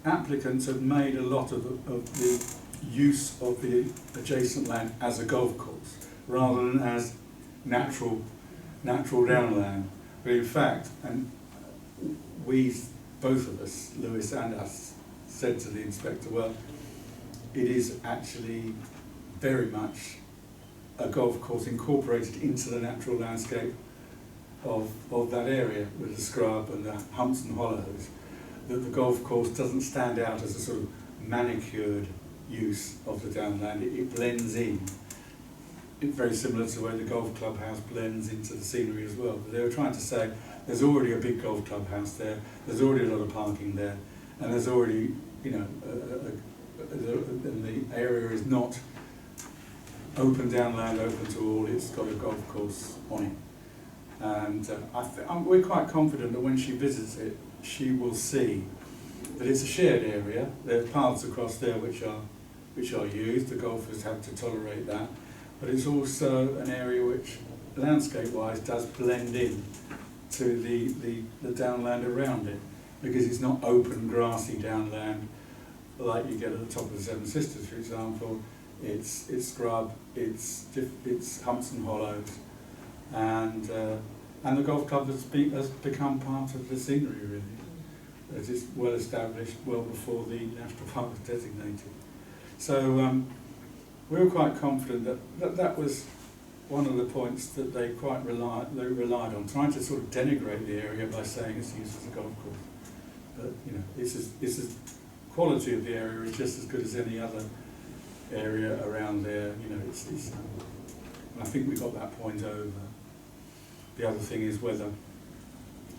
applicants have made a lot of the use of the adjacent land as a golf course rather than as natural downland. But in fact, and we, both of us, Lewis and us, said to the inspector, well, it is actually very much a golf course incorporated into the natural landscape of that area with the scrub and the humps and hollows, that the golf course doesn't stand out as a sort of manicured use of the downland. It blends in. It's very similar to the way the golf clubhouse blends into the scenery as well. But they were trying to say there's already a big golf clubhouse there, there's already a lot of parking there, and there's already, and the area is not open downland, open to all, it's got a golf course on it. And we're quite confident that when she visits it, she will see that it's a shared area. There are paths across there which are used. The golfers have to tolerate that, but it's also an area which, landscape-wise, does blend in to the downland around it, because it's not open, grassy downland like you get at the top of the Seven Sisters, for example. It's scrub, it's humps and hollows, and the golf club has become part of the scenery, really. It is well established well before the national park was designated. So we were quite confident that was one of the points that they relied on, trying to sort of denigrate the area by saying it's used as a golf course. But it's quality of the area is just as good as any other area around there. And I think we got that point over. The other thing is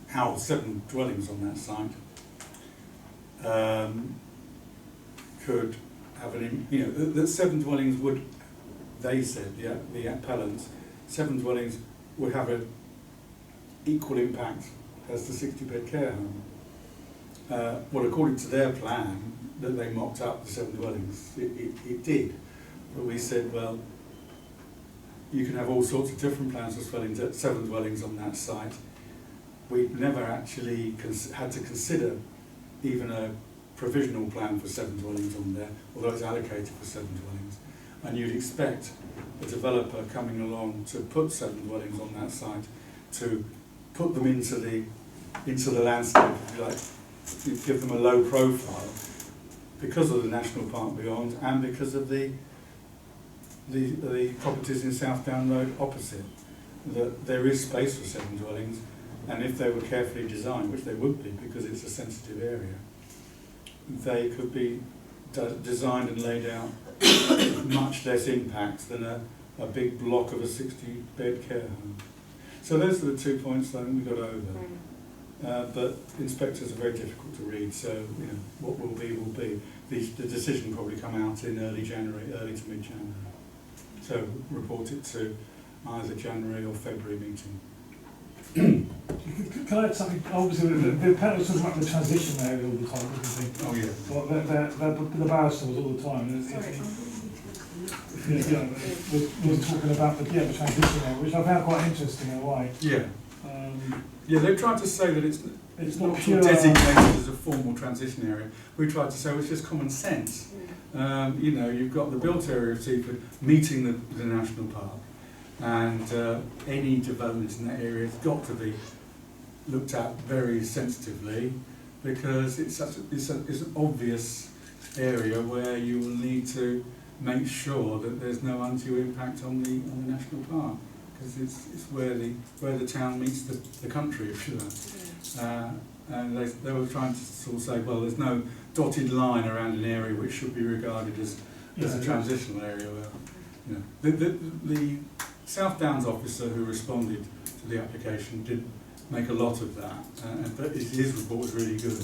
how 7 dwellings on that site could have that 7 dwellings would, they said, the appellants, 7 dwellings would have an equal impact as the 60-bed care home. Well, according to their plan that they mocked up, the 7 dwellings, it did. But we said, well, you can have all sorts of different plans for 7 dwellings on that site. We've never actually had to consider even a provisional plan for 7 dwellings on there, although it's allocated for 7 dwellings. And you'd expect a developer coming along to put 7 dwellings on that site to put them into the landscape, if you like, give them a low profile because of the national park beyond and because of the properties in South Down Road opposite. That there is space for 7 dwellings, and if they were carefully designed, which they would be because it's a sensitive area, they could be designed and laid out with much less impact than a big block of a 60-bed care home. So those are the 2 points that I think we got over. But inspectors are very difficult to read, so what will be will be. The decision will probably come out in early January, early to mid-January. So report it to either January or February meeting. Can I add something? Obviously, the panels talk about the transition area all the time, doesn't he? Oh, yeah. Well, the barristers all the time. Sorry, Was talking about the transition area, which I found quite interesting in a way. Yeah. Yeah, they've tried to say that it's not not pure. designated as a formal transition area. We tried to say, well, it's just common sense. You know, you've got the built area of Seaford meeting the national park, and any developments in that area has got to be looked at very sensitively, because it's an obvious area where you will need to make sure that there's no undue impact on the national park, because it's where the town meets the country, if you like. And they were trying to sort of say, well, there's no dotted line around an area which should be regarded as a transitional area. Where, you know, the South Downs officer who responded to the application did make a lot of that, but his report was really good,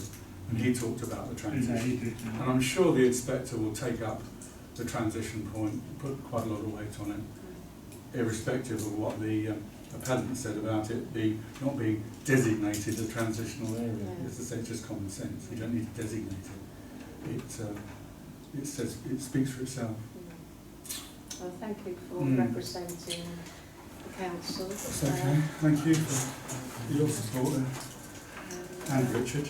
and he talked about the transition. And I'm sure the inspector will take up the transition point, put quite a lot of weight on it, irrespective of what the appellant said about it not being designated a transitional area. As I say, it's just common sense. You don't need to designate it. It speaks for itself. Well, thank you for representing the council. That's okay. Thank you for your support, and Richard.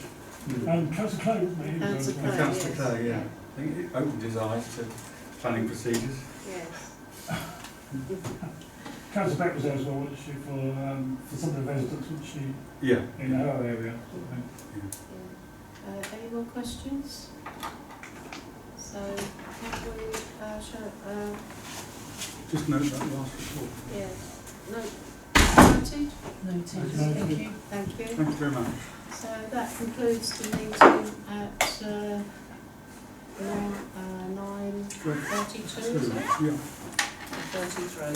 Councillor Clay, wasn't he? Councillor Clay, Councillor yes. Clay, yeah. I think it opened his eyes to planning procedures. Yes. Councillor Beck was there as well, wasn't she, for some of the residents, wasn't she, Yeah. in her area? Any more questions? So, have we, Just note that last report. yeah, noted? Noted, thank you. Thank you. Thank you very much. So that concludes the meeting at 9:32, is it? Yeah. 33.